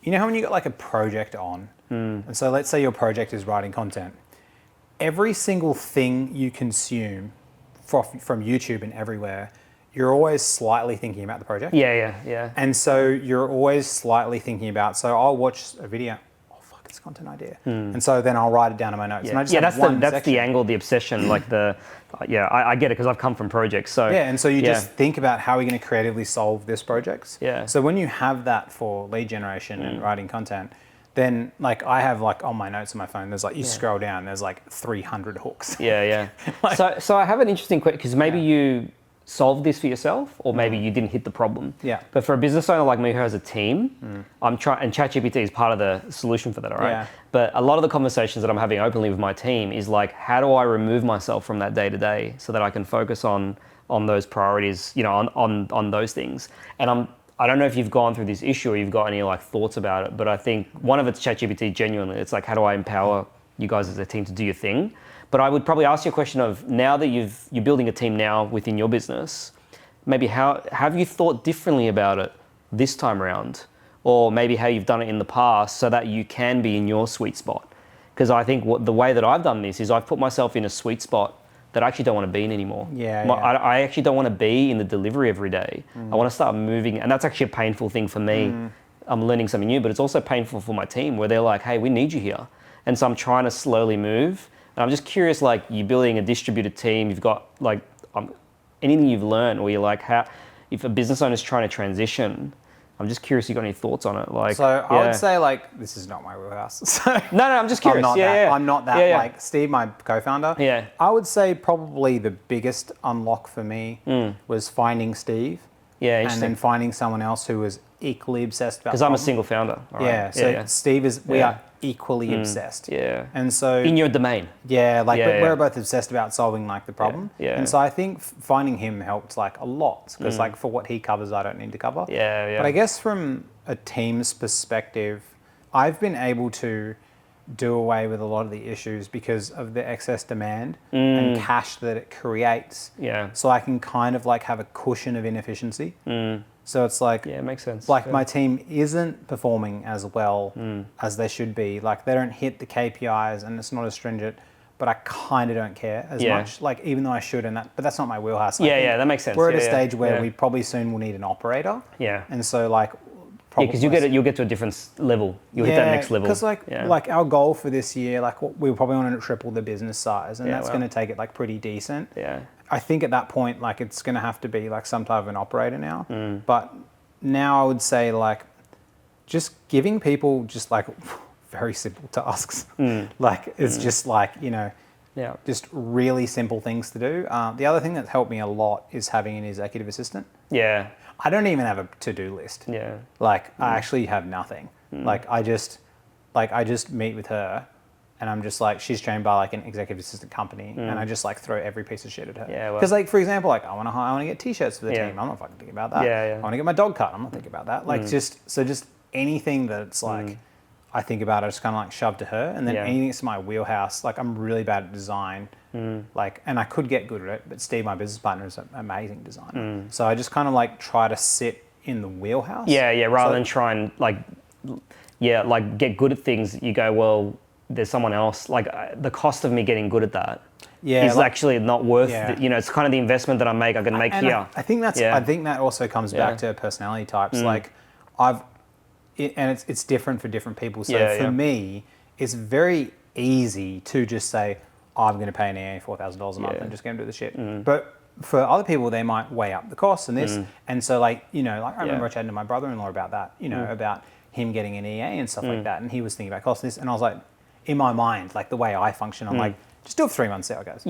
you know how when you got like a project on, and so let's say your project is writing content, every single thing you consume from YouTube and everywhere, you're always slightly thinking about the project. Yeah. And so you're always slightly thinking about, so I'll watch a video, oh fuck, it's a content idea. And so then I'll write it down in my notes. And I just that's the angle, the obsession, like I get it, because I've come from projects. So and so you just think about how are we going to creatively solve this project. So when you have that for lead generation and writing content, then like I have like on my notes on my phone, there's like, you scroll down, there's like 300 hooks. Like, so I have an interesting question, because maybe you solved this for yourself, or maybe you didn't hit the problem. But for a business owner like me who has a team, I'm trying, and ChatGPT is part of the solution for that, all right? But a lot of the conversations that I'm having openly with my team is like, how do I remove myself from that day to day so that I can focus on those priorities, you know, on those things? And I don't know if you've gone through this issue or you've got any like thoughts about it, but I think one of it's ChatGPT genuinely. It's like, how do I empower you guys as a team to do your thing? But I would probably ask you a question of, now that you're building a team now within your business, maybe how have you thought differently about it this time around? Or maybe how you've done it in the past so that you can be in your sweet spot? Because I think the way that I've done this is I've put myself in a sweet spot that I actually don't want to be in anymore. I actually don't want to be in the delivery every day. I want to start moving, and that's actually a painful thing for me. I'm learning something new, but it's also painful for my team, where they're like, hey, we need you here. And so I'm trying to slowly move. And I'm just curious, like, you're building a distributed team, you've got like anything you've learned, or you're like, if a business owner's trying to transition, I'm just curious, you got any thoughts on it? Like, so I would say, like, this is not my wheelhouse. So no, I'm just curious. I'm not that like Steve, my co-founder. I would say probably the biggest unlock for me was finding Steve. And then finding someone else who was equally obsessed about. Because I'm a single founder. Right? Steve is. We are equally obsessed. And so in your domain. But we're both obsessed about solving like the problem. And so I think finding him helped like a lot, because like for what he covers, I don't need to cover. But I guess from a team's perspective, I've been able to do away with a lot of the issues because of the excess demand and cash that it creates. So I can kind of like have a cushion of inefficiency. So it's like, it makes sense. Like my team isn't performing as well as they should be. Like they don't hit the KPIs and it's not as stringent, but I kind of don't care as much. Like even though I should, but that's not my wheelhouse. That makes sense. We're at a stage where we probably soon will need an operator. And so like, because you'll get to a different level. You'll hit that next level. Because like our goal for this year, like we probably want to triple the business size, and that's going to take it like pretty decent. I think at that point, like it's going to have to be like some type of an operator now. But now I would say like just giving people just like very simple tasks. Like it's just like, you know, just really simple things to do. The other thing that's helped me a lot is having an executive assistant. I don't even have a to-do list. Like I actually have nothing. Like I just meet with her and I'm just like, she's trained by like an executive assistant company, and I just like throw every piece of shit at her. Yeah, well. Because like, for example, like I want to get t-shirts for the team. I'm not fucking thinking about that. Yeah, yeah. I want to get my dog cut. I'm not thinking about that. Like just anything that's like, I think about it, I just kind of like shove to her, and then anything that's in my wheelhouse, like I'm really bad at design, like, and I could get good at it, but Steve, my business partner, is an amazing designer. So I just kind of like try to sit in the wheelhouse. Yeah, rather than try and like get good at things, you go, well, there's someone else. Like the cost of me getting good at that is like, actually not worth it. You know, it's kind of the investment that I can make here. I think that's. I think that also comes back to personality types. Like it's different for different people. So for me, it's very easy to just say, I'm going to pay an EA $4,000 a month and just go and do the shit. But for other people, they might weigh up the costs and this. And so like, you know, like I remember chatting to my brother-in-law about that, you know, about him getting an EA and stuff like that. And he was thinking about costs and this. And I was like, in my mind, like the way I function, I'm like, just do it for 3 months, see how it goes.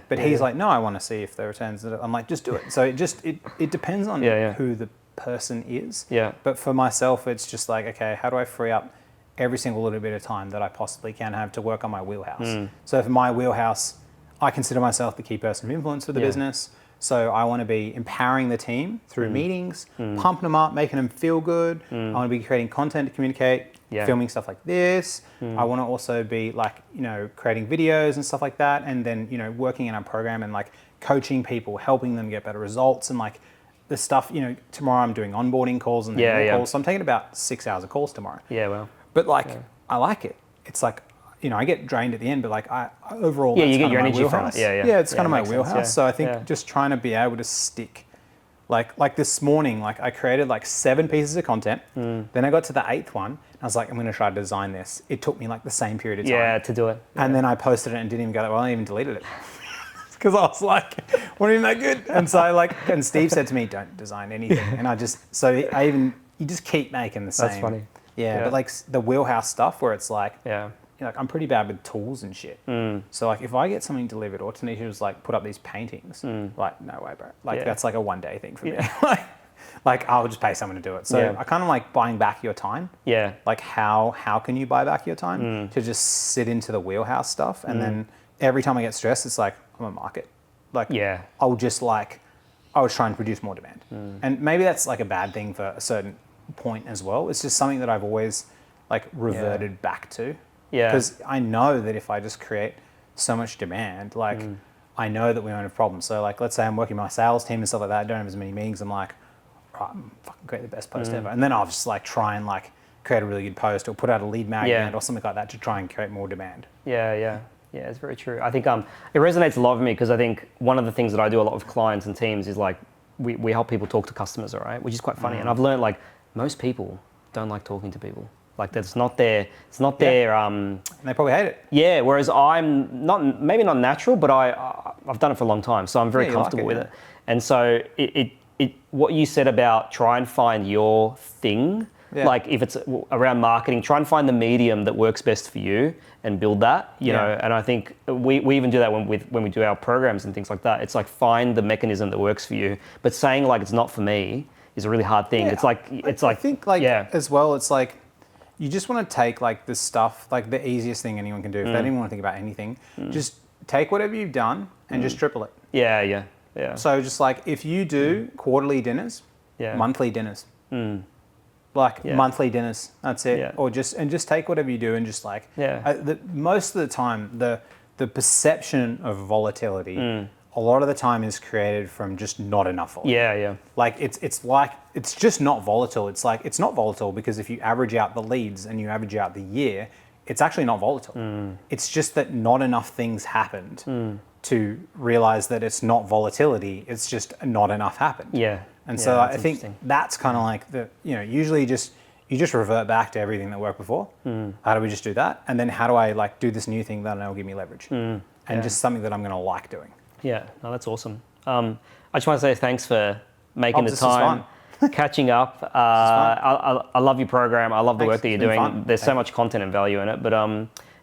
But he's like, no, I want to see if the returns. I'm like, just do it. So it depends on who the person is. But for myself, it's just like, okay, how do I free up every single little bit of time that I possibly can have to work on my wheelhouse? So for my wheelhouse, I consider myself the key person of influence for the business. So I want to be empowering the team through meetings, pumping them up, making them feel good. I want to be creating content to communicate, filming stuff like this. I want to also be like, you know, creating videos and stuff like that. And then, you know, working in our program and like coaching people, helping them get better results. And like the stuff, you know, tomorrow I'm doing onboarding calls and calls. So I'm taking about 6 hours of calls tomorrow. But like, I like it. It's like, you know, I get drained at the end, but like I overall, you get your energy from it. It's kind of my wheelhouse. So I think just trying to be able to stick, like this morning, like I created like 7 pieces of content. Then I got to the 8th one, and I was like, I'm going to try to design this. It took me like the same period of time. To do it. And then I posted it and didn't even go, well, I even deleted it. Because I was like, wasn't even that good. And so like, and Steve said to me, don't design anything. And I just, you just keep making the same. That's funny. But like the wheelhouse stuff where it's like, like I'm pretty bad with tools and shit. So like if I get something delivered or Tanisha was like put up these paintings, like no way, bro. Like that's like a one day thing for me. like I'll just pay someone to do it. So I kind of like buying back your time. Like how can you buy back your time to just sit into the wheelhouse stuff? And then every time I get stressed, it's like I'm a market. Like I'll just like, I was trying to produce more demand. And maybe that's like a bad thing for a certain point as well. It's just something that I've always like reverted back to. Because I know that if I just create so much demand, like I know that we won't have problems. So like, let's say I'm working my sales team and stuff like that. I don't have as many meetings. I'm like, right, I'm fucking create the best post ever. And then I'll just like try and like create a really good post or put out a lead magnet or something like that to try and create more demand. Yeah, it's very true. I think it resonates a lot with me because I think one of the things that I do a lot with clients and teams is like we help people talk to customers, all right? Which is quite funny. And I've learned like most people don't like talking to people. Like that's not their, it's not their. And they probably hate it. Yeah. Whereas I'm not, maybe not natural, but I've done it for a long time, so I'm very comfortable with it. And so what you said about try and find your thing. Like if it's around marketing, try and find the medium that works best for you and build that. You know. And I think we even do that when we do our programs and things like that. It's like find the mechanism that works for you. But saying like it's not for me is a really hard thing. It's like I think like as well. It's like. You just want to take like this stuff, like the easiest thing anyone can do. If they didn't want to think about anything, just take whatever you've done and just triple it. Yeah. So just like if you do quarterly dinners, monthly dinners, monthly dinners, that's it. Or just take whatever you do and just like, most of the time, the perception of volatility, a lot of the time is created from just not enough volatility. Like it's just not volatile. It's like, it's not volatile because if you average out the leads and you average out the year, it's actually not volatile. It's just that not enough things happened to realize that it's not volatility. It's just not enough happened. And so I think that's kind of like usually you just revert back to everything that worked before. How do we just do that? And then how do I like do this new thing that I know will give me leverage and just something that I'm going to like doing. Yeah, no, that's awesome. I just want to say thanks for making the time, catching up. I love your program. I love the work that you're doing. Fun. There's so much content and value in it. But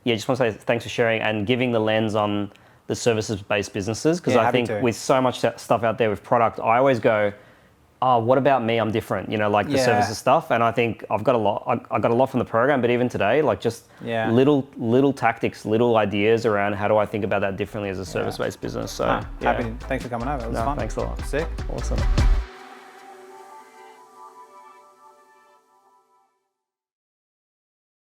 just want to say thanks for sharing and giving the lens on the services-based businesses. Because I think with so much stuff out there with product, I always go, oh, what about me? I'm different, you know, like the services stuff. And I think I've got a lot. I got a lot from the program, but even today, like just little tactics, little ideas around how do I think about that differently as a service-based business. So happy. Thanks for coming over. It was fun. Thanks a lot. Sick. Awesome.